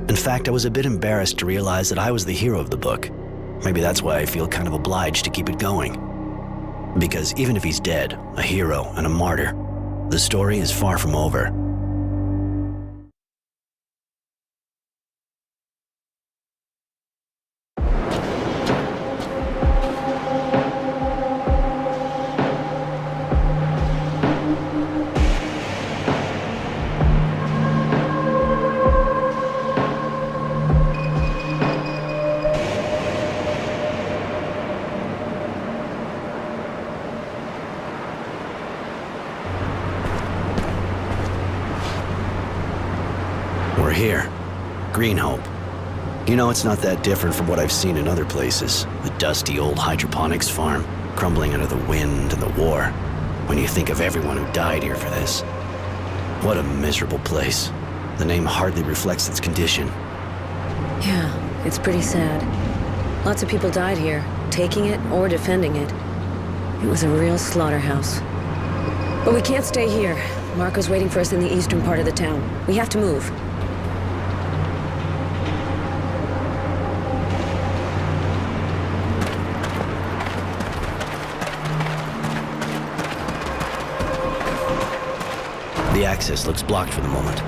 In fact, I was a bit embarrassed to realize that I was the hero of the book. Maybe that's why I feel kind of obliged to keep it going. Because even if he's dead, a hero and a martyr, the story is far from over. We're here. Green Hope. You know, it's not that different from what I've seen in other places. A dusty old hydroponics farm, crumbling under the wind and the war. When you think of everyone who died here for this. What a miserable place. The name hardly reflects its condition. Yeah, it's pretty sad. Lots of people died here, taking it or defending it. It was a real slaughterhouse. But we can't stay here. Marco's waiting for us in the eastern part of the town. We have to move. The access looks blocked for the moment.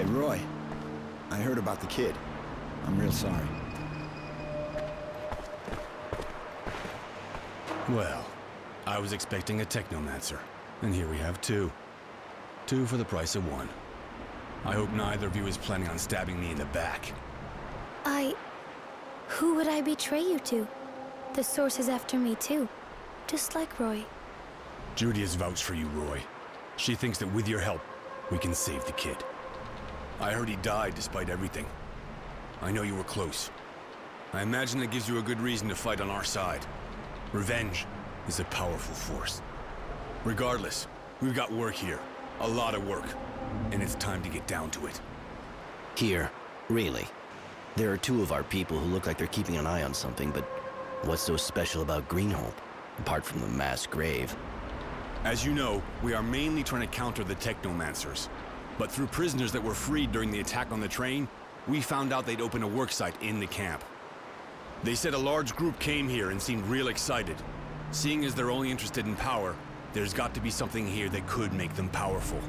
Hey, Roy. I heard about the kid. I'm real sorry. Well, I was expecting a Technomancer, and here we have two. Two for the price of one. I hope neither of you is planning on stabbing me in the back. Who would I betray you to? The source is after me too. Just like Roy. Judy has vouched for you, Roy. She thinks that with your help, we can save the kid. I heard he died despite everything. I know you were close. I imagine that gives you a good reason to fight on our side. Revenge is a powerful force. Regardless, we've got work here. A lot of work. And it's time to get down to it. Here, really. There are two of our people who look like they're keeping an eye on something, but what's so special about Greenhope, apart from the mass grave? As you know, we are mainly trying to counter the Technomancers. But through prisoners that were freed during the attack on the train, we found out they'd opened a worksite in the camp. They said a large group came here and seemed real excited. Seeing as they're only interested in power, there's got to be something here that could make them powerful.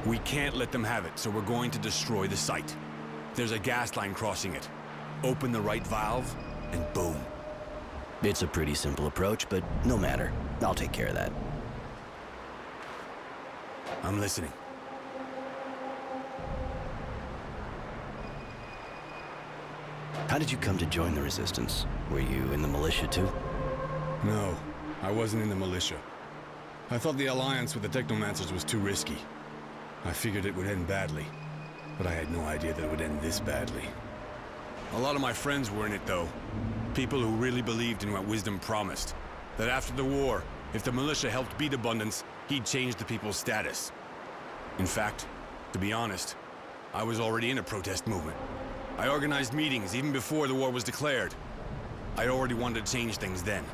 We can't let them have it, so we're going to destroy the site. There's a gas line crossing it. Open the right valve, and boom. It's a pretty simple approach, but no matter. I'll take care of that. I'm listening. How did you come to join the Resistance? Were you in the militia too? No, I wasn't in the militia. I thought the alliance with the Technomancers was too risky. I figured it would end badly, but I had no idea that it would end this badly. A lot of my friends were in it, though. People who really believed in what Wisdom promised. That after the war, if the militia helped beat Abundance, he'd change the people's status. In fact, to be honest, I was already in a protest movement. I organized meetings even before the war was declared. I already wanted to change things then.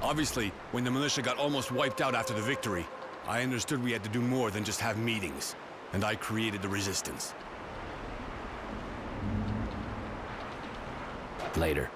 Obviously, when the militia got almost wiped out after the victory, I understood we had to do more than just have meetings, and I created the Resistance. Later.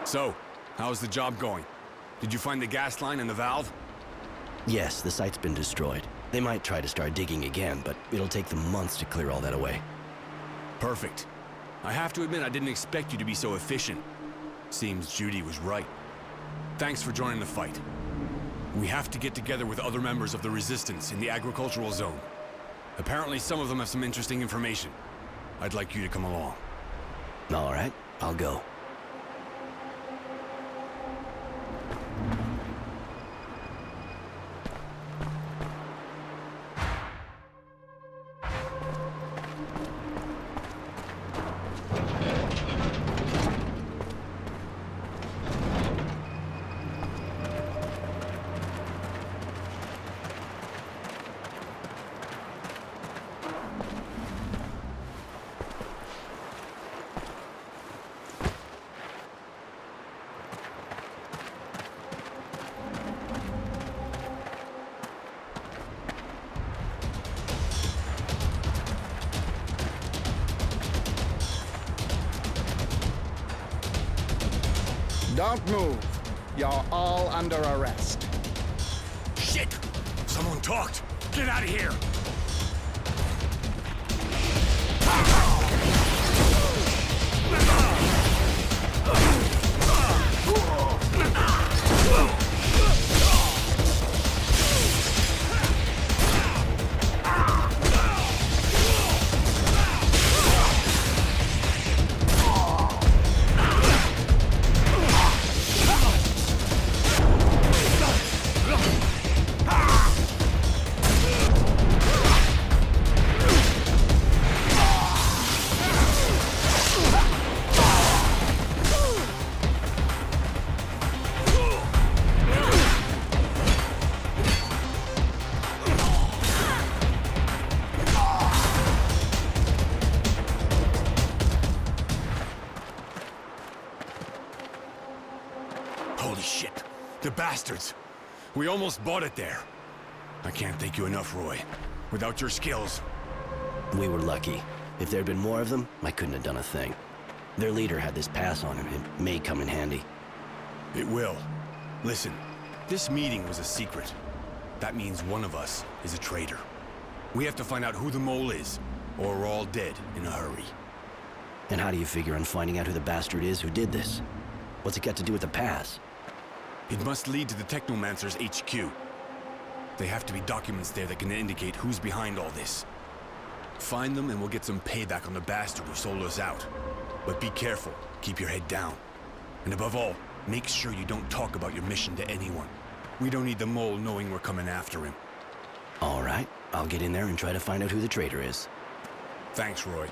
So, how's the job going? Did you find the gas line and the valve? Yes, the site's been destroyed. They might try to start digging again, but it'll take them months to clear all that away. Perfect. I have to admit I didn't expect you to be so efficient. Seems Judy was right. Thanks for joining the fight. We have to get together with other members of the Resistance in the agricultural zone. Apparently some of them have some interesting information. I'd like you to come along. All right, I'll go. Don't move. You're all under arrest. Shit! Someone talked! Get out of here! Holy shit! The bastards! We almost bought it there. I can't thank you enough, Roy. Without your skills... We were lucky. If there'd been more of them, I couldn't have done a thing. Their leader had this pass on him. It may come in handy. It will. Listen, this meeting was a secret. That means one of us is a traitor. We have to find out who the mole is, or we're all dead in a hurry. And how do you figure on finding out who the bastard is who did this? What's it got to do with the pass? It must lead to the Technomancers' HQ. There have to be documents there that can indicate who's behind all this. Find them and we'll get some payback on the bastard who sold us out. But be careful, keep your head down. And above all, make sure you don't talk about your mission to anyone. We don't need the mole knowing we're coming after him. All right, I'll get in there and try to find out who the traitor is. Thanks, Roy.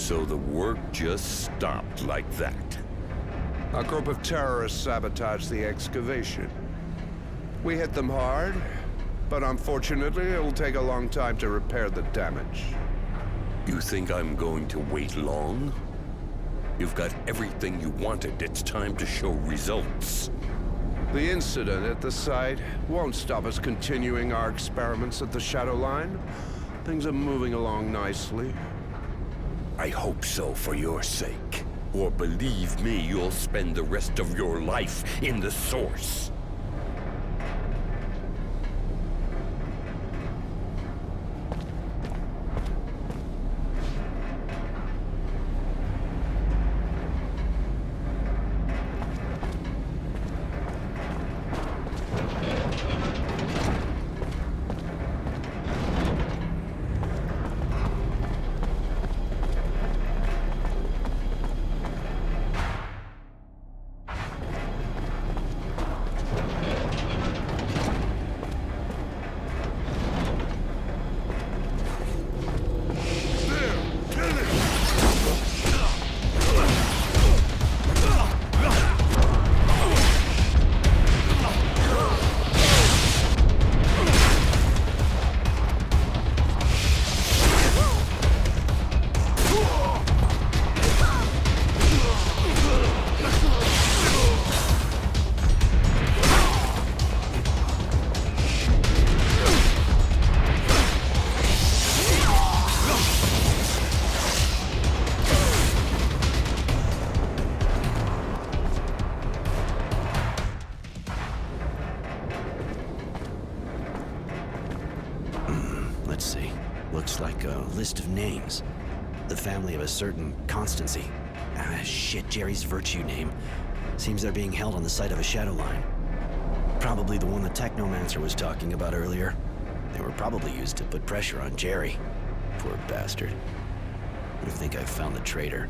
So the work just stopped like that. A group of terrorists sabotaged the excavation. We hit them hard, but unfortunately it'll take a long time to repair the damage. You think I'm going to wait long? You've got everything you wanted. It's time to show results. The incident at the site won't stop us continuing our experiments at the Shadow Line. Things are moving along nicely. I hope so for your sake. Or believe me, you'll spend the rest of your life in the Source. Looks like a list of names. The family of a certain Constancy. Shit, Jerry's virtue name. Seems they're being held on the site of a Shadow Line. Probably the one the Technomancer was talking about earlier. They were probably used to put pressure on Jerry. Poor bastard. I think I've found the traitor.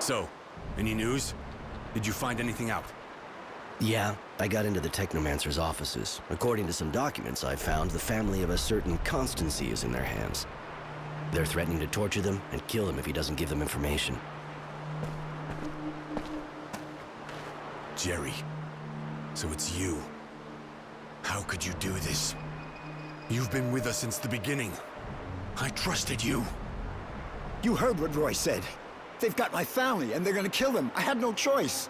So, any news? Did you find anything out? Yeah, I got into the Technomancer's offices. According to some documents I found, the family of a certain Constancy is in their hands. They're threatening to torture them and kill him if he doesn't give them information. Jerry, so it's you. How could you do this? You've been with us since the beginning. I trusted you. You heard what Roy said. They've got my family, and they're gonna kill them. I had no choice.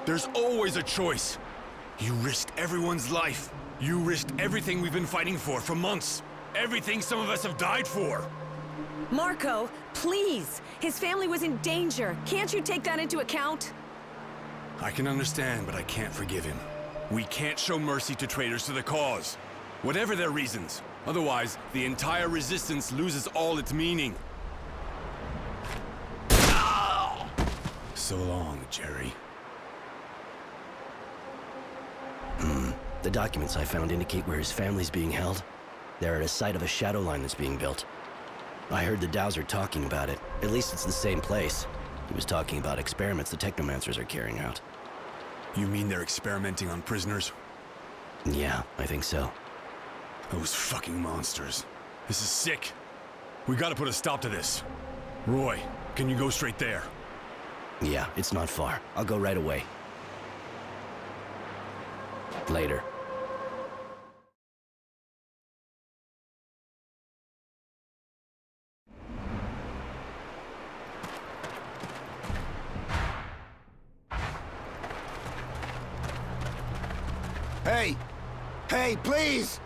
There's always a choice. You risked everyone's life. You risked everything we've been fighting for months. Everything some of us have died for. Marco, please! His family was in danger. Can't you take that into account? I can understand, but I can't forgive him. We can't show mercy to traitors to the cause. Whatever their reasons. Otherwise, the entire resistance loses all its meaning. So long, Jerry. The documents I found indicate where his family's being held. They're at a site of a shadow line that's being built. I heard the Dowser talking about it. At least it's the same place. He was talking about experiments the Technomancers are carrying out. You mean they're experimenting on prisoners? Yeah, I think so. Those fucking monsters. This is sick. We gotta put a stop to this. Roy, can you go straight there? Yeah, it's not far. I'll go right away. Later. Hey! Hey, please!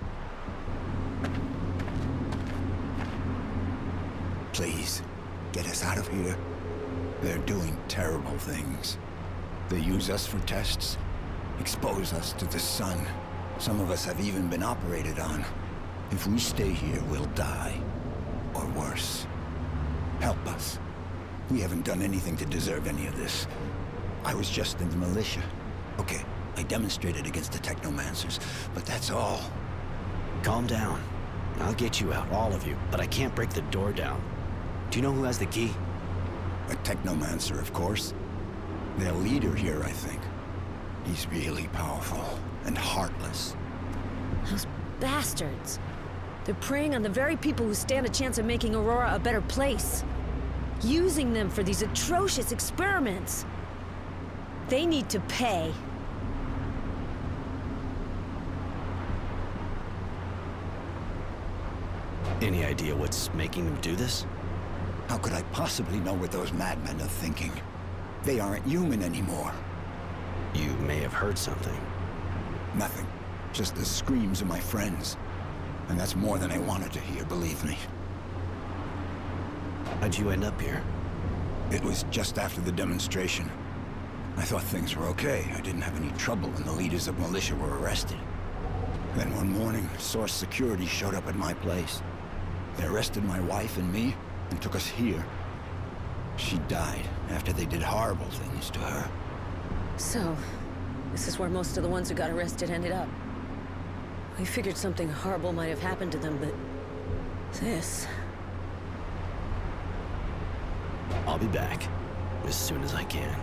Please, get us out of here. They're doing terrible things. They use us for tests, expose us to the sun. Some of us have even been operated on. If we stay here, we'll die. Or worse. Help us. We haven't done anything to deserve any of this. I was just in the militia. Okay, I demonstrated against the Technomancers, but that's all. Calm down. I'll get you out, all of you, but I can't break the door down. Do you know who has the key? A Technomancer, of course. Their leader here, I think. He's really powerful and heartless. Those bastards. They're preying on the very people who stand a chance of making Aurora a better place. Using them for these atrocious experiments. They need to pay. Any idea what's making them do this? How could I possibly know what those madmen are thinking? They aren't human anymore. You may have heard something. Nothing. Just the screams of my friends. And that's more than I wanted to hear, believe me. How'd you end up here? It was just after the demonstration. I thought things were okay. I didn't have any trouble when the leaders of militia were arrested. Then one morning, Source Security showed up at my place. They arrested my wife and me and took us here. She died after they did horrible things to her. So, this is where most of the ones who got arrested ended up. We figured something horrible might have happened to them, but... this... I'll be back as soon as I can.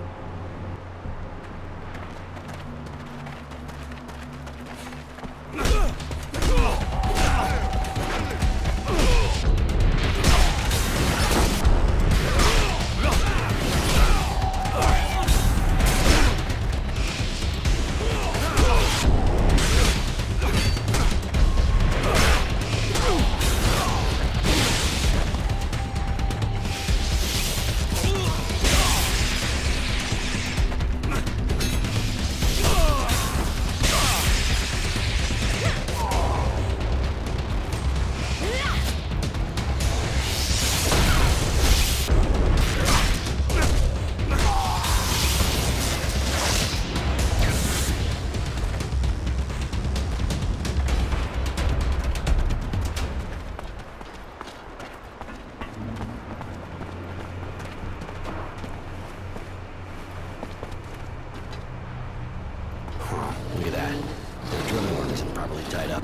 Look at that. The drilling work isn't properly tied up.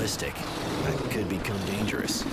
militaristic. That could become dangerous.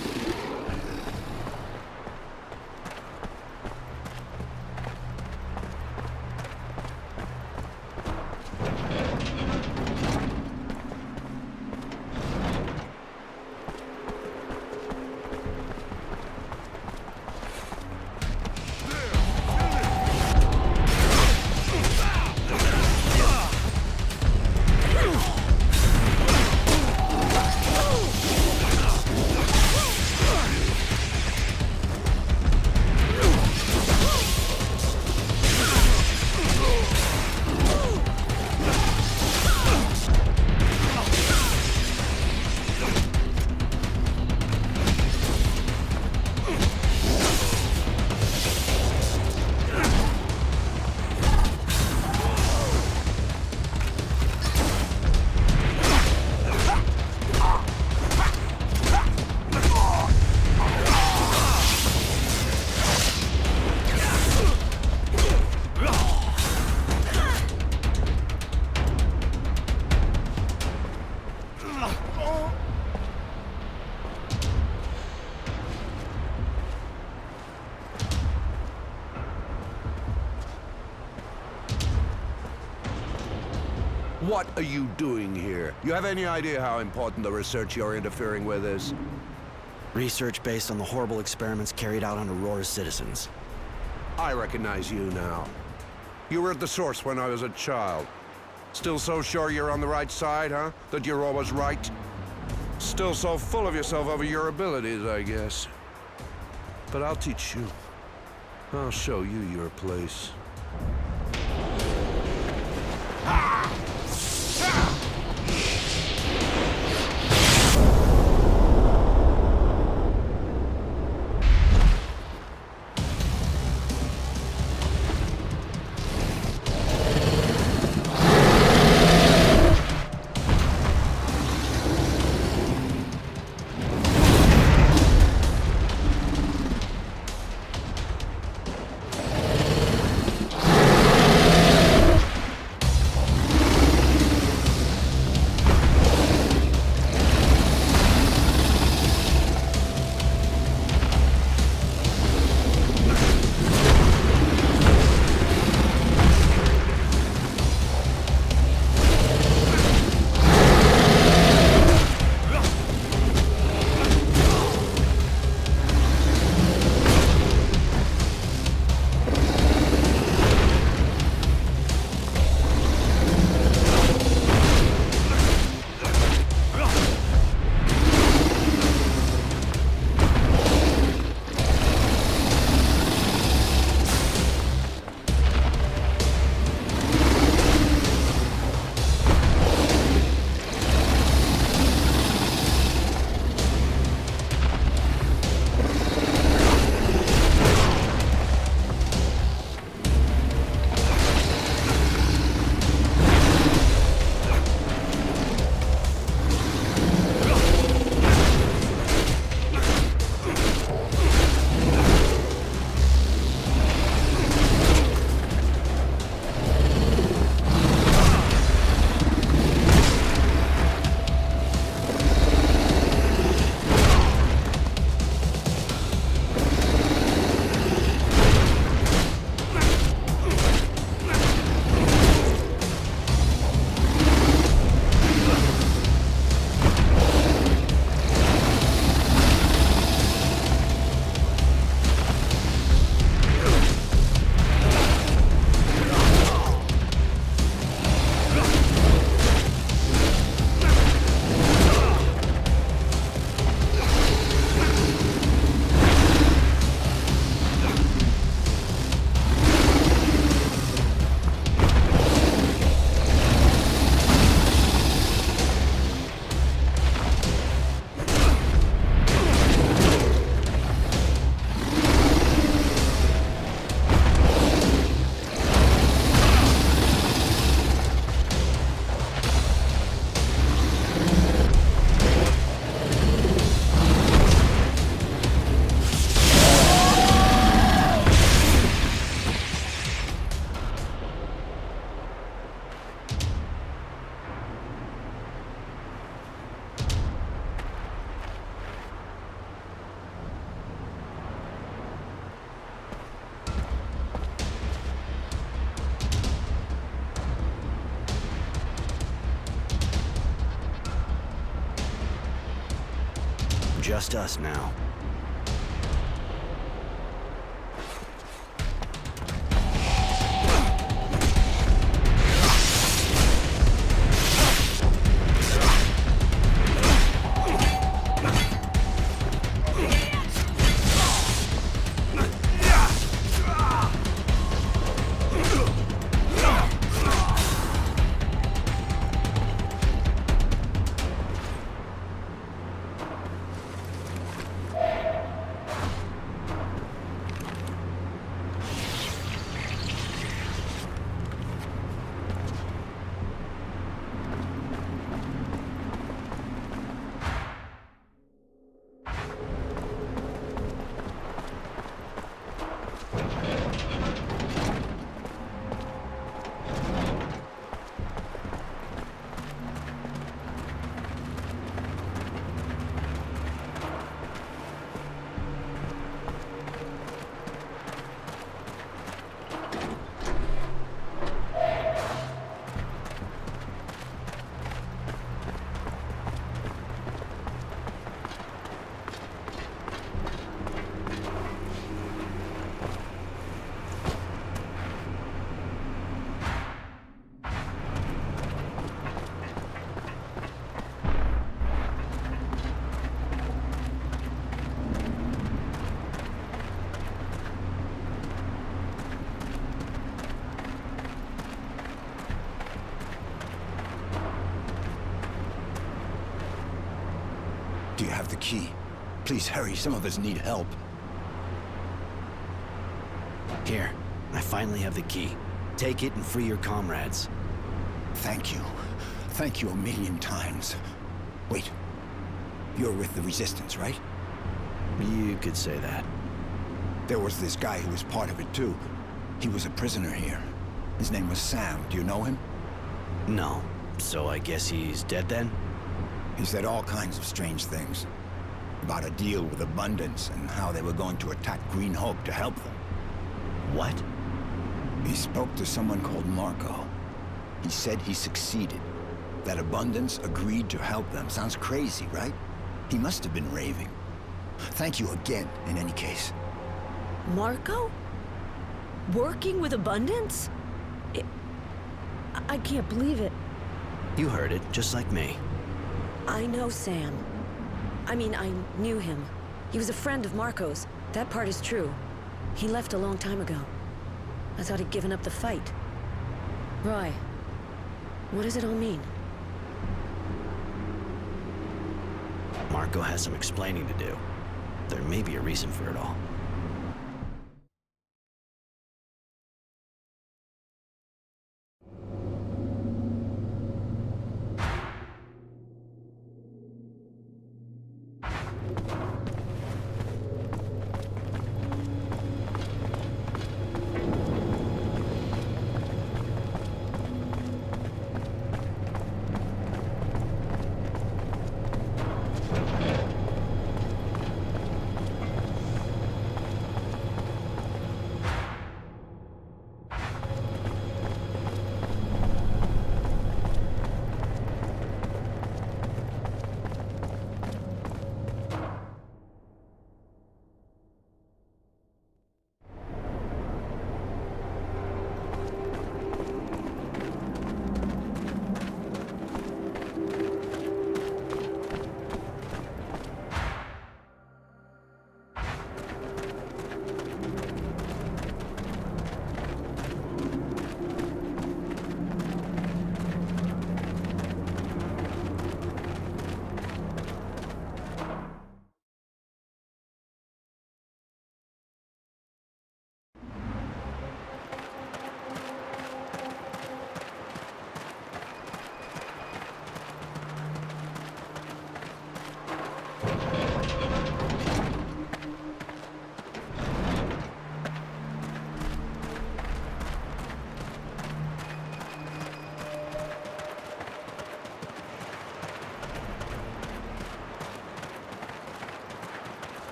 What are you doing here? You have any idea how important the research you're interfering with is? Research based on the horrible experiments carried out on Aurora's citizens. I recognize you now. You were at the source when I was a child. Still so sure you're on the right side, huh? That you're always right? Still so full of yourself over your abilities, I guess. But I'll teach you. I'll show you your place. just us now. Do you have the key? Please hurry, some of us need help. Here, I finally have the key. Take it and free your comrades. Thank you. Thank you a million times. Wait. You're with the Resistance, right? You could say that. There was this guy who was part of it too. He was a prisoner here. His name was Sam. Do you know him? No. So I guess he's dead then? He said all kinds of strange things. About a deal with Abundance and how they were going to attack Green Hope to help them. What? He spoke to someone called Marco. He said he succeeded. That Abundance agreed to help them. Sounds crazy, right? He must have been raving. Thank you again, in any case. Marco? Working with Abundance? I can't believe it. You heard it, just like me. I know Sam. I mean, I knew him. He was a friend of Marco's. That part is true. He left a long time ago. I thought he'd given up the fight. Roy, what does it all mean? Marco has some explaining to do. There may be a reason for it all.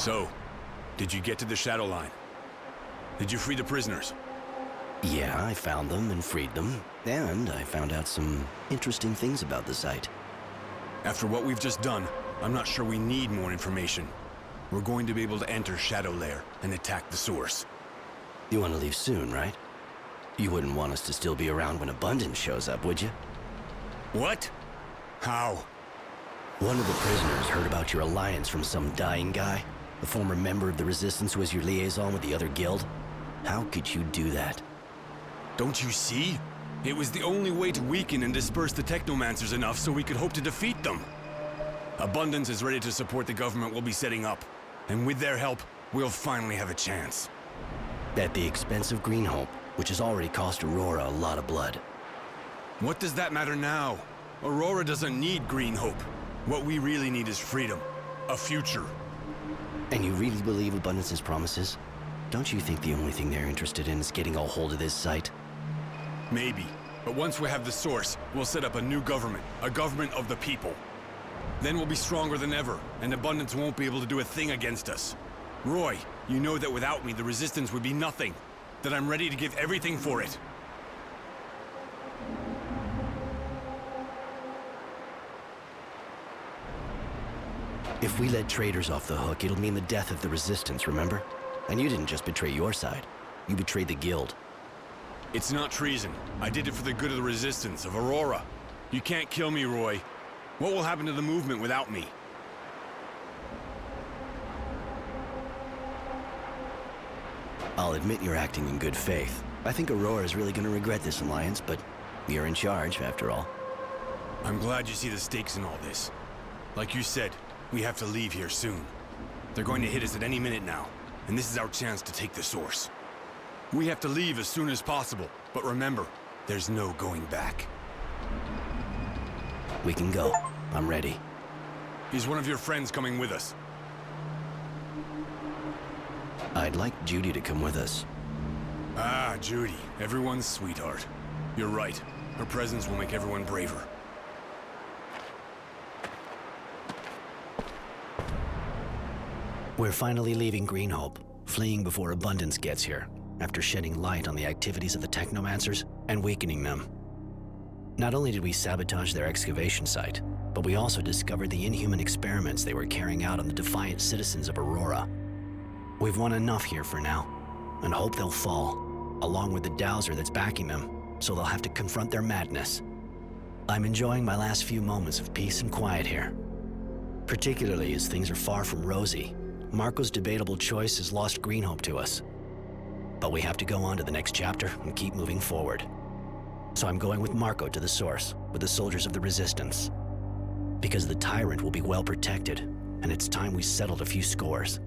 So, did you get to the Shadow Line? Did you free the prisoners? Yeah, I found them and freed them, and I found out some interesting things about the site. After what we've just done, I'm not sure we need more information. We're going to be able to enter Shadow Lair and attack the source. You want to leave soon, right? You wouldn't want us to still be around when Abundance shows up, would you? What? How? One of the prisoners heard about your alliance from some dying guy. The former member of the Resistance was your liaison with the other guild. How could you do that? Don't you see? It was the only way to weaken and disperse the Technomancers enough so we could hope to defeat them. Abundance is ready to support the government we'll be setting up. And with their help, we'll finally have a chance. At the expense of Green Hope, which has already cost Aurora a lot of blood. What does that matter now? Aurora doesn't need Green Hope. What we really need is freedom. A future. And you really believe Abundance's promises? Don't you think the only thing they're interested in is getting a hold of this site? Maybe. But once we have the source, we'll set up a new government. A government of the people. Then we'll be stronger than ever, and Abundance won't be able to do a thing against us. Roy, you know that without me, the Resistance would be nothing. That I'm ready to give everything for it. If we let traitors off the hook, it'll mean the death of the Resistance, remember? And you didn't just betray your side. You betrayed the Guild. It's not treason. I did it for the good of the Resistance, of Aurora. You can't kill me, Roy. What will happen to the movement without me? I'll admit you're acting in good faith. I think Aurora's really gonna regret this alliance, but you're in charge, after all. I'm glad you see the stakes in all this. Like you said, we have to leave here soon. They're going to hit us at any minute now, and this is our chance to take the source. We have to leave as soon as possible, but remember, there's no going back. We can go. I'm ready. Is one of your friends coming with us? I'd like Judy to come with us. Ah, Judy, everyone's sweetheart. You're right. Her presence will make everyone braver. We're finally leaving Green Hope, fleeing before Abundance gets here, after shedding light on the activities of the Technomancers and weakening them. Not only did we sabotage their excavation site, but we also discovered the inhuman experiments they were carrying out on the defiant citizens of Aurora. We've won enough here for now, and hope they'll fall, along with the dowser that's backing them, so they'll have to confront their madness. I'm enjoying my last few moments of peace and quiet here, particularly as things are far from rosy. Marco's debatable choice has lost Green Hope to us. But we have to go on to the next chapter and keep moving forward. So I'm going with Marco to the source, with the soldiers of the Resistance. Because the tyrant will be well protected, and it's time we settled a few scores.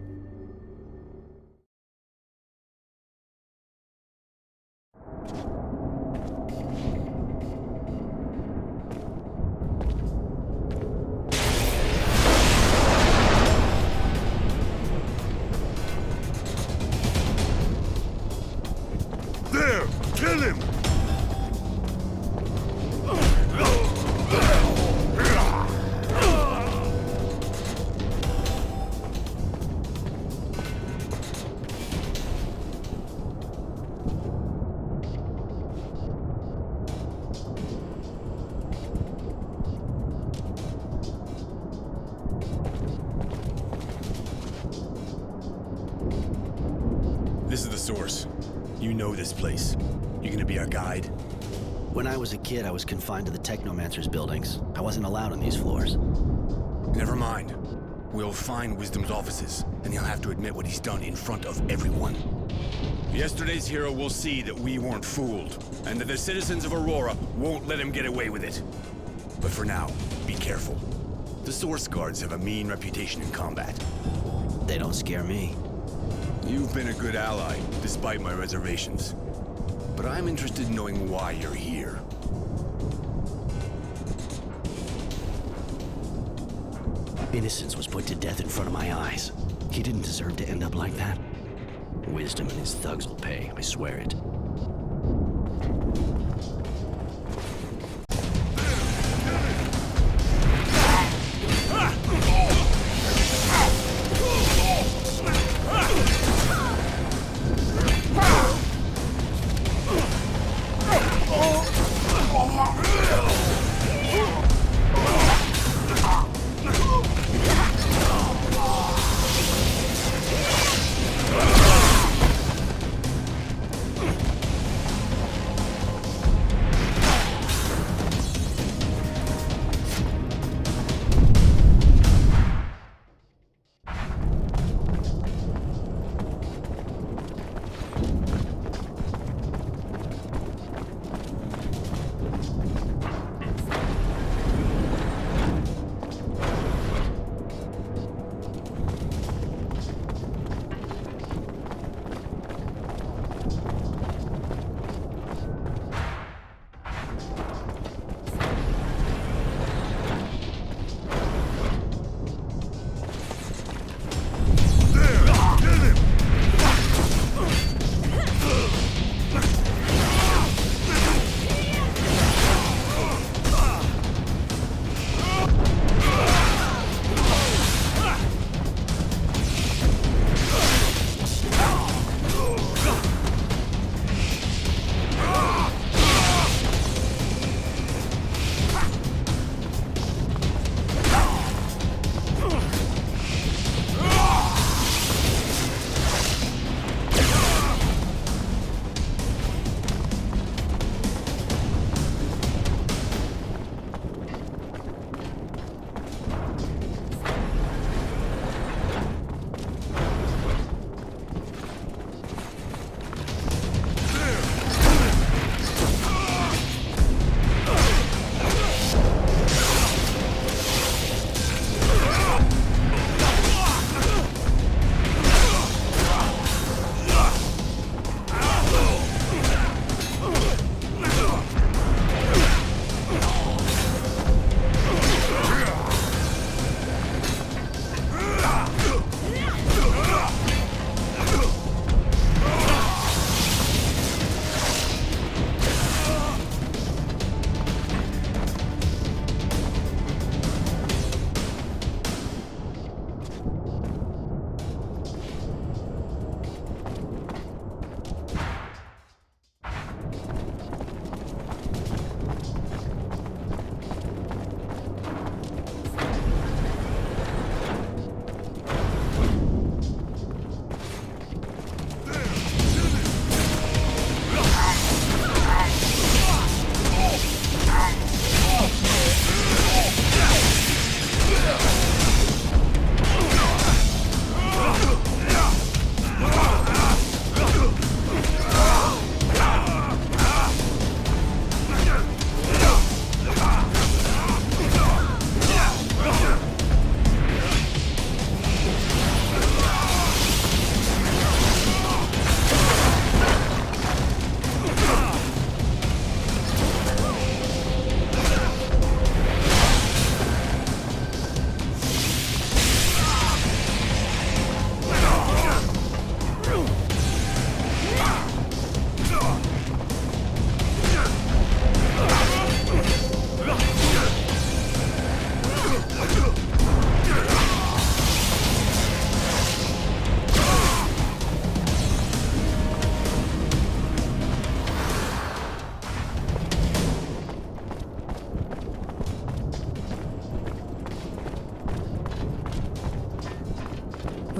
There! Kill him! This is the source. You know this place. You gonna be our guide? When I was a kid, I was confined to the Technomancers buildings. I wasn't allowed on these floors. Never mind. We'll find Wisdom's offices, and he'll have to admit what he's done in front of everyone. Yesterday's hero will see that we weren't fooled, and that the citizens of Aurora won't let him get away with it. But for now, be careful. The Source Guards have a mean reputation in combat. They don't scare me. You've been a good ally, despite my reservations. But I'm interested in knowing why you're here. Innocence was put to death in front of my eyes. He didn't deserve to end up like that. Wisdom and his thugs will pay, I swear it.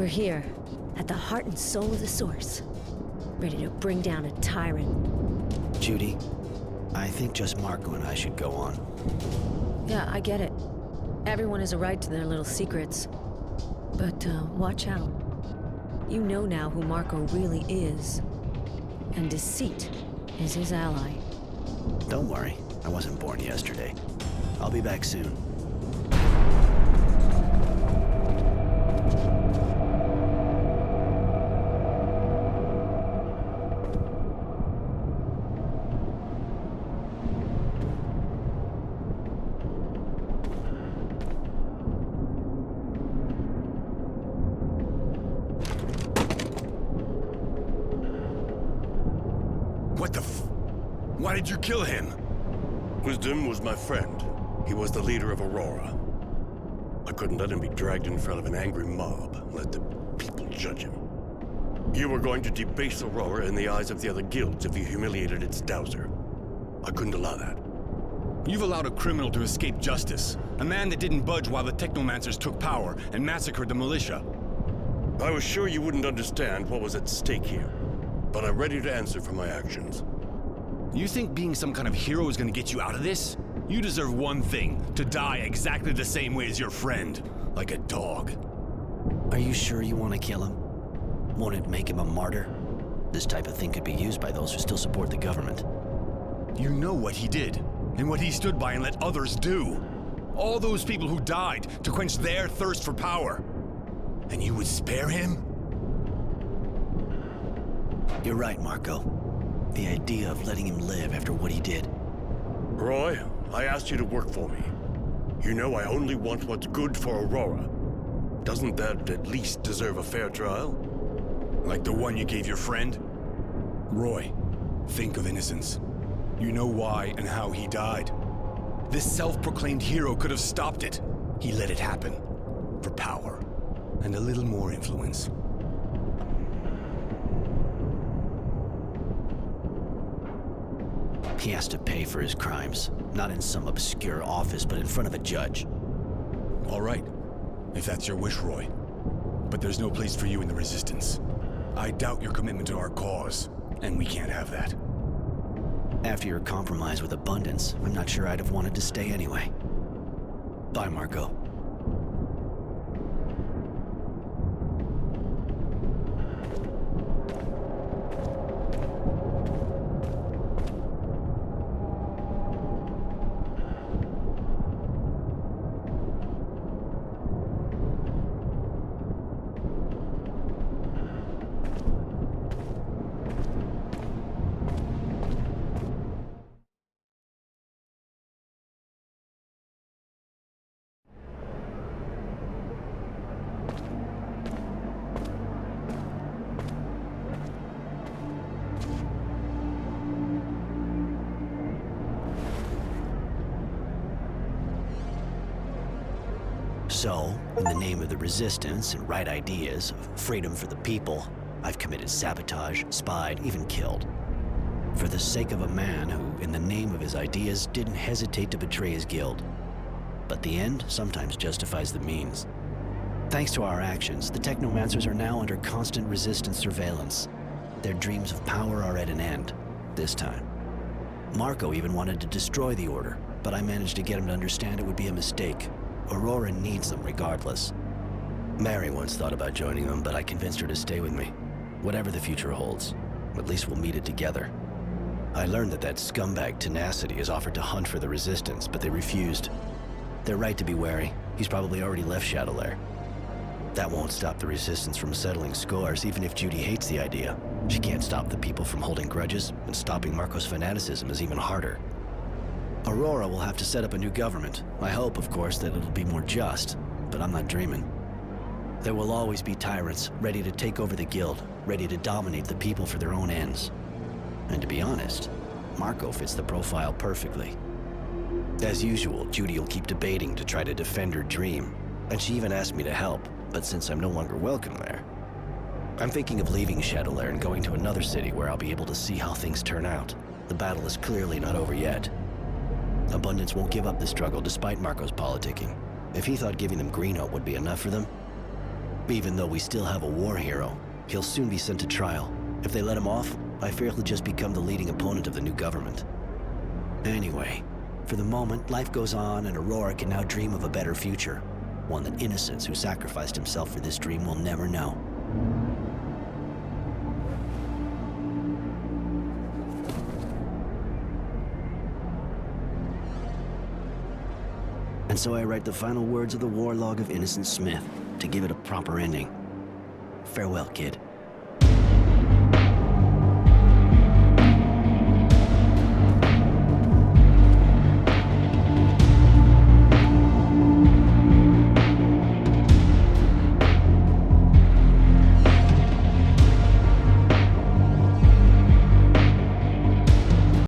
We're here, at the heart and soul of the Source. Ready to bring down a tyrant. Judy, I think just Marco and I should go on. Yeah, I get it. Everyone has a right to their little secrets. But, watch out. You know now who Marco really is. And deceit is his ally. Don't worry, I wasn't born yesterday. I'll be back soon. Why did you kill him? Wisdom was my friend. He was the leader of Aurora. I couldn't let him be dragged in front of an angry mob. Let the people judge him. You were going to debase Aurora in the eyes of the other guilds if you humiliated its dowser. I couldn't allow that. You've allowed a criminal to escape justice. A man that didn't budge while the Technomancers took power and massacred the militia. I was sure you wouldn't understand what was at stake here, but I'm ready to answer for my actions. You think being some kind of hero is gonna get you out of this? You deserve one thing, to die exactly the same way as your friend, like a dog. Are you sure you want to kill him? Won't it make him a martyr? This type of thing could be used by those who still support the government. You know what he did, and what he stood by and let others do. All those people who died to quench their thirst for power. And you would spare him? You're right, Marco. The idea of letting him live after what he did. Roy, I asked you to work for me. You know I only want what's good for Aurora. Doesn't that at least deserve a fair trial? Like the one you gave your friend? Roy, think of innocence. You know why and how he died. This self-proclaimed hero could have stopped it. He let it happen. For power. And a little more influence. He has to pay for his crimes. Not in some obscure office, but in front of a judge. All right. If that's your wish, Roy. But there's no place for you in the Resistance. I doubt your commitment to our cause, and we can't have that. After your compromise with Abundance, I'm not sure I'd have wanted to stay anyway. Bye, Marco. So, in the name of the Resistance and right ideas, of freedom for the people, I've committed sabotage, spied, even killed. For the sake of a man who, in the name of his ideas, didn't hesitate to betray his guild. But the end sometimes justifies the means. Thanks to our actions, the Technomancers are now under constant Resistance surveillance. Their dreams of power are at an end, this time. Marco even wanted to destroy the Order, but I managed to get him to understand it would be a mistake. Aurora needs them regardless. Mary once thought about joining them, but I convinced her to stay with me. Whatever the future holds, at least we'll meet it together. I learned that scumbag Tenacity has offered to hunt for the Resistance, but they refused. They're right to be wary. He's probably already left Shadowlair. That won't stop the Resistance from settling scores, even if Judy hates the idea. She can't stop the people from holding grudges, and stopping Marco's fanaticism is even harder. Aurora will have to set up a new government. I hope, of course, that it'll be more just, but I'm not dreaming. There will always be tyrants, ready to take over the guild, ready to dominate the people for their own ends. And to be honest, Marco fits the profile perfectly. As usual, Judy will keep debating to try to defend her dream, and she even asked me to help, but since I'm no longer welcome there, I'm thinking of leaving Shadowlair and going to another city where I'll be able to see how things turn out. The battle is clearly not over yet. Abundance won't give up the struggle despite Marco's politicking. If he thought giving them Green Hope would be enough for them, Even though we still have a war hero, he'll soon be sent to trial. If they let him off, I fear he'll just become the leading opponent of the new government. Anyway, for the moment, life goes on and Aurora can now dream of a better future. One that Innocence, who sacrificed himself for this dream, will never know. And so I write the final words of the war log of Innocent Smith to give it a proper ending. Farewell, kid.